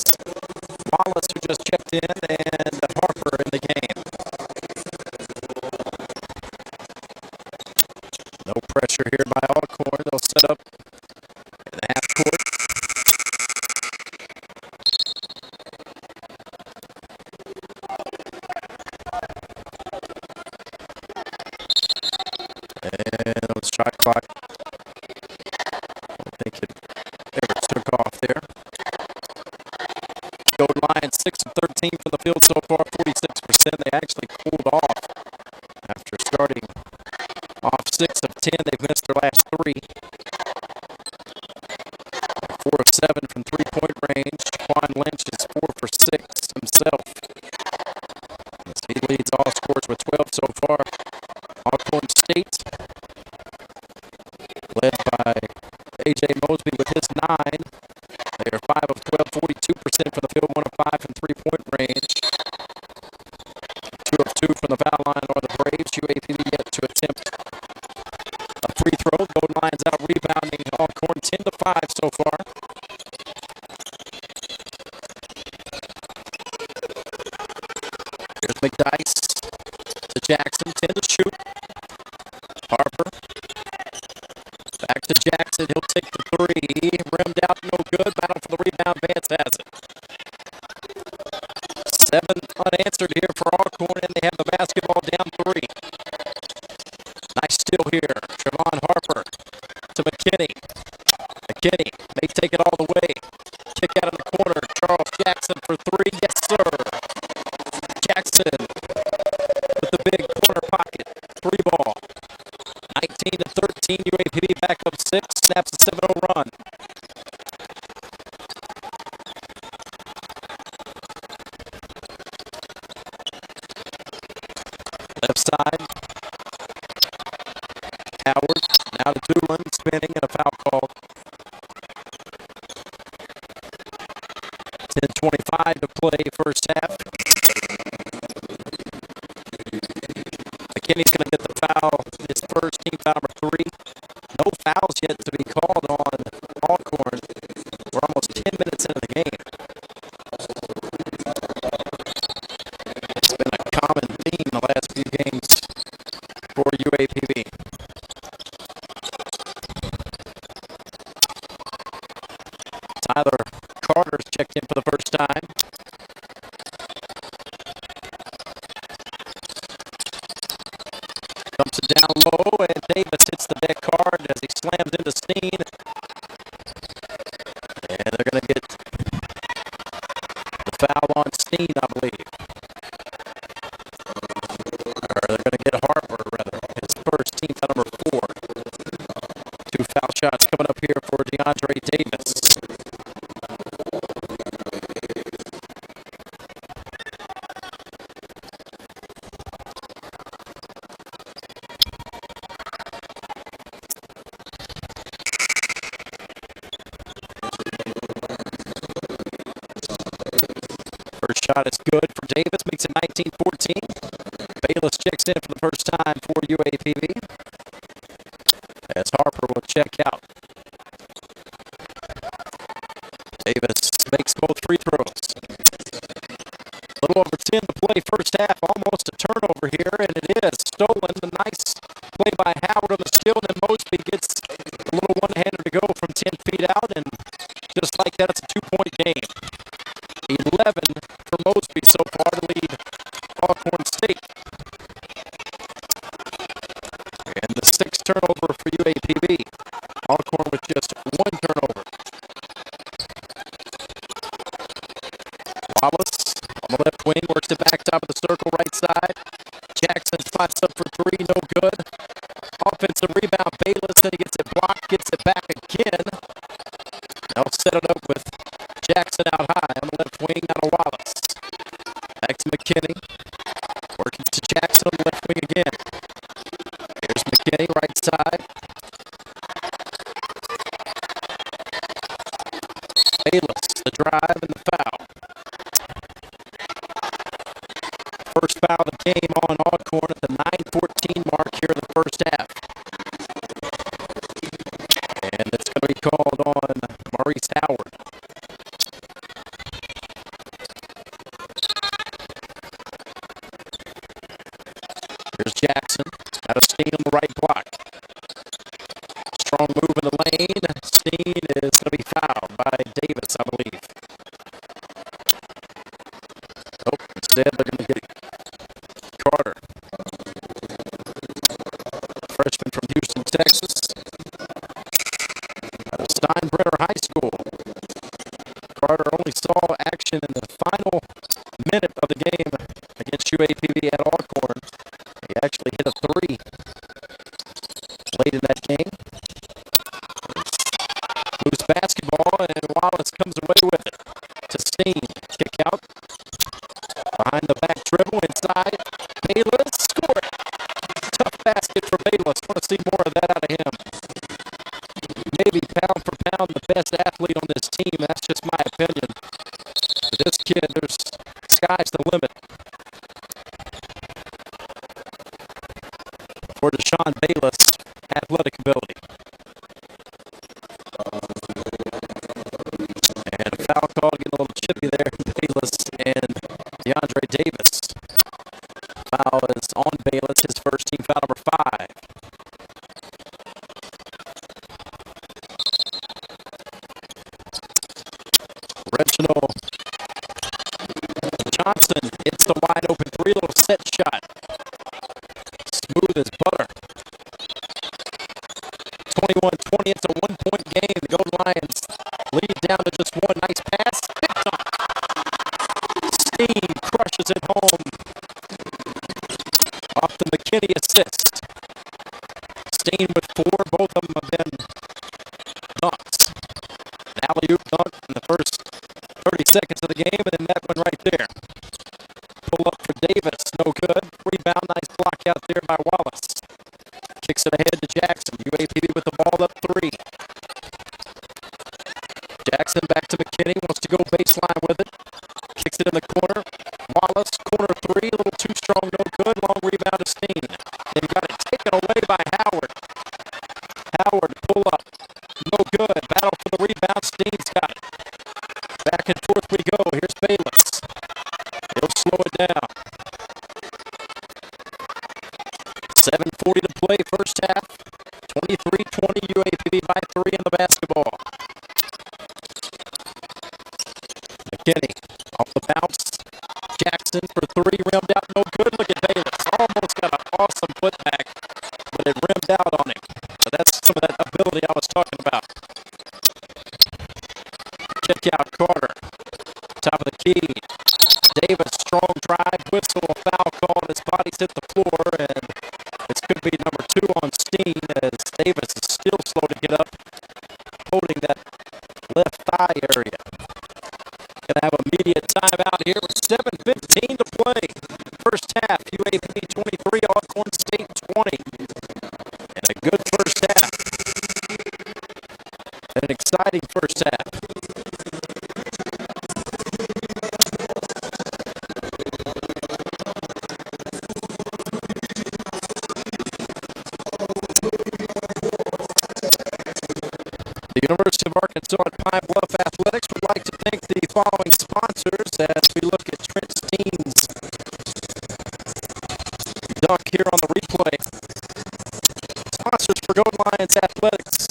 Wallace, who just checked in, and Harper in the game. No pressure here by Alcorn. They'll set up in the half court. And on the shot clock, I think it ever took off there. Golden Lions 6 of 13 from the field so far, 46%. They actually cooled off after starting off 6 of 10. They've missed their last 3. 4 of 7 from three-point range. Quan Lynch is 4 for 6 himself. As he leads all scores with 12 so far. Alcorn State, led by J.J. Mosby with his 9. They are 5 of 12, 42% from the field, 1 of 5 from three-point range. 2 of 2 from the foul line are the Braves. UAPB yet to attempt a free throw. Golden Lions out rebounding Alcorn 10-5 so far. Here's McDyess to Jackson, 10 to shoot. Harper back to Jackson. He'll take the three. Rimmed out, no good. Battle for the rebound. Vance has it. 7 unanswered here for Alcorn, and they have the basketball down 3. Nice steal here. Trevon Harper to McKinney. McKinney may take it all the way. Kick out in the corner. Charles Jackson for 3. Yes, sir. Jackson with the big corner pocket. 3 ball. 19-13. UAPB back up 6. Snaps a 7-0 run. Left side. Howard. Now to Doolin. Spinning and a foul called. 10:25 to play first half. McKinney's going to get the foul. His first, team foul number 3. No fouls yet to be called on Alcorn. We're almost 10 minutes into the game. It's been a common theme the last few games for UAPB. Tyler Carter's checked in for the first time. Dumps it down low, and Davis hits the deck hard as he slams into Steen. And they're going to get the foul on Steen, I believe. Or they're going to get Harper, rather. His first, team foul number 4. 2 foul shots coming up here for DeAndre Davis. First shot is good for Davis, makes it 19-14. Bayless checks in for the first time for UAPB. As Harper will check out. Davis makes both free throws. A little over 10 to play first half, almost a turnover here, and it is stolen. A nice play by Howard on the steal, and then Mosby gets a little one-hander to go from 10 feet out, and just like that, it's a 2-point game. 11 for Mosby so far to lead Alcorn State. And the 6th turnover for UAPB. Alcorn with just 1 turnover. Wallace on the left wing, works the back top of the circle, right side. Jackson spots up for 3, no good. Offensive rebound, Bayless, and he gets it blocked, gets it back again. They'll set it up with Jackson out high on the left wing, out of Wallace. Back to McKinney. Working to Jackson on the left wing again. Here's McKinney, right side. Bayless, the drive and the foul. First foul of the game on Alcorn at the 9:14 mark here in the first half. And it's going to be called on Maurice Howard. Here's Jackson. Out of Steen on the right block. Strong move in the lane. Steen is going to be fouled by Davis, I believe. Oh, instead they're going to get Carter. Freshman from Houston, Texas. Out of Steinbrenner High School. Carter only saw action in the final minute of the game against UAPB at Alcorn. He actually hit a 3 late in that game. Loose basketball, and Wallace comes away with it to Steen. Kick out. Behind the back dribble, inside. Bayless, score it. Tough basket for Bayless. Want to see more of that out of him. Maybe pound found the best athlete on this team. That's just my opinion. But this kid, sky's the limit for Deshaun Bayless' athletic ability. And a foul call, getting a little chippy there. Bayless and DeAndre Davis. Foul is on Bayless, his first team foul number 5. Reginald Johnson hits the wide open 3, little set shot. Smooth as butter. 21-20, it's a 1-point game. The Golden Lions lead down to just one. Nice pass. Big dunk. Steen crushes it home off the McKinney assist. Steen with 4. Both of them have been dunks. An alley-oop dunk in the first 30 seconds of the game, and then that one right there. Pull up for Davis. No good. Rebound. Nice block out there by Wallace. Kicks it ahead to Jackson. UAPB with the ball up 3. Jackson back to McKinney. Wants to go baseline with it. Kicks it in the corner. Wallace, corner 3. A little too strong, no good. Long rebound to Steen. They've got it taken away by Howard. Howard, pull up. No good. Battle for the rebound. Steen's got it. Back and forth we go. Here's Bayless. He'll slow it down. 7:40 to play, first half. 23-20, UAPB by 3 in the basketball. McKinney off the bounce. Jackson for 3, rimmed out, no good. Look at Bayless. Almost got an awesome putback, but it rimmed out on him. So that's some of that ability I was talking about. Check out Carter. Top of the key. Davis, strong drive, whistle, foul call, and his body's hit the floor, and it could be number 2 on Steen as Davis is still slow to get up, holding that left thigh area. Gonna have immediate timeout here with 7:15 to play. First half, UAPB 23, Alcorn State 20. And a good first half. And an exciting first half. The University of Arkansas at Pine Bluff Athletics would like to thank the following sponsors as we look at Trent Steen's dunk here on the replay. Sponsors for Golden Lions Athletics: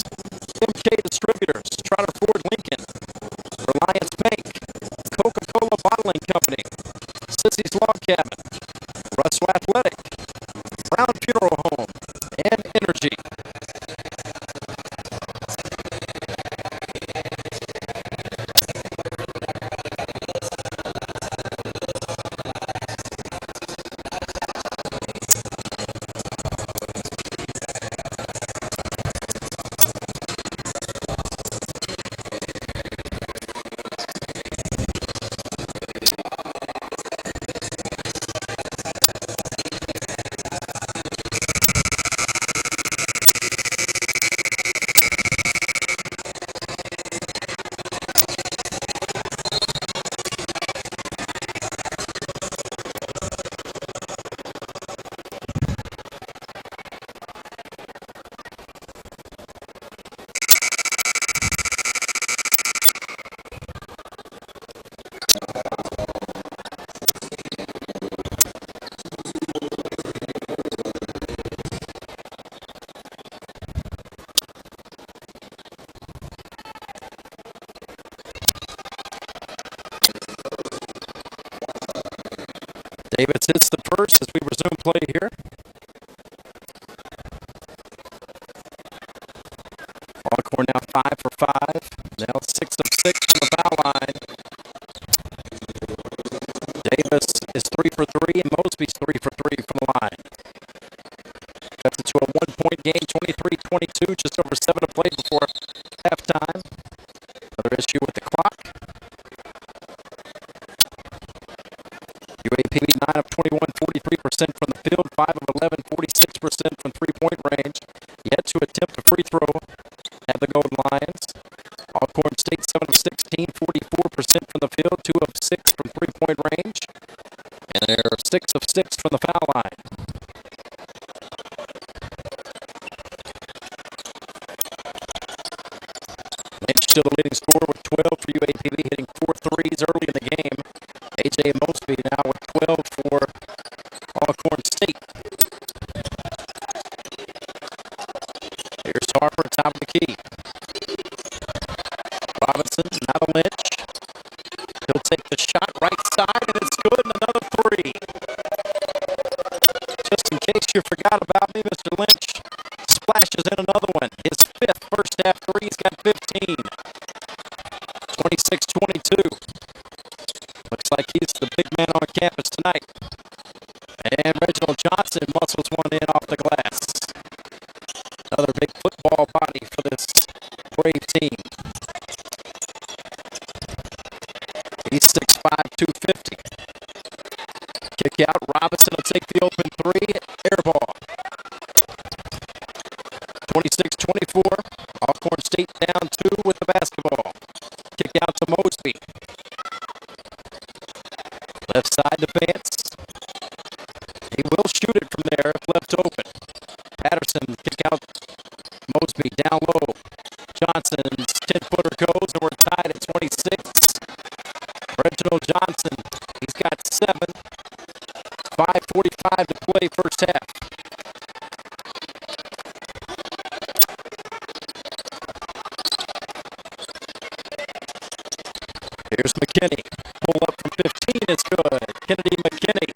MK Distributors, Trotter Ford Lincoln, Reliance Bank, Coca-Cola Bottling Company, Sissy's Log Cabin, Russell Athletic, Brown Funeral Home, and Energy. Davis hits the first as we resume play here. Alcorn now 5 for 5. Now 6 of 6 from the foul line. Davis is 3 for 3 and Mosby's 3 for 3 from the line. That's it to a 1-point game, 23-22, just over 7 to play before halftime. Another issue with the clock. UAPB 9 of 21, 43% from the field, 5 of 11, 46% from three-point range. Yet to attempt a free throw at the Golden Lions. 2 of 6 from three-point range. And they're 6 of 6 from the foul line. Lynch still the leading scorer with 12 for UAPB, hitting 4 threes early in the game. A.J. Mosby now with 12 for Alcorn State. Here's Harper, top of the key. Robinson, now to Lynch. He'll take the shot right side, and it's good, and another three. Just in case you forgot about me, Mr. Lynch splashes in another one. His fifth first half three. He's got 15. 26-22. Looks like he's the big man on campus tonight. And Reginald Johnson muscles one in off the glass. Another big football body for this Brave team. He's 6'5", 250. Kick out. Robinson will take the open three. Air ball. 26-24. Alcorn State down 2 with the basketball. Kick out to Mosby. Left side to Vance. He will shoot it from there if left open. Patterson kick out. Mosby down low. Johnson's 10-footer goes, and we're tied at 26. Reginald Johnson, he's got 7. 5:45 to play first half. Here's McKinney. Pull up from 15 is good. Kennedy McKinney.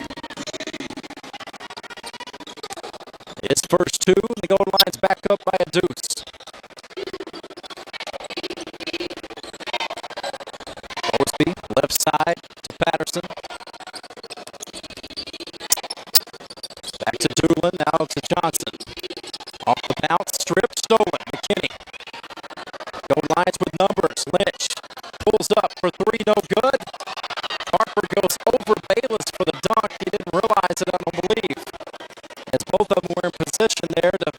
His first 2. The goal line's back up by a deuce. Mosby, left side to Patterson. Back to Doolin, now to Johnson. Off the bounce, strip, stolen. McKinney. Goal lines with numbers. Lynch pulls up for 3, no good. Harper goes over Bayless for the dunk. He didn't realize it, I don't believe, as both of them were in position there to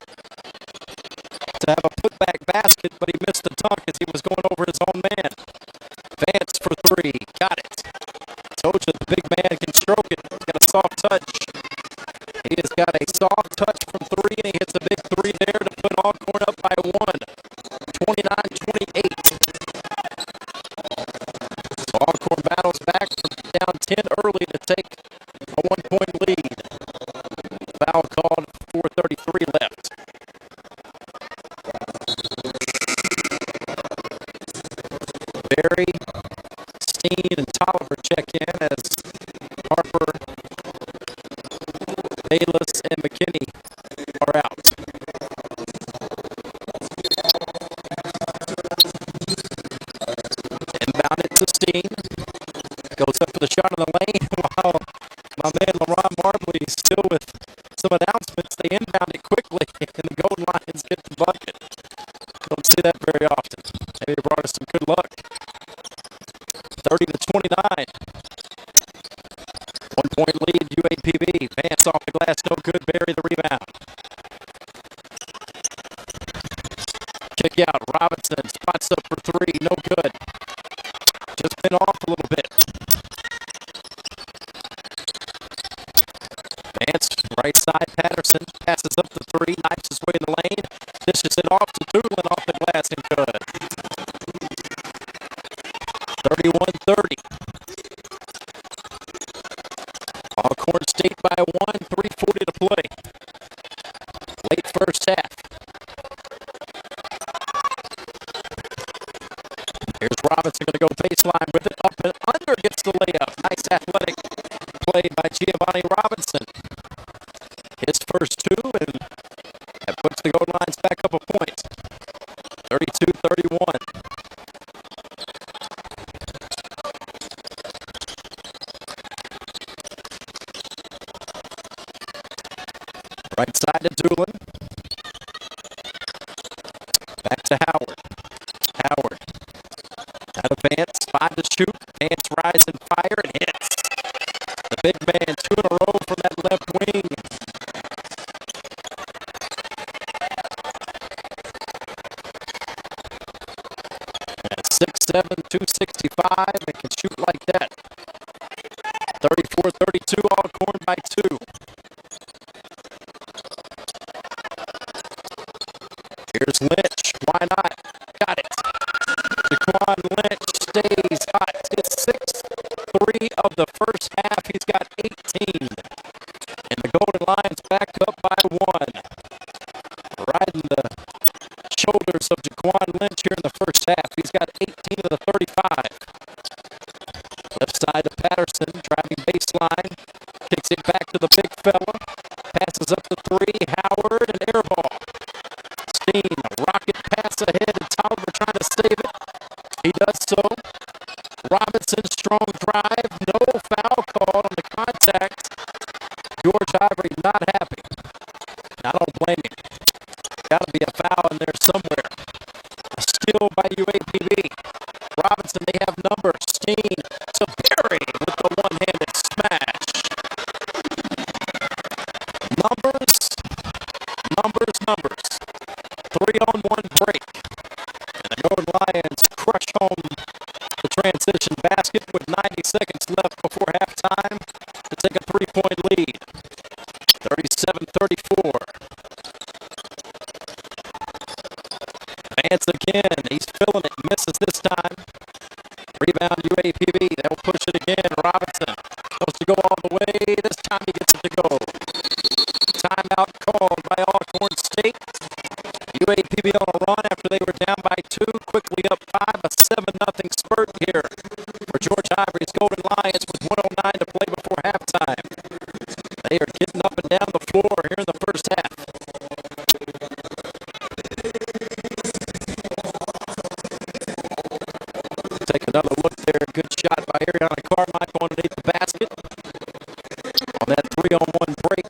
have a putback basket, but he missed the dunk as he was going over his own man. Vance for 3. Got it. Told you the big man can stroke it. He's got a soft touch. He has got a soft touch from 3, and he hits a big 3 there to put Alcorn up by 1. 29-28. So Alcorn battles back from down 10 early to take a 1-point lead. Foul called, 4:33 left. Berry, Steen, and Tolliver check in as Harper, Bayless, and McKinney are out. Inbound it to Steen. Goes up for the shot in the lane while my man LaRon Marbley is still with some announcements. They inbound it quickly, and the Golden Lions get the bucket. Don't see that very often. Maybe it brought us some good luck. 30-29. 1-point lead, UAPB. Vance off the glass, no good. Berry the rebound. Kick out. Robinson spots up for 3, no good. Just been off a little bit. Vance, right side, Patterson passes up the 3, knifes his way in the lane, dishes it off to Doolin off the glass and good. 31-30. Alcorn State by 1, 3:40 to play. Late first half. Here's Robinson going to go baseline with it, up and under, gets the layup. Nice athletic play by Giovanni Robinson. His first 2, and that puts the goal lines back up a point. 32-31. Right side to Doolin. Back to Howard. Howard. Out of Vance. 5 to shoot. Vance rise and fire and hits. The big man, 2 in a row from that left wing. And 6 6'7", 265, and can shoot like that. 34-32, Alcorn by 2. Here's Lynch. Why not? Got it. Jaquan Lynch stays hot. His 6th 3 of the first half. He's got 18. And the Golden Lions back up by 1. Riding the shoulders of Jaquan Lynch here in the first half. He's got 18 of the 35. Left side to Patterson, driving baseline. Kicks it back to the big fella. Passes up the 3. Howard, and air ball. Steen, a rocket pass ahead, and Tolliver trying to save it. He does so. Robinson, strong drive. No foul called on the contact. George Ivory not happy. I don't blame him. Got to be a foul in there somewhere. A steal by UAPB. Robinson, they have numbers. Steen to Berry with the one-handed smash. Numbers. 3-on-1 break. And the Golden Lions crush home the transition basket with 90 seconds left before halftime to take a 3-point lead. 37-34. Vance again. He's filling it. Misses this time. Rebound UAPB. They'll push it again. Robinson supposed to go all the way. This time he gets it to go. Timeout called by Alcorn State. UAPB on a run after they were down by 2. Quickly up 5. A 7-0 spurt here for George Ivory's Golden Lions with 1:09 to play before halftime. They are getting up and down the floor here in the first half. Take another look there. Good shot by Ariana Carmichael underneath the basket. On that 3-on-1 break.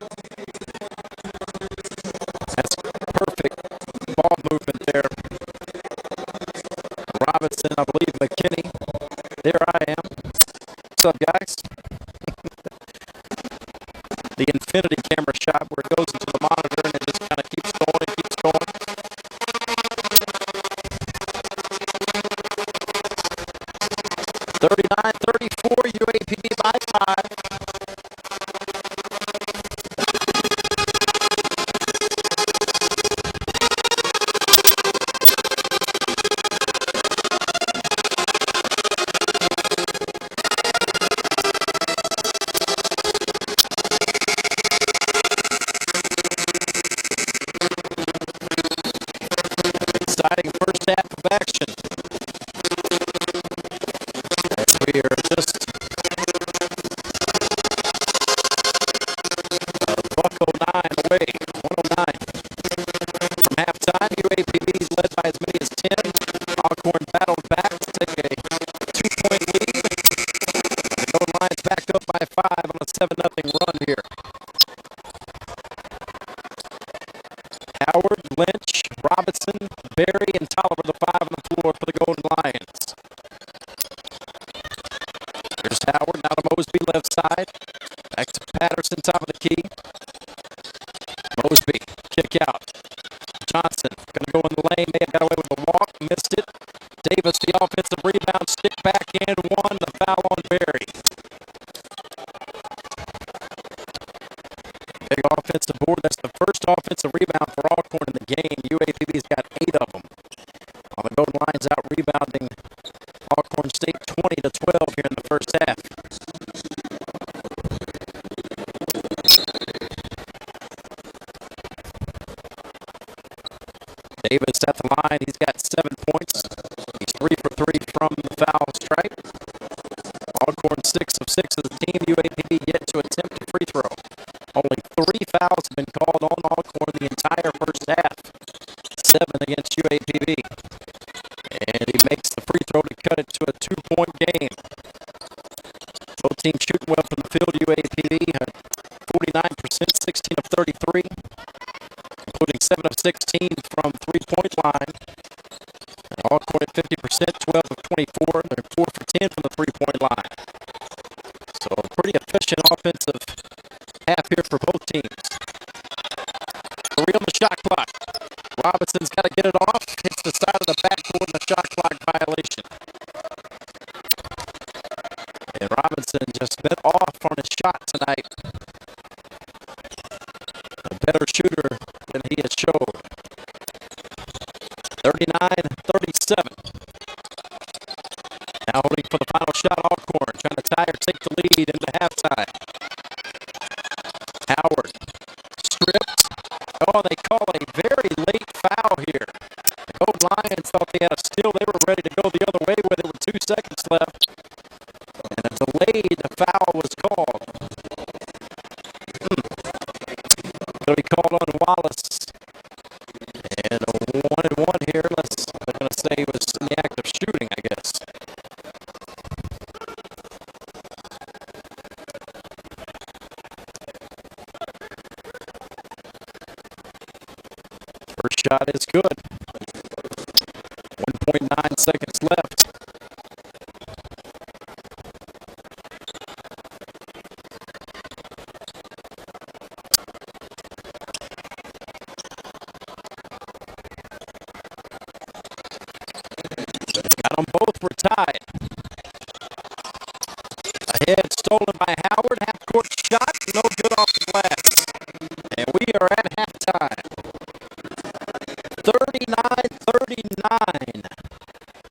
That's perfect ball movement there. Robinson, I believe McKinney. There I am. What's up, guys? The infinity camera shot where it goes into the monitor and it just kind of keeps going and keeps going. (39-34), UAPB by 5. Exciting first half of action. As we are just $109 away. 109 from halftime. UAPB is led by as many as 10. Alcorn battled back to take a 2-point lead. The Golden Lions back up by 5 on a 7-0 run here. Howard, Lynch, Robinson, Berry, and Tolliver, the 5 on the floor for the Golden Lions. Here's Howard, now to Mosby, left side. Back to Patterson, top of the key. Mosby, kick out. Johnson, going to go in the lane, may have got away with a walk, missed it. Davis, the offensive rebound, stick back and 1, the foul on Berry. Big offensive board. That's the first offensive rebound for Alcorn in the game. UAPB's got 8 of them. While the Golden Lions out rebounding Alcorn State 20-12 here in the first half. Davis at the line. He's got 7 points. He's 3 for 3 from the foul stripe. Alcorn 6 of 6 as a team. UAPB yet to attempt a free throw. Only 3 fouls have been called on Alcorn the entire first half. 7 against UAPB. And he makes the free throw to cut it to a 2-point game. Both teams shooting well from the field. UAPB had 49%, 16 of 33, including 7 of 16 from three-point line. And Alcorn at 50%, 12 of 24. They're 4 for 10 from the three-point line. So a pretty efficient offensive half here for both teams. 3 on the shot clock. Robinson's got to get it off. Hits the side of the backboard in the shot clock violation. bit off on his shot tonight. A better shooter than he has showed. 39-37. Now holding for the final shot, Alcorn trying to tie or take the lead into halftime. Howard stripped. Oh, they call a very late foul here. The Golden Lions thought they had a steal. They were ready to go the other way where there were 2 seconds left. And a delayed foul was called. It'll be called on Wallace. And a 1-and-1 here. They're going to say he was in the act of shooting, I guess. First shot is good. 1.9 seconds left. Got them both. We're tied. Ahead, stolen by Howard. Half-court shot. No good off the glass. And we are at halftime. 39-39.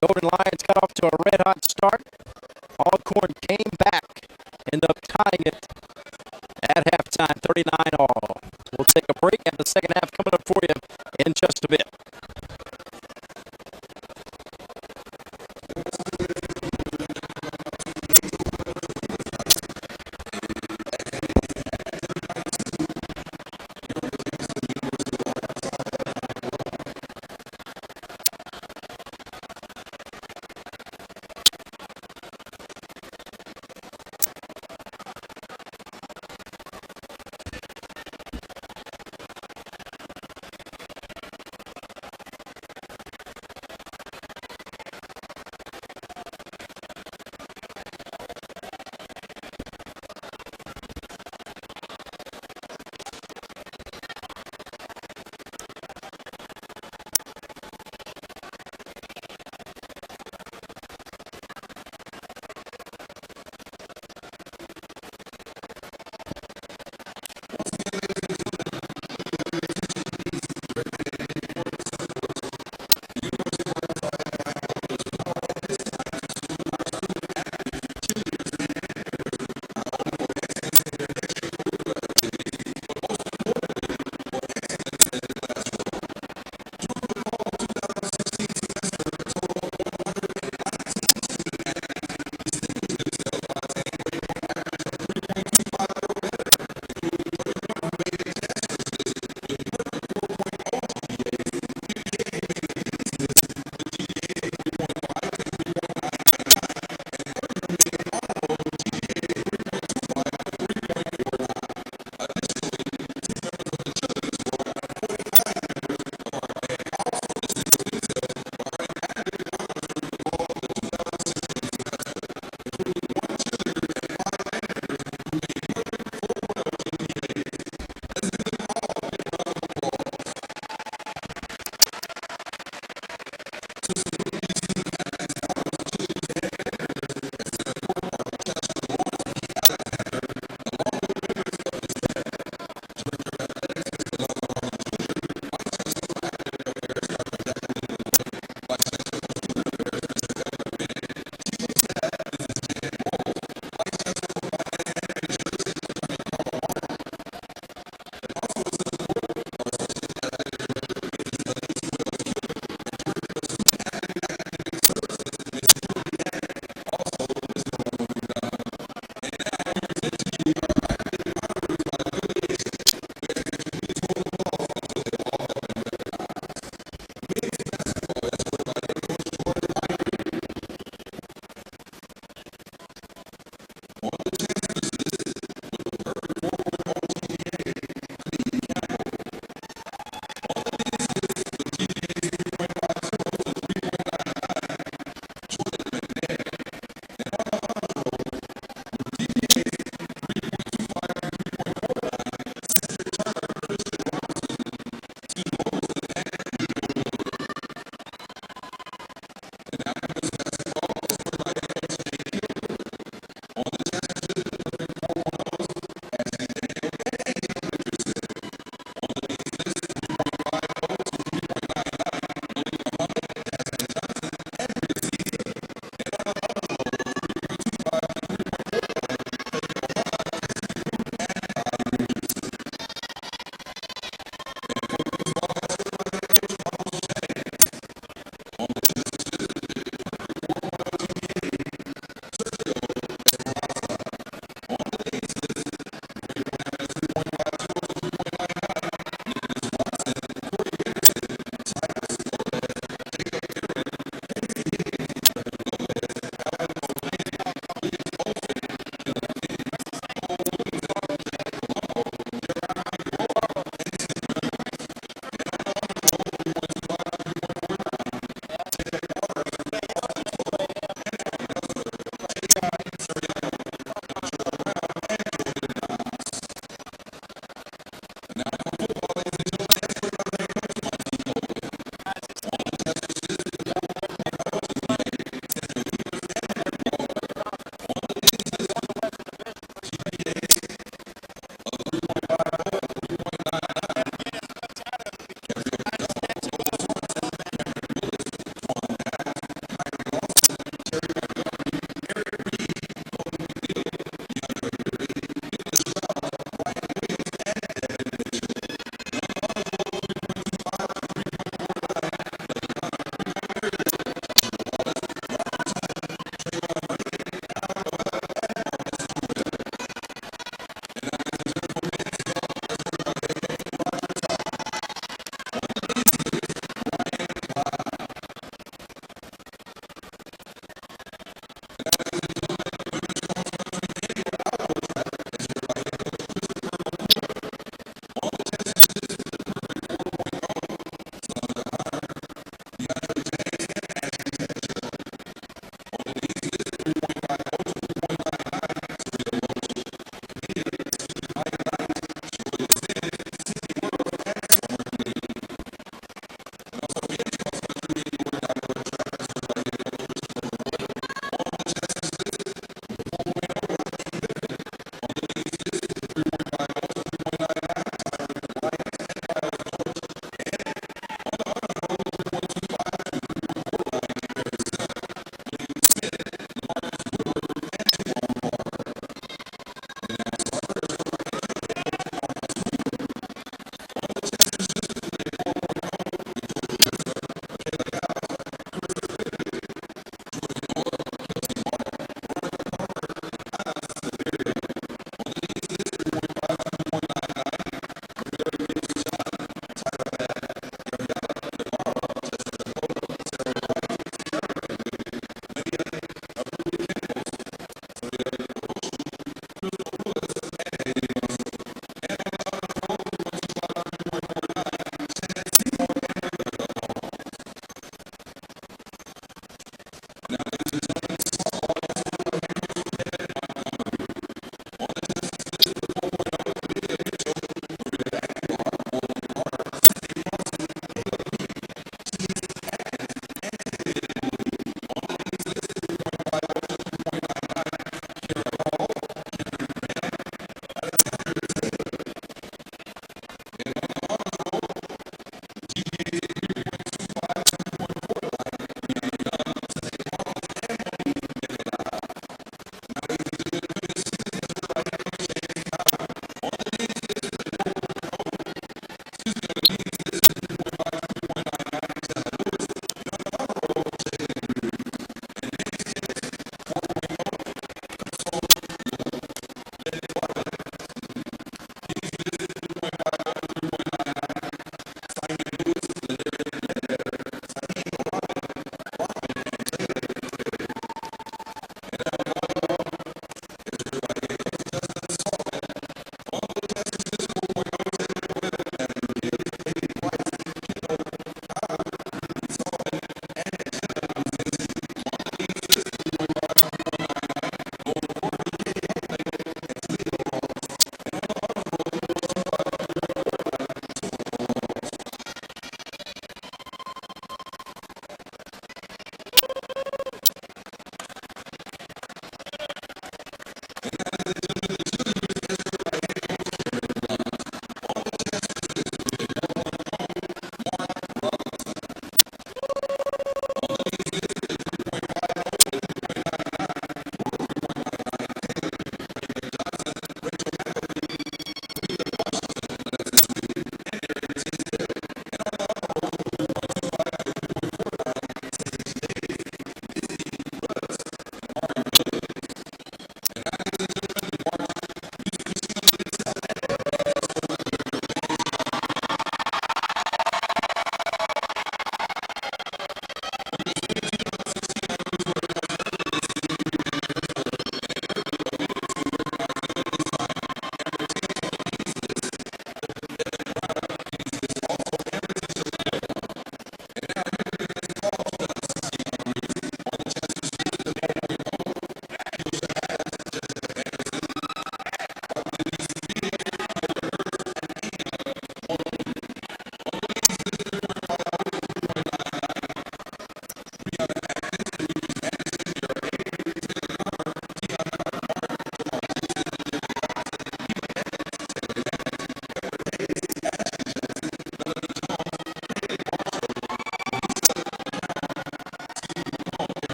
Golden Lions got off to a red-hot start. Alcorn came back. Ended up tying it at halftime, 39 all. We'll take a break, and the second half coming up for you in just a bit.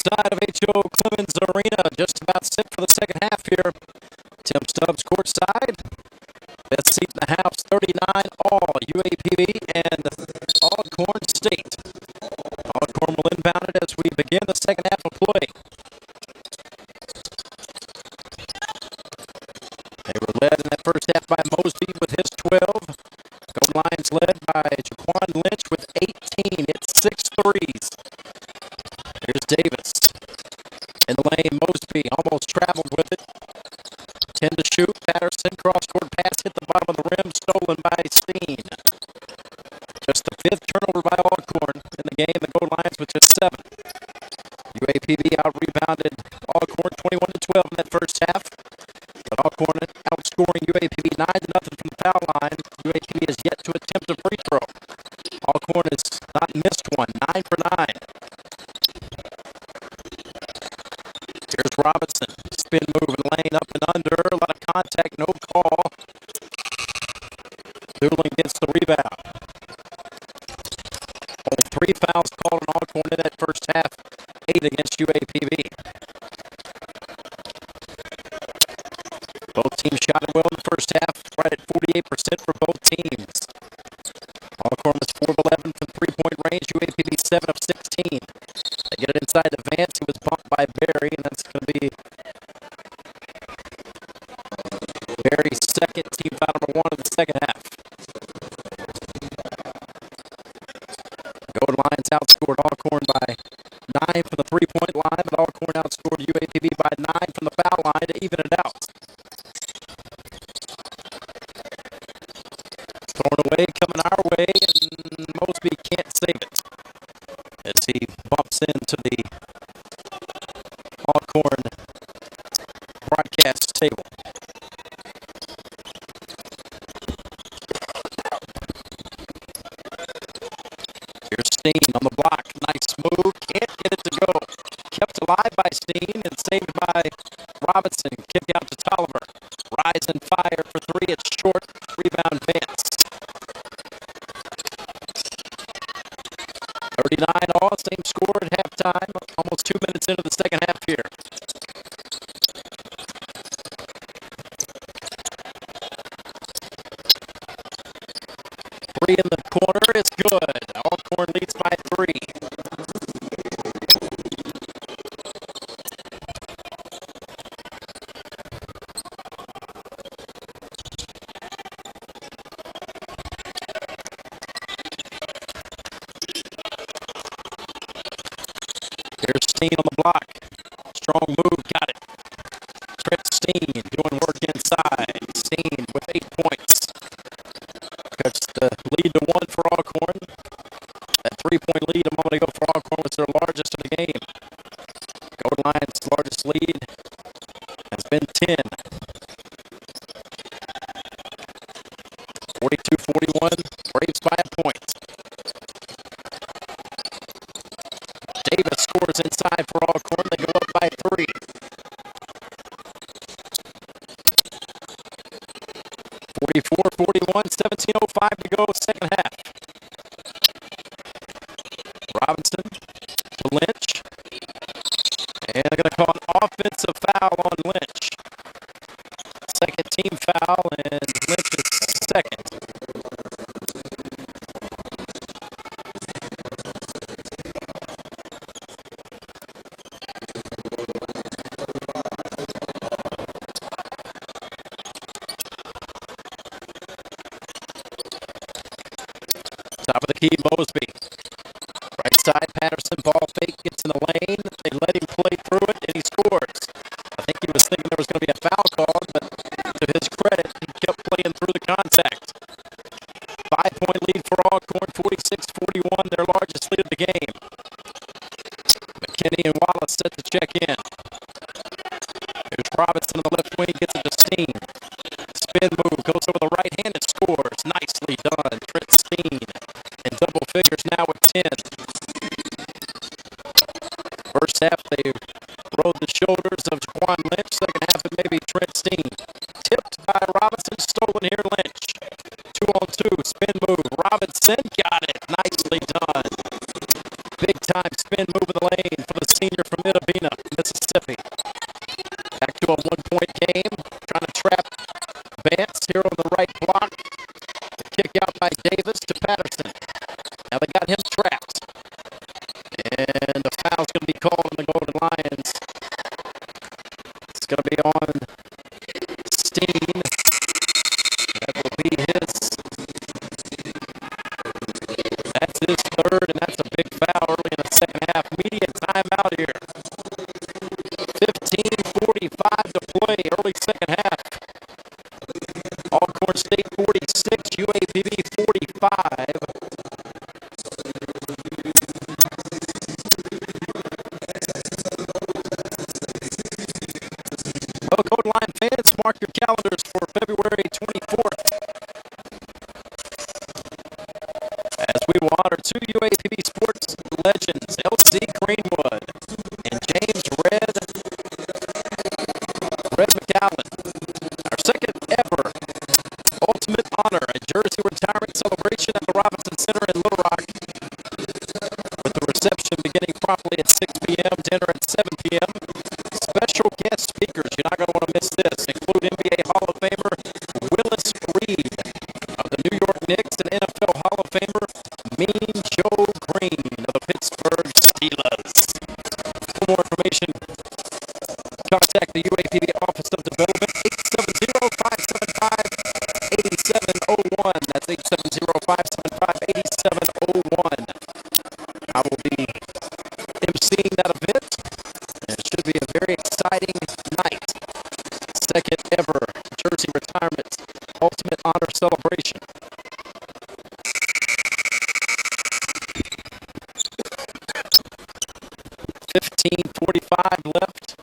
side of H.O. Clemens Arena, just about set for the second half here. Tim Stubbs courtside. Best seat in the house, 39 all. UAPB and Alcorn State. Alcorn will inbound it as we begin the second half of play. They were led in that first half by Mosby with his 12. Gold Lions led by Jaquan Lynch with 18. It's 6 threes. Here's Davis. In the lane, Mosby almost traveled with it. 10 to shoot. Patterson, cross-court pass, hit the bottom of the rim, stolen by Steen. Just the 5th turnover by Alcorn in the game. The Gold Lions with just 7. UAPB out-rebounded Alcorn 21-12 in that first half. But Alcorn outscoring UAPB 9-0 from the foul line. UAPB has yet to attempt a free throw. Alcorn has not missed one, 9 for 9. Here's Robinson. Spin move and lane up and under. A lot of contact, no call. Doodling gets the rebound. Only 3 fouls called on Alcorn in that first half. 8 against UAPB. Both teams shot it well in the first half, right at 48% for both teams. Alcorn was 4 of 11 from three-point range. UAPB 7 of 16. They get it inside the Vance. He was bumped by Barry, and that's going to be Barry's second team foul number 1 in the second half. Gold Lions outscored Alcorn by 9 from the three-point line, but Alcorn outscored UAPB by 9 from the foul line to even it out. Thrown away, coming our way, and Mosby can't save it as he bumps into the Alcorn broadcast table. Here's Steen on the block. Nice move. Can't get it to go. Kept alive by Steen and saved by Robinson. Kick out to Tolliver. Rise and fire for 3. It's short. Rebound Vance. 39 all, same score at halftime. Almost 2 minutes into the second half here. Three in the corner is good. Alcorn leads by 3. Here's Steen on the block. Strong move, got it. Trent Steen doing work inside. Steen with 8 points. Cuts the lead to 1 for Alcorn. That 3-point lead a moment ago for Alcorn was their largest of the game. Gold Lions' largest lead has been 10. 42-41, Braves by a point. Davis scores inside for Alcorn. They go up by 3. 44-41, 17:05 to go, second half. Robinson to Lynch. And they're going to call an offensive foul on Lynch. Second team foul, and Lynch is second. Top of the key, Mosby. Right side, Patterson, ball fake, gets in the lane. They let him play through it, and he scores. I think he was thinking there was going to be a foul called, but to his credit, he kept playing through the contact. 5-point lead for Alcorn, 46-41, their largest lead of the game. McKinney and Wallace set to check in. Here's Robinson on the left wing, gets it to Steen. Spin move, goes over the right hand and scores. Nicely done, Trent Steen. In double figures now with 10. First half, they rode the shoulders of Jaquan Lynch. Second half, it may be Trent Steen. Tipped by Robinson, stolen here, Lynch. 2-on-2, spin move. Robinson got it. Nicely done. Big time spin move in the lane for the senior from Mid here on the right block. The kick out by Davis to Patterson. Now they got him trapped. And the foul's going to be called on the Golden Lions. It's going to be on Steen. That will be that's his third, and that's a big foul early in the second half. Media timeout here. 15:45 to play, early second half. Alcorn State 46, UAPB 45. Well, Golden Lion fans, mark your calendars for February 24th. As we will honor two UAPB sports legends, L.C. Greenwood and James Red McAllen. Our second ever ultimate honor, a jersey retirement celebration at the Robinson Center in Little Rock, with the reception beginning promptly at 6 p.m., dinner at 7 p.m. Special guest speakers, you're not going to want to miss this, include NBA Hall of Famer Willis Reed of the New York Knicks and NFL Hall of Famer Mean Joe Green of the Pittsburgh Steelers. For more information, contact the UAPB Office of Development, 870-575-8701. That's 870-575-8701. I will be emceeing that event, and it should be a very exciting night. Second ever jersey retirement ultimate honor celebration. .45 left,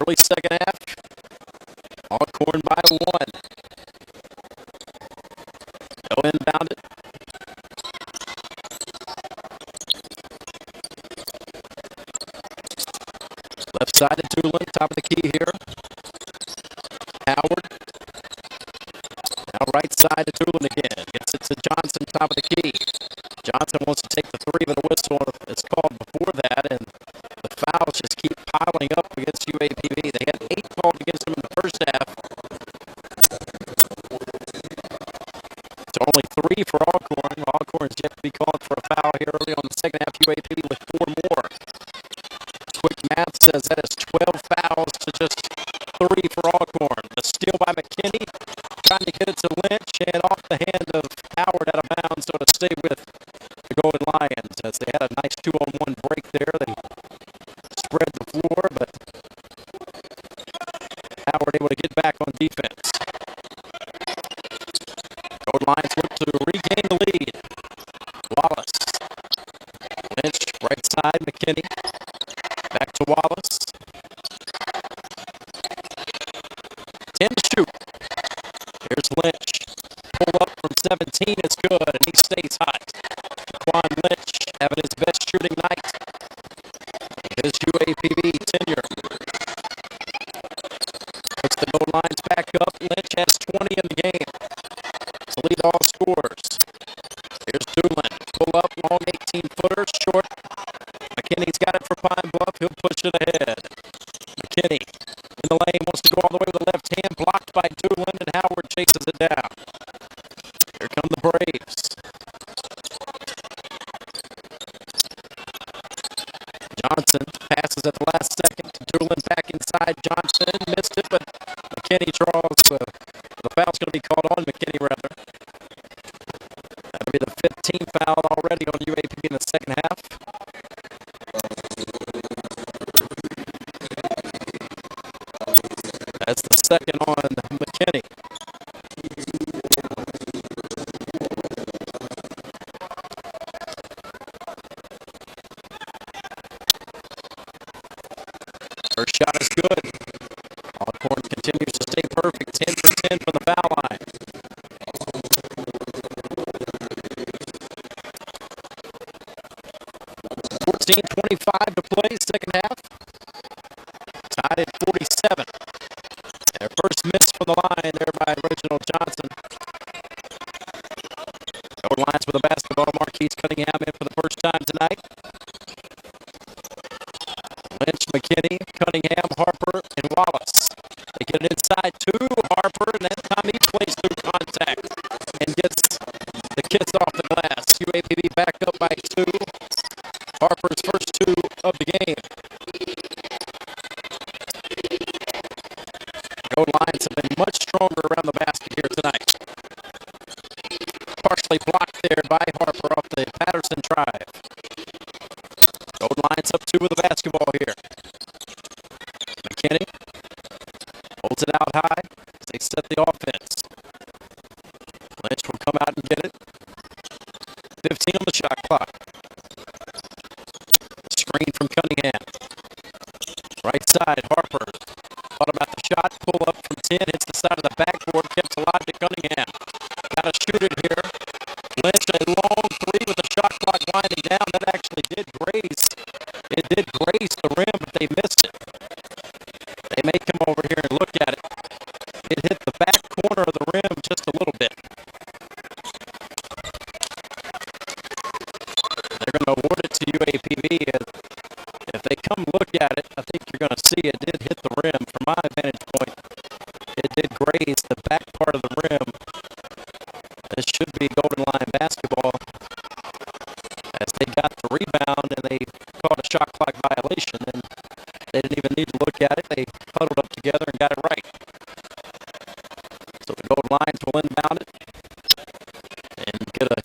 early second half. Alcorn by 1. They'll inbound it. Left side to Doolin, top of the key here. Howard. Now right side to Doolin again. Gets it to Johnson, top of the key. Johnson wants to take the three, but a whistle is called before that, and the fouls just keep piling up against UAPB. They had 8 called against them in the first half. It's only 3 for Alcorn. Alcorn's yet to be called for a foul here early on the second half. UAPB with 4 more. Quick math says that is 12 fouls to just 3 for Alcorn. The steal by McKinney, trying to get it to Lynch, and off the hand of Howard out of bounds, so to stay with the Golden Lions, as they had a nice 2-on-1 break there. They spread the floor, but Howard able to get back on defense. Golden Lions look to regain the lead. Wallace. Lynch, right side, McKinney. Back to Wallace. 10 to shoot. Here's Lynch. Pull up from 17 is good, and he stays hot. Quan Lynch having his best shooting night. His UAPB tenure. Puts the Golden Lions back up. Lynch has 20 in the game to lead all scorers. Here's Doolin. Pull up, long 18-footer, short. McKinney's got it for Pine Bluff. He'll push it ahead. McKinney in the lane, wants to go all the way with the left hand, blocked by Doolin, and Howard chases it down. Here come the Braves. Johnson passes at the last second to Doolin, back inside. Johnson missed it, but McKinney draws. The foul's going to be called on McKinney, rather. That'll be the 15th foul already on UAPB in the second half. That's the second on McKinney. First shot is good. Alcorn continues to stay perfect. 10 for 10 from the foul line. .25 to play, second half. Tied at 47. Their first miss from the line there by Reginald Johnson. Golden Lions with a basketball. Marquise Cunningham in for the first time tonight. Lynch, McKinney, Cunningham, Harper, and Wallace. They get it inside to Harper, and that The kiss off the glass. UAPB back up by 2. Harper's first 2 of the game. Goal lines have been much stronger around the basket here tonight. Partially blocked there by Harper off the Patterson drive. Goal lines up 2 with the basketball here. McKinney holds it out high as they set the offense. Lynch will come out and get it. 15 on the shot clock. Screen from Cunningham. Right side, Harper. Thought about the shot. Pull up from 10. Hits the side of the backboard. Kept alive to Cunningham. Got to shoot it here. Lynch, a long 3 with the shot clock winding down. That actually did graze. It did graze the rim, but they missed it. They may come over here and look at it. It hit the back corner of the rim just a little bit. They're going to award it to UAPB. If they come look at it, I think you're going to see it did hit the rim. From my vantage point, it did graze the back part of the rim. This should be Golden Line basketball as they got the rebound and they caught a shot clock violation, and they didn't even need to look at it. They huddled up together and got it right. So the Golden Lions will inbound it and get a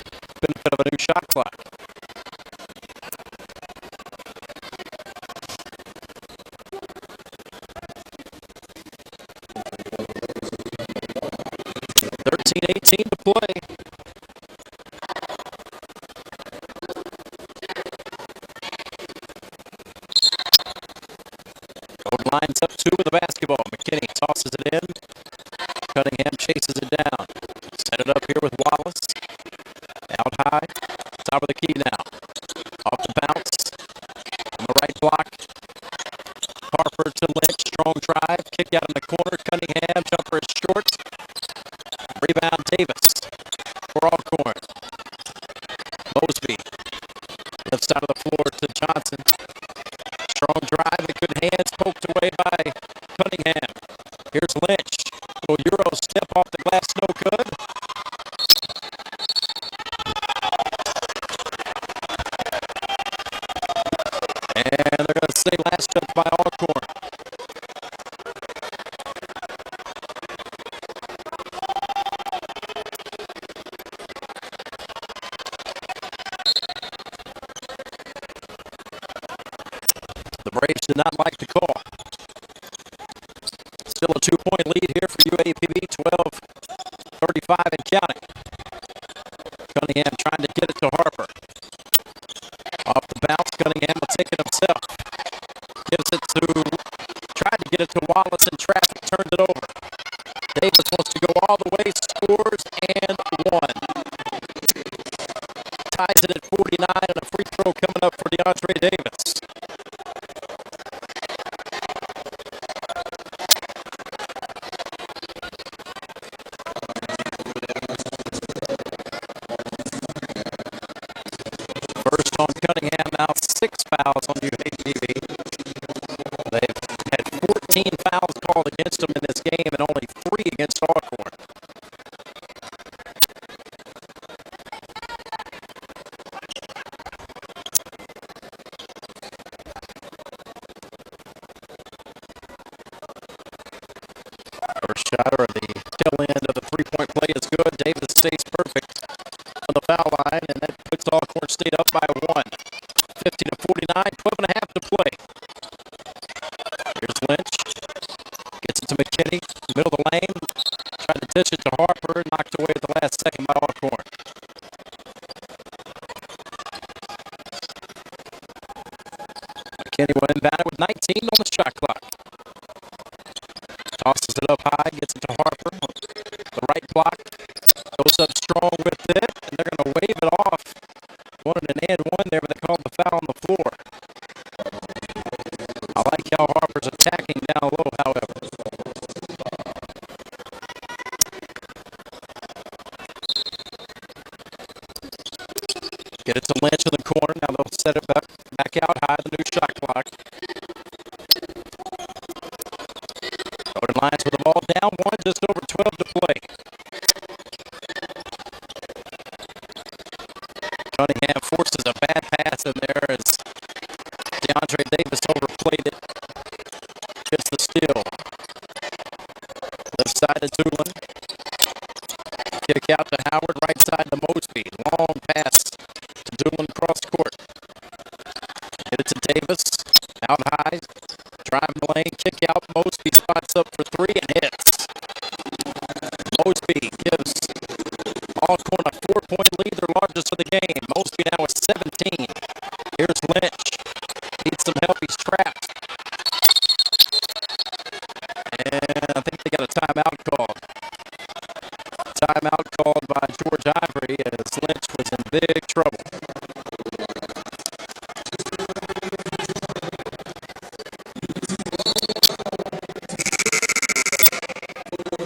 benefit of a new shot clock. .18 to play. Golden Lions up 2 with the basketball. McKinney tosses it in. Cunningham chases it down. Set it up here with Wallace. Out high. Top of the key now. Off the bounce. On the right block. Harper to Lynch. Strong drive. Kick out in the corner. Cunningham. Jumper is short. Rebound Davis for Alcorn. Mosby. Left side of the floor to Johnson. Strong drive. A good hands. Poked away by Cunningham. Here's Lynch. Little Euro step off the glass. No good. And they're going to say last touch by Alcorn. The Braves did not like the call. Still a 2-point lead here for UAPB, 12-35 and counting. Cunningham trying to get it to Harper. Off the bounce, Cunningham will take it himself. Gives it to, tried to get it to Wallace in traffic, turns it over. Davis wants to go all the way, scores, and 1. Ties it at 49, and a free throw coming up for DeAndre Davis. First on Cunningham, now 6 fouls on UAPB. They've had 14 fouls called against them in this game and only 3 against Alcorn. First shot or the tail end of the three-point play is good. Davis stays perfect on the foul line, and that puts Alcorn State up by 1. 50-49, 12.5 to play. Here's Lynch. Gets it to McKinney, middle of the lane. Trying to dish it to Harper, knocked away at the last second by Alcorn. McKinney will inbound it with 19 on the shot clock. Tosses it up high, gets it to Harper. The right block goes up strong with it, and they're going to wave it off. Wanted an and 1 there, but they called the foul on the floor. I like how Harper's attacking down low, however. Get it to Lynch in the corner. Now they'll set it back out high, the new shot clock. Golden Lions with the ball down 1, just over 12 to play. Kick out to Howard, right side to Mosby. Long pass to Doolin cross court. Hit it to Davis. Out high. Drive the lane. Kick out. Mosby spots up for three and hits. Mosby gives Alcorn a 4-point lead, their largest of the game. Mosby now is 17. Here's Lynch. Needs some help. He's trapped. And I think they got a timeout called. Timeout called by George Ivory as Lynch was in big trouble.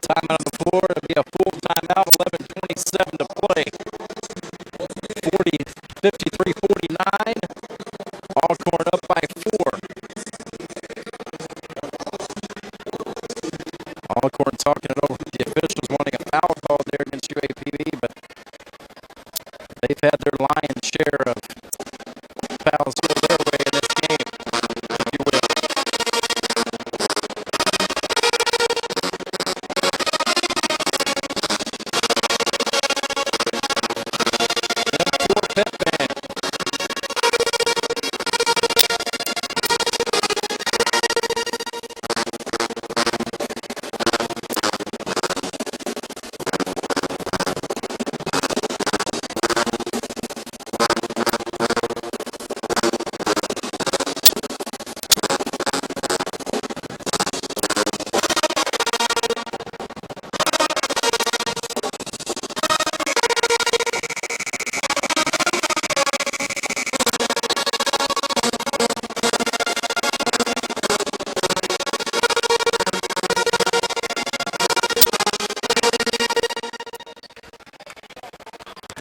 Timeout on the floor. It'll be a full timeout. 11:27 to play. 53-49. Alcorn up by 4. Alcorn talking it over with the officials, wanting a foul call there against UAPB, but they've had their lion's share of fouls go their way in this game, if you will. And pep band.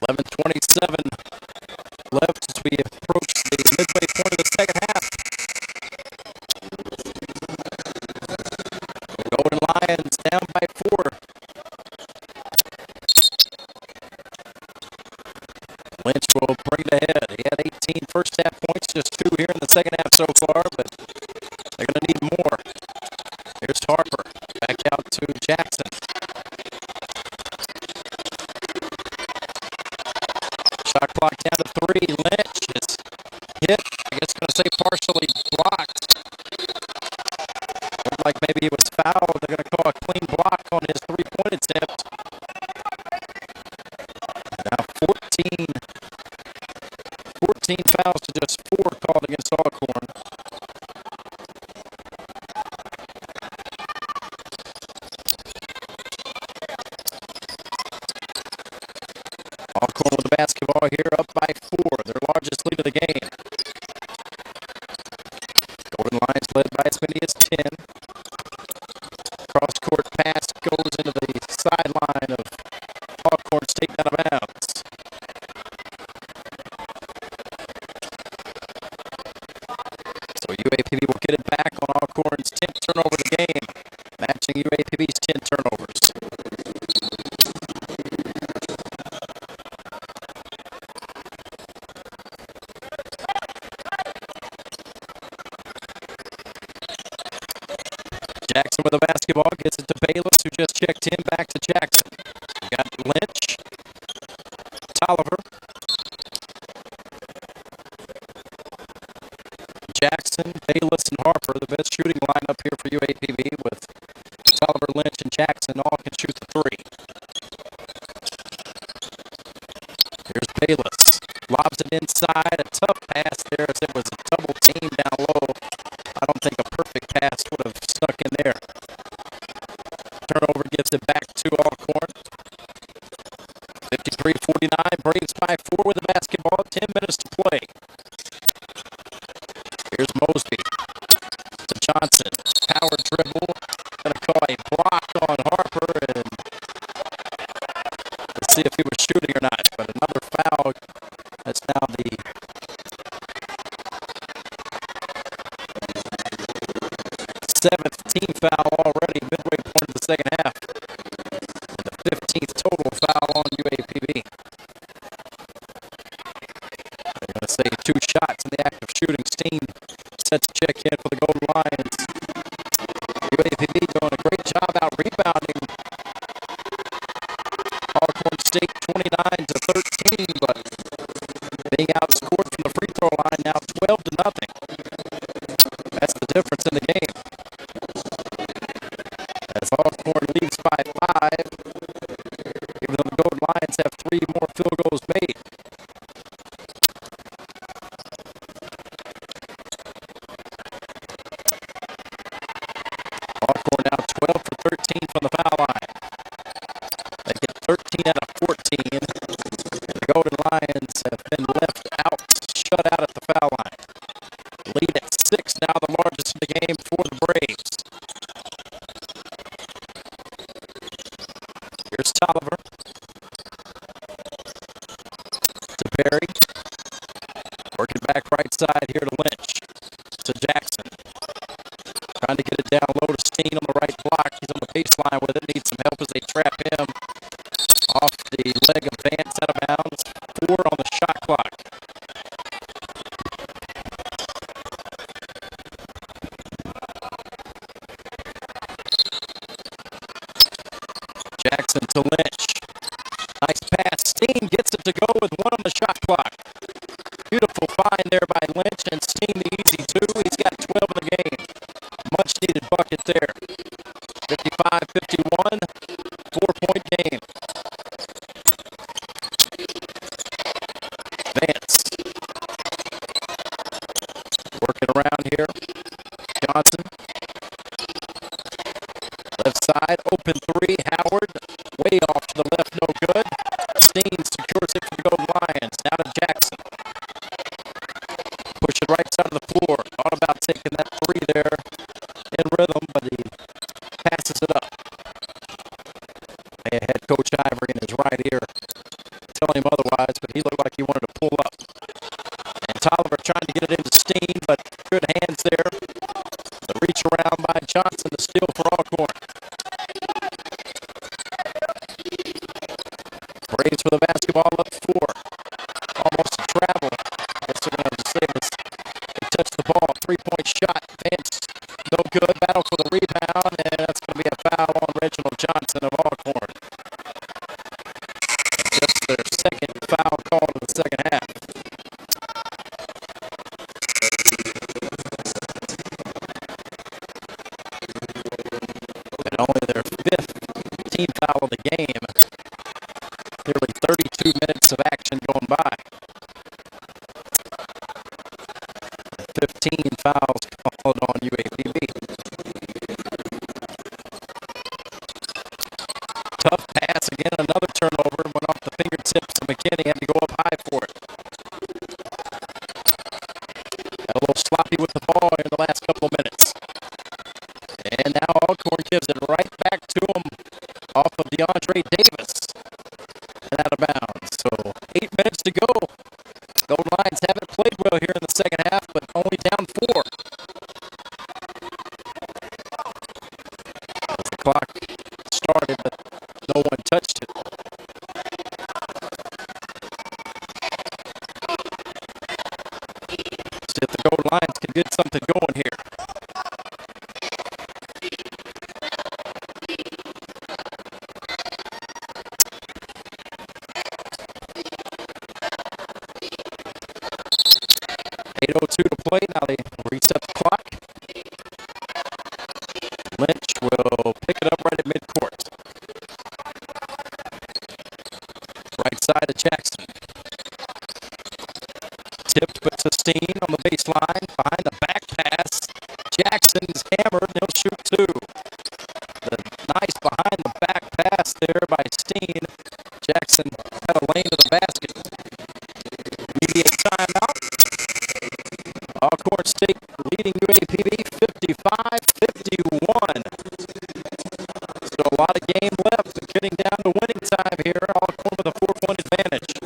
11:27 left as we approach the midway point of the second half. Golden Lions down by 4. Lynch will bring it ahead. He had 18 first half points, just 2 here in the second half so far, but they're going to need more. Here's Harper. Back out to Jackson. Shot clock down to 3. Lynch is hit. I guess going to say partially blocked. Looked like maybe he was fouled. They're going to call a clean block on his three-point attempt. Now 14 fouls to just 4 called against Alcorn. Alcorn with the basketball here, up by 4, their largest lead of the game. Golden Lions led by as many as 10. Cross-court pass goes into the sideline of Alcorn, taken out of bounds. So UAPB will get it back on Alcorn's 10th turnover of the game, matching UAPB's 10 turnovers. Jackson with the basketball, gets it to Bayless, who just checked in, back to Jackson. We got Lynch, Tolliver, Jackson, Bayless, and Harper, the best shooting lineup here for UAPB, with Tolliver, Lynch, and Jackson all can shoot the 3. Here's Bayless, lobs it inside, a tough pass there as it was a double team down low. I don't think a perfect pass would have stuck in there. Turnover gives it back to Alcorn. 53-49, Braves by 4 with the basketball, 10 minutes to play. Here's Mosby to Johnson. Power dribble. Going to call a block on Harper, and let's see if he was shooting or not. But another foul. That's now the 7th team foul already, midway point of the second half. And the 15th total foul on UAPB. They're going to say 2 shots in the act of shooting. Steen set to check in for the Golden Lions. UAPB doing a great job out rebounding Alcorn's State 29-13, but being outscored from the free throw line now 12-0. That's the difference in the game. As Alcorn leads by 5, even though the Golden Lions have 3 more field goals made. Alcorn now 12 for 13 from the foul line. They get 13 out of 14. The Golden Lions have been left out, shut out at the foul line. Lead at 6, now the largest in the game for the Braves. Here's Tolliver. To Perry. Working back right side here to Lynch. To Jackson. Trying to get it down low to Steen on the right block. He's on the baseline with it. Needs some help as they trap him off the leg of Vance out of bounds. 4 on the shot clock. Jackson to Lynch. Nice pass. Steen gets it to go with 1 on the shot clock. Beautiful find there by Lynch, and Steen the easy 2. He's got 12 in the game. Much needed bucket there. 55-51, 4-point game. Vance. Working around here. Johnson. Left side, open 3. Howard, way off to the left, no good. Steen secures it for the Golden Lions. Now to Jackson. Push it right side of the floor. Thought about taking that 3 there in rhythm, but he passes it up. Head coach Ivory in his right ear telling him otherwise, but he looked like he wanted to pull up. And Tolliver trying to get it into Steen, but good hands there. The reach around by Johnson to steal for Alcorn. Braves with the basketball up 4. Almost a travel. Guess they're going to have to say this. They touch the ball. 3-point shot. Vance, no good. Battle for the rebound, and that's going to be a foul on Reginald Johnson of Alcorn. Just their second foul call in the second half. And only their 5th team foul of the game. Nearly 32 minutes of action going by. 15 fouls called on UAPB. Tough pass again, another turnover. Went off the fingertips of McKinney. Had to go up high for it. Got a little sloppy with the ball in the last couple of minutes. And now Alcorn gives it right back to him off of DeAndre Davis. And out of bounds. So 8 minutes to go. Golden Lions haven't played well here in the second half, but only down 4. As the clock started, but no one touched it. See if the Golden Lions can get something going here. .8:02 to play. Now they reset the clock. Lynch will pick it up right at midcourt. Right side to Jackson. Tipped but to Steen on the baseline. Behind the back pass. Jackson's hammered and he'll shoot 2. The nice behind the back pass there by Steen. Jackson had a lane to the basket. Immediate timeout. Alcorn State leading UAPB 55-51. Still a lot of game left, but getting down to winning time here. Alcorn with a 4-point advantage.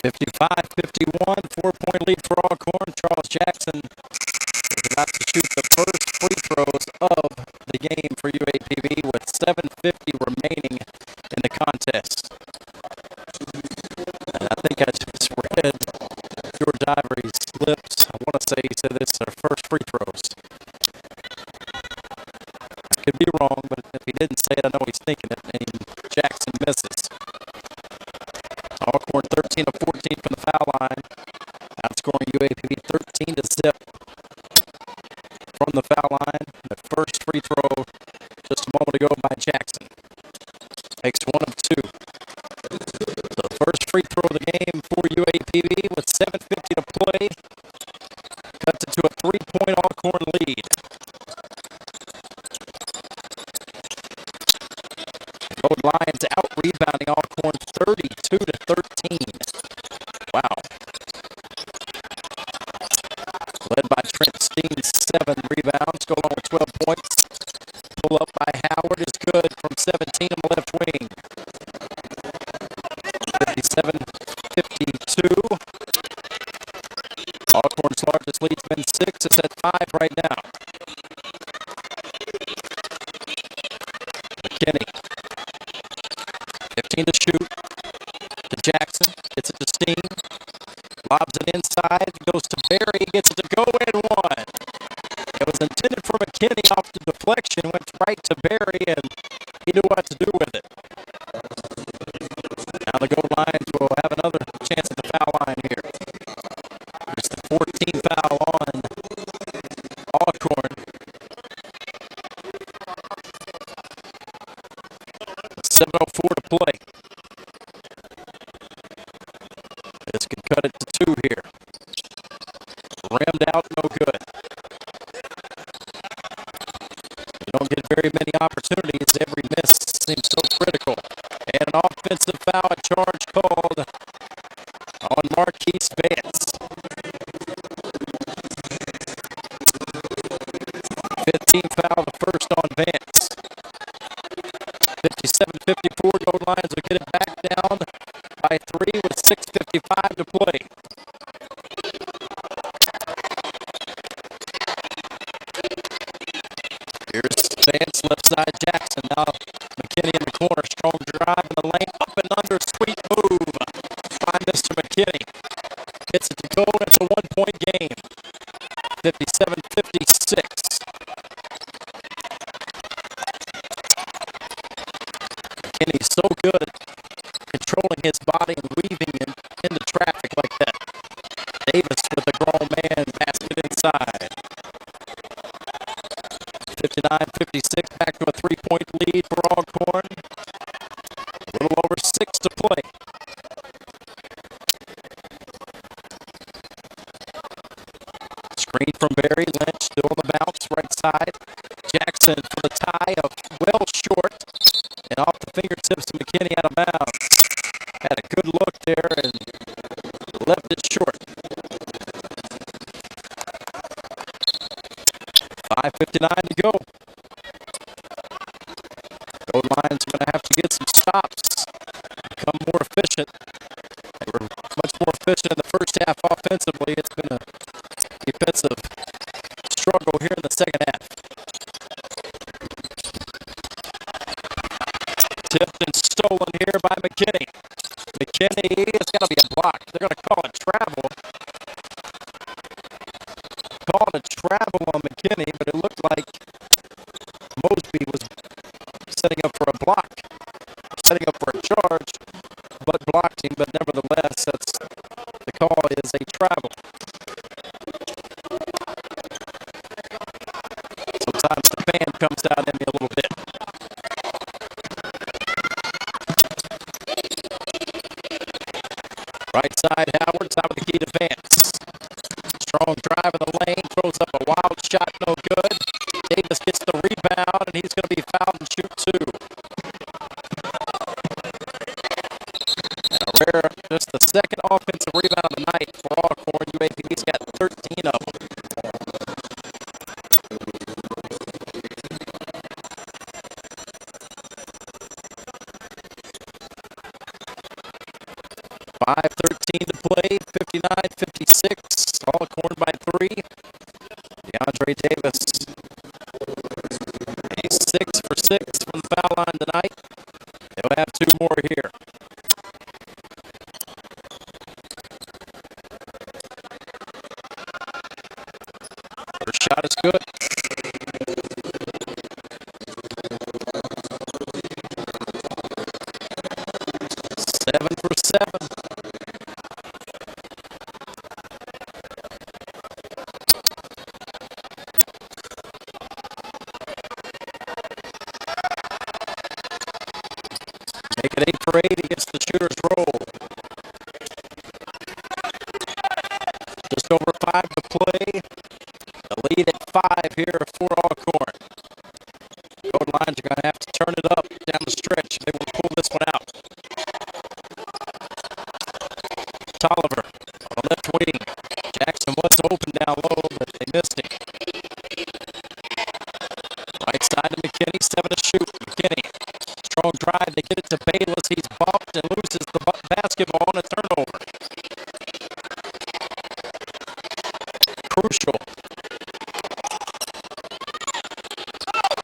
55-51, 4-point lead for Alcorn. Charles Jackson is about to shoot the first free throws of the game for UAPB with 7:50 remaining in the contest. And I think I just read George Ivory's lips. I want to say he said this is our first free throws. I could be wrong, but if he didn't say it, I know he's thinking it, and Jackson misses. Alcorn 13 of 14 from the foul line, outscoring UAPB 13-0 from the foul line. The first free throw just a moment ago by Jackson. Makes 1 of 2. The first free throw of the game for UAPB with 7:50 to play. Cuts it to a 3-point Alcorn lead. Gold Lions out rebounding Alcorn 32-13. Wow. Led by Trent Steen, 7 rebounds, go along with 12 points. Pull up by Howard is good from 17 on the left wing. 57-52. Alcorn's largest lead's been 6. It's at 5 right now. McKinney. 15 to shoot. To Jackson. Gets it to Steen. Lobs it inside. Goes to Berry. Gets it to go in 1. It was intended for McKinney off the deflection. Went right to Berry, and he knew what to do with it. Now the Gold Lions will have another chance at the foul line here. It's the 14th foul on Alcorn. 7:04 to play. This could cut it to 2 here. Rammed out, no good. You don't get very many opportunities. Every miss seems so critical. And an offensive foul charge called on Marquise Vance. 15th foul, the first on Vance. 57-54, Gold Lions will get it back down by 3 with 6:55 to play. Here's Vance, left side Jackson. Now McKinney in the corner. Strong drive in the lane. Up and under. Sweet move by Mr. McKinney. Gets it to go, and it's a 1-point game. 57-56. McKinney's so good at controlling his body and weaving into traffic like that. Davis with a grown man passing it inside. 59-56, back to a 3-point lead for Alcorn. A little over 6 to play. Screen from Berry. Lynch still on the bounce, right side. Jackson for the tie, well short. And off the fingertips of McKinney out of bounds. Had a good look there and left it short. 5:59 to go. Gold Lions are going to have to get some stops. Become more efficient. They were much more efficient in the first half offensively. It's been a defensive struggle here in the second half. Tipped and stolen here by McKinney. McKinney, it's got to be a block. They're going to call it travel. Called a travel on McKinney, but it looked like Mosby was setting up for a block, setting up for a charge, but blocked him. But nevertheless, the call is a travel. Sometimes the fan comes down in me a little bit. Right side, Howard, top of the key to Vance. Strong drive in the lane, throws up a wild shot, no good. Davis gets the rebound, and he's going to be fouled and shoot 2. And a rare, just the second offensive rebound of the night for Alcorn. UAPB's got 13 of them. 5:13 to play, 59-56. Alcorn by 3. DeAndre Davis, he's 6 for 6 from the foul line tonight. He'll have 2 more here. First shot is good. 7 for 7. Make it 8 for 8 against the shooter's roll. Just over 5 to play. The lead at 5 here for Alcorn. Gold Lions are going to have to turn it up down the stretch. They will pull this one out. Tolliver on the left wing. Jackson was open down low, but they missed him. Right side to McKinney, 7 to shoot. McKinney, strong drive. They get it to Bayless. He's bumped and loses the basketball on a turnover. Crucial.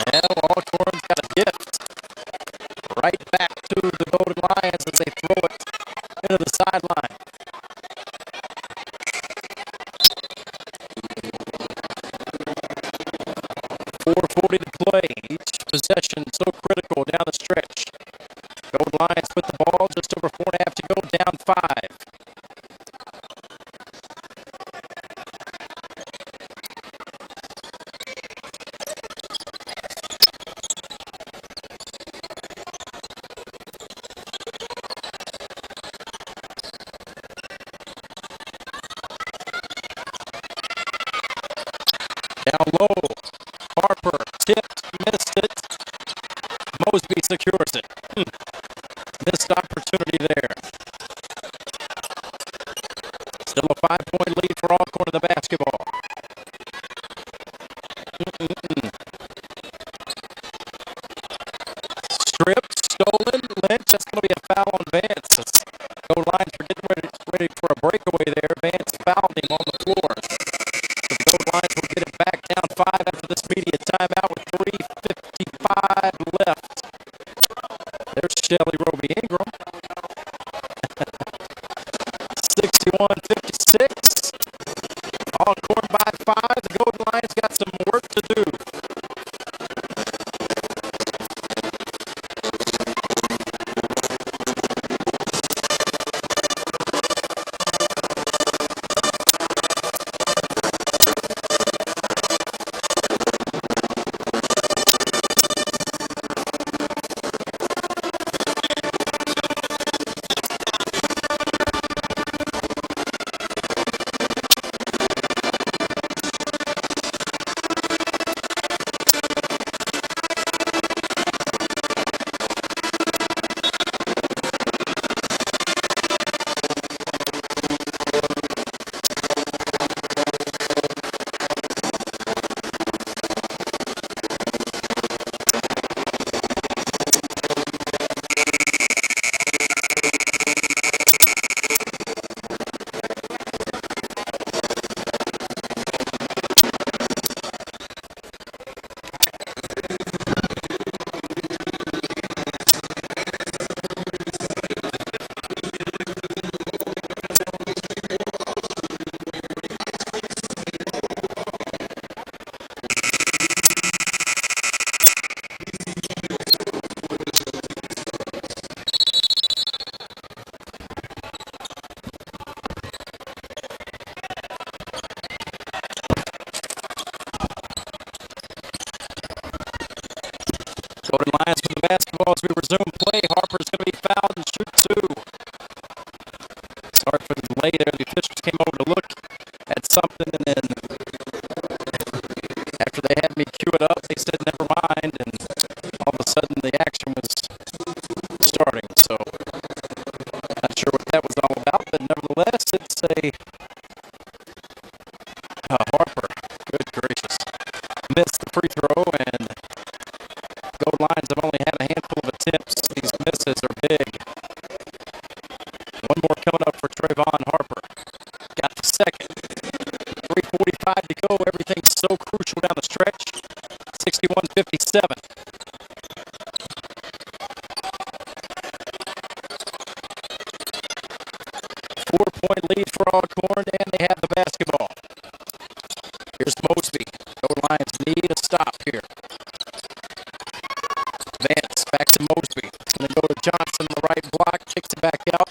Well, Alcorn's got a gift. Right back to the Golden Lions as they throw it into the sideline. 4:40 to play. Each possession so critical down the stretch. Golden Lions with the ball, just over 4.5 to go, down 5. Down low. Harper tipped, missed it. Mosby secures it. Missed opportunity there. Still a 5-point lead for Alcorn in the basketball. Stripped, stolen, Lynch. That's going to be a foul on Vance. Gold Lions are getting ready for a breakaway there. Vance fouled him on the floor. The Gold Lions will get it back down 5 after this media timeout with 3:55 left. There's Shelly Roby Ingram. 61-56. Alcorn by 5. The Golden Lions got some work to do. Golden Lions with the basketball as we resume play. Harper's going to be fouled and shoot 2. Sorry for the delay there. The officials came over to look at something, and then after they had me cue it up, they said never mind, and all of a sudden the action was starting. So not sure what that was all about, but nevertheless, it's a Harper. Good gracious. Missed the free throw, and Gold Lions have only had a handful of attempts. These misses are big. One more coming up 8-point lead for Alcorn, and they have the basketball. Here's Mosby. Gold Lions need a stop here. Vance back to Mosby. It's going to go to Johnson on the right block. Kicks it back out.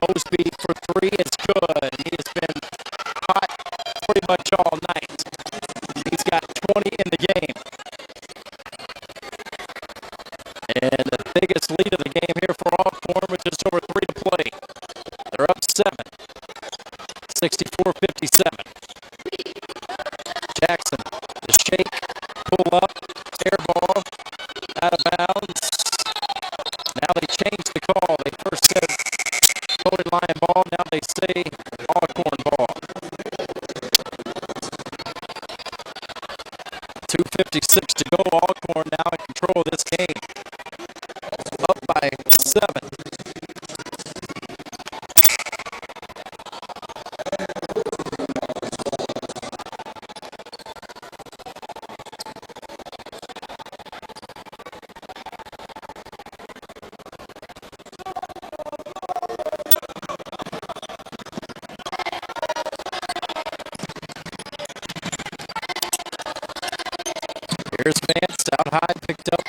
Mosby for three. It's good. He has been hot pretty much all night. He's got 20 in the game. And the biggest lead of the game here for Alcorn with just over 3 to play. They're up 7. 64-57. Jackson, the shake, pull up, air ball, out of bounds. Now they changed the call. They first said Golden Lion ball, now they say Alcorn ball. 2:56 to go. Alcorn now in control of this game. Up by 7. Here's Vance out high, picked up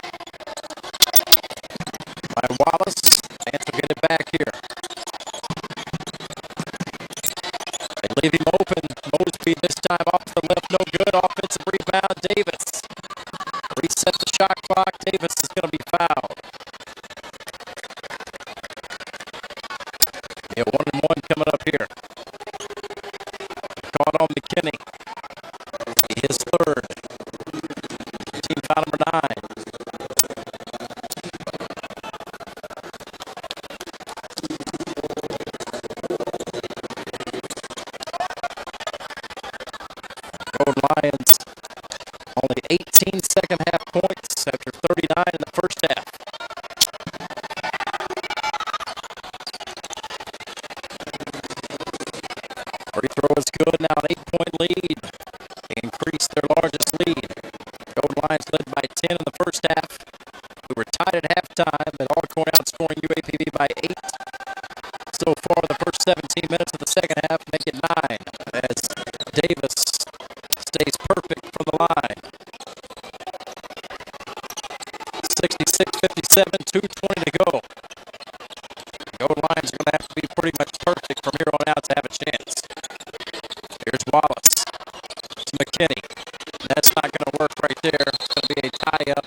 by Wallace. Vance will get it back here. They leave him open. Mosby this time off to the left, no good. Offensive rebound, Davis. Reset the shot clock. Davis is going to be fouled. Yeah, 1-1 coming up here. Caught on McKinney. His third. Team foul number 9. Gold Lions only 18 second half points after 39 in the first half. Free throw is good. Now an 8-point lead. They increased their largest lead. Gold Lions led by 10 in the first half. We were tied at halftime, but Alcorn outscoring UAPB by 8. So far, the first 17 minutes of the second half make it 9 as Davis stays perfect from the line. 66-57, 2:20 to go. Gold Lions are going to have to be pretty much perfect from here on out to have a chance. Here's Wallace to McKinney. That's not going to work right there. It's going to be a tie-up.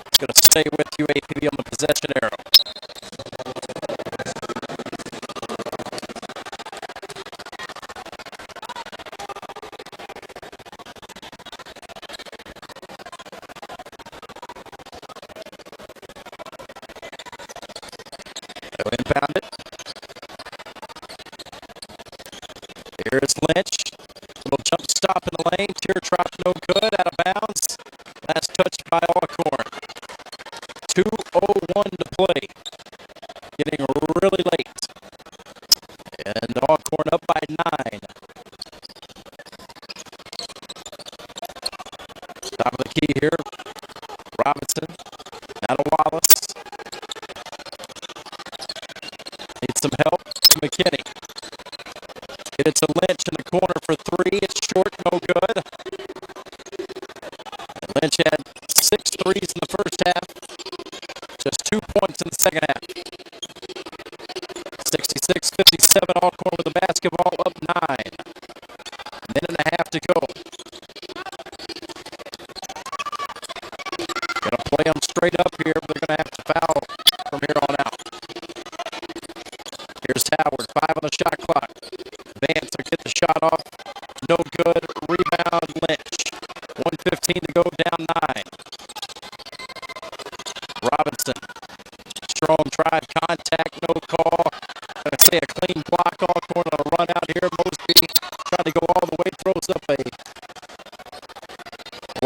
It's going to stay with UAPB on the possession arrow. They'll inbound it. Here's Lynch. Little jump stop in the lane. Teardrop no good. Out of bounds. Last touched by Alcorn. 2:01 to play. Getting really late. And Alcorn up by 9. Top of the key here. Robinson. Out of Wallace. Needs some help to McKinney. Get it to Lynch in the corner for 3. It's short, no good. And Lynch had 6 threes in the first half. Just 2 points in the second half. 66-57, Alcorn with the basketball, up 9. Minute and a half to go. Gonna play them straight up here, but they're gonna have to foul from here on out. Here's Howard, 5 on the shot clock. Vance will get the shot off. No good. Rebound, Lynch. 1:15 to go, down 9. Robinson. Strong drive, contact, no call. I'm going to say a clean block. Alcorn on a run out here. Mosby trying to go all the way. Throws up a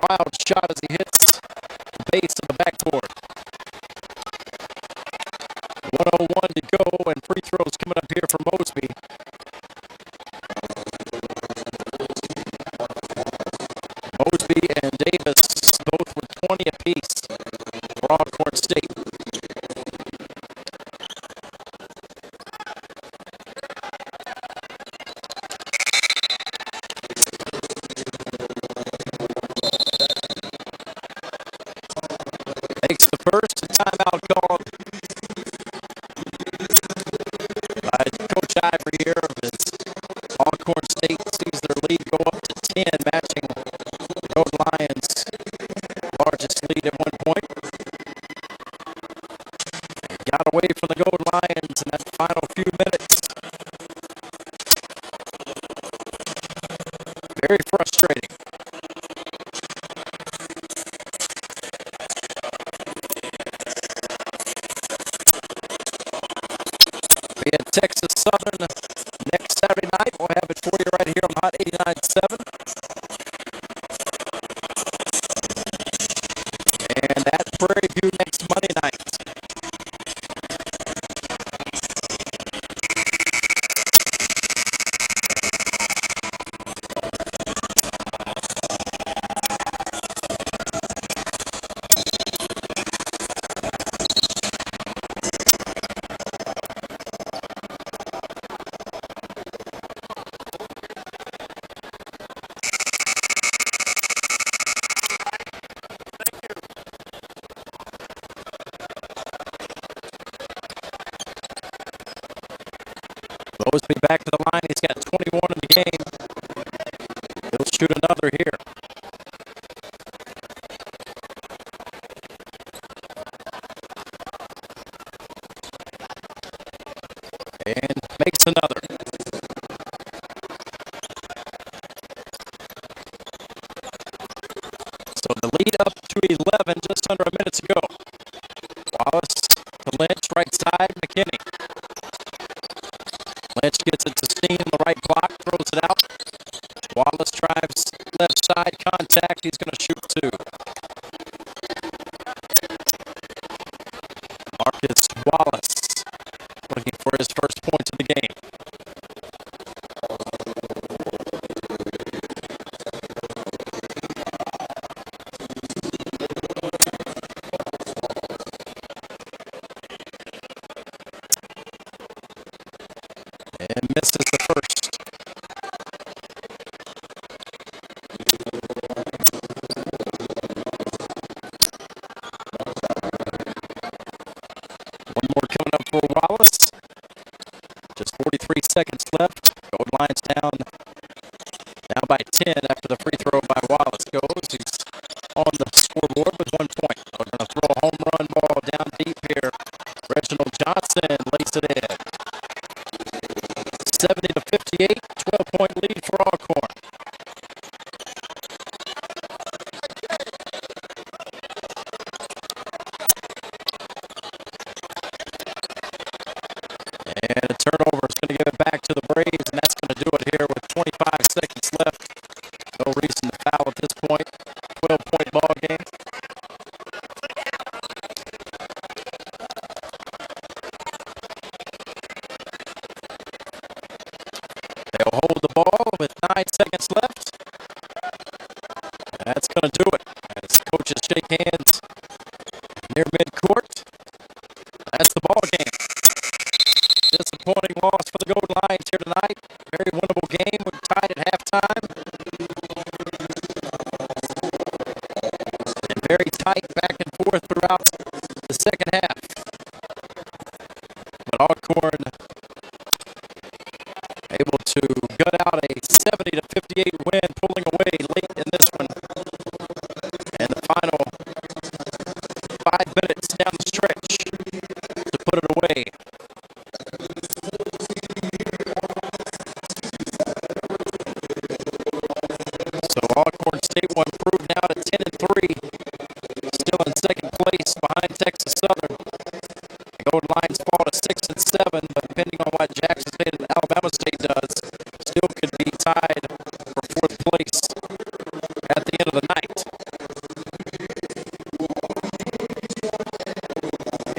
wild shot as he hits the base of the backboard. 1:01 to go, and free throws coming up here for Mosby. Mosby and Davis both with 20 apiece for Alcorn State. Ivory here as Alcorn State sees their lead go up to 10, matching the Golden Lions' largest lead at one point. Got away from the Golden Lions in that final few minutes. Very frustrating. We had Texas Southern next Saturday night. We'll have it for you right here on Hot 89.7. And at Prairie View next Monday night. Mosby back to the line. He's got 21 in the game. He'll shoot another here. And makes another. So the lead up to 11 just under a minute to go. Wallace to Lynch, right side, McKinney. Lynch gets it to Steen, the right block, throws it out. Wallace drives left side, contact. He's going to shoot two. Marcus Wallace looking for his first points of the game. And misses the first. One more coming up for Wallace. Just 43 seconds left. Golden Lions down by 10 after the free throw by Wallace goes. He's on the scoreboard with 1 point. We're going to throw a home run ball down deep here. Reginald Johnson lays it in. 70-58, 12-point lead for Alcorn. And a turnover is going to give it back to the Braves, and that's going to do it here with 25 seconds left. No reason to foul at this point. 12-point ball game. They'll hold the ball with 9 seconds left. And that's going to do it as coaches shake hands near midcourt. That's the ball game. Disappointing loss for the Golden Lions here tonight. Very winnable game. We're tied at halftime. And very tight back and forth throughout the second half. But Alcorn able to gut out a 70-58 win, pulling away late in this one. And the final 5 minutes down the stretch to put it away. So Alcorn State will improve now to 10-3. Still in second place behind Texas Southern. The Golden Lions fall to 6-7, but depending on what Jackson State and Alabama State does, still could be tied for fourth place at the end of the night.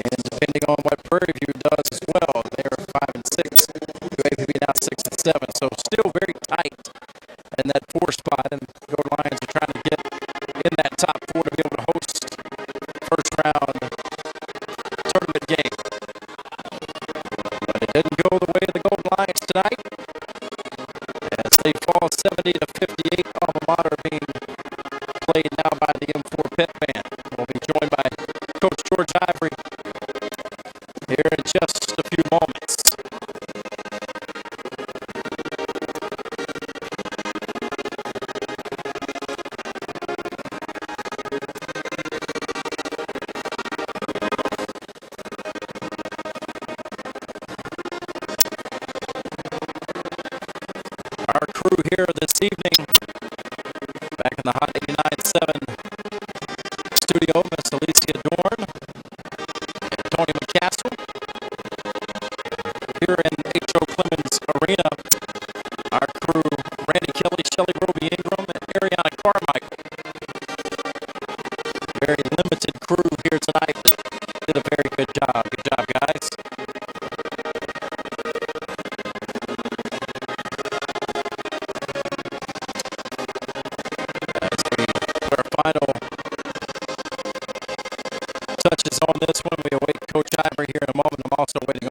And depending on what Prairie View does as well, they're 5-6. UAPB now 6-7, so still very tight in that 4 spot, and the Golden Lions are trying to get in that top 4 to be able to host first round tournament game. But it didn't go the way of the Golden Lions tonight, as they fall 70-58. Alma Mater being played now by the M4 Pep Band. We'll be joined by Coach George Ivory here in just a few moments. this evening. Back in the Hot 89.7 studio, Miss Alicia Dorn, Tony McCassell. Here in H.O. Clemens Arena, our crew, Randy Kelly, Shelly Roby Ingram, and Ariana Carmichael. Very limited crew here tonight. Did a very good job. Good job, guys. As we put our final touches on this one, we await Coach Ivory here in a moment. I'm also waiting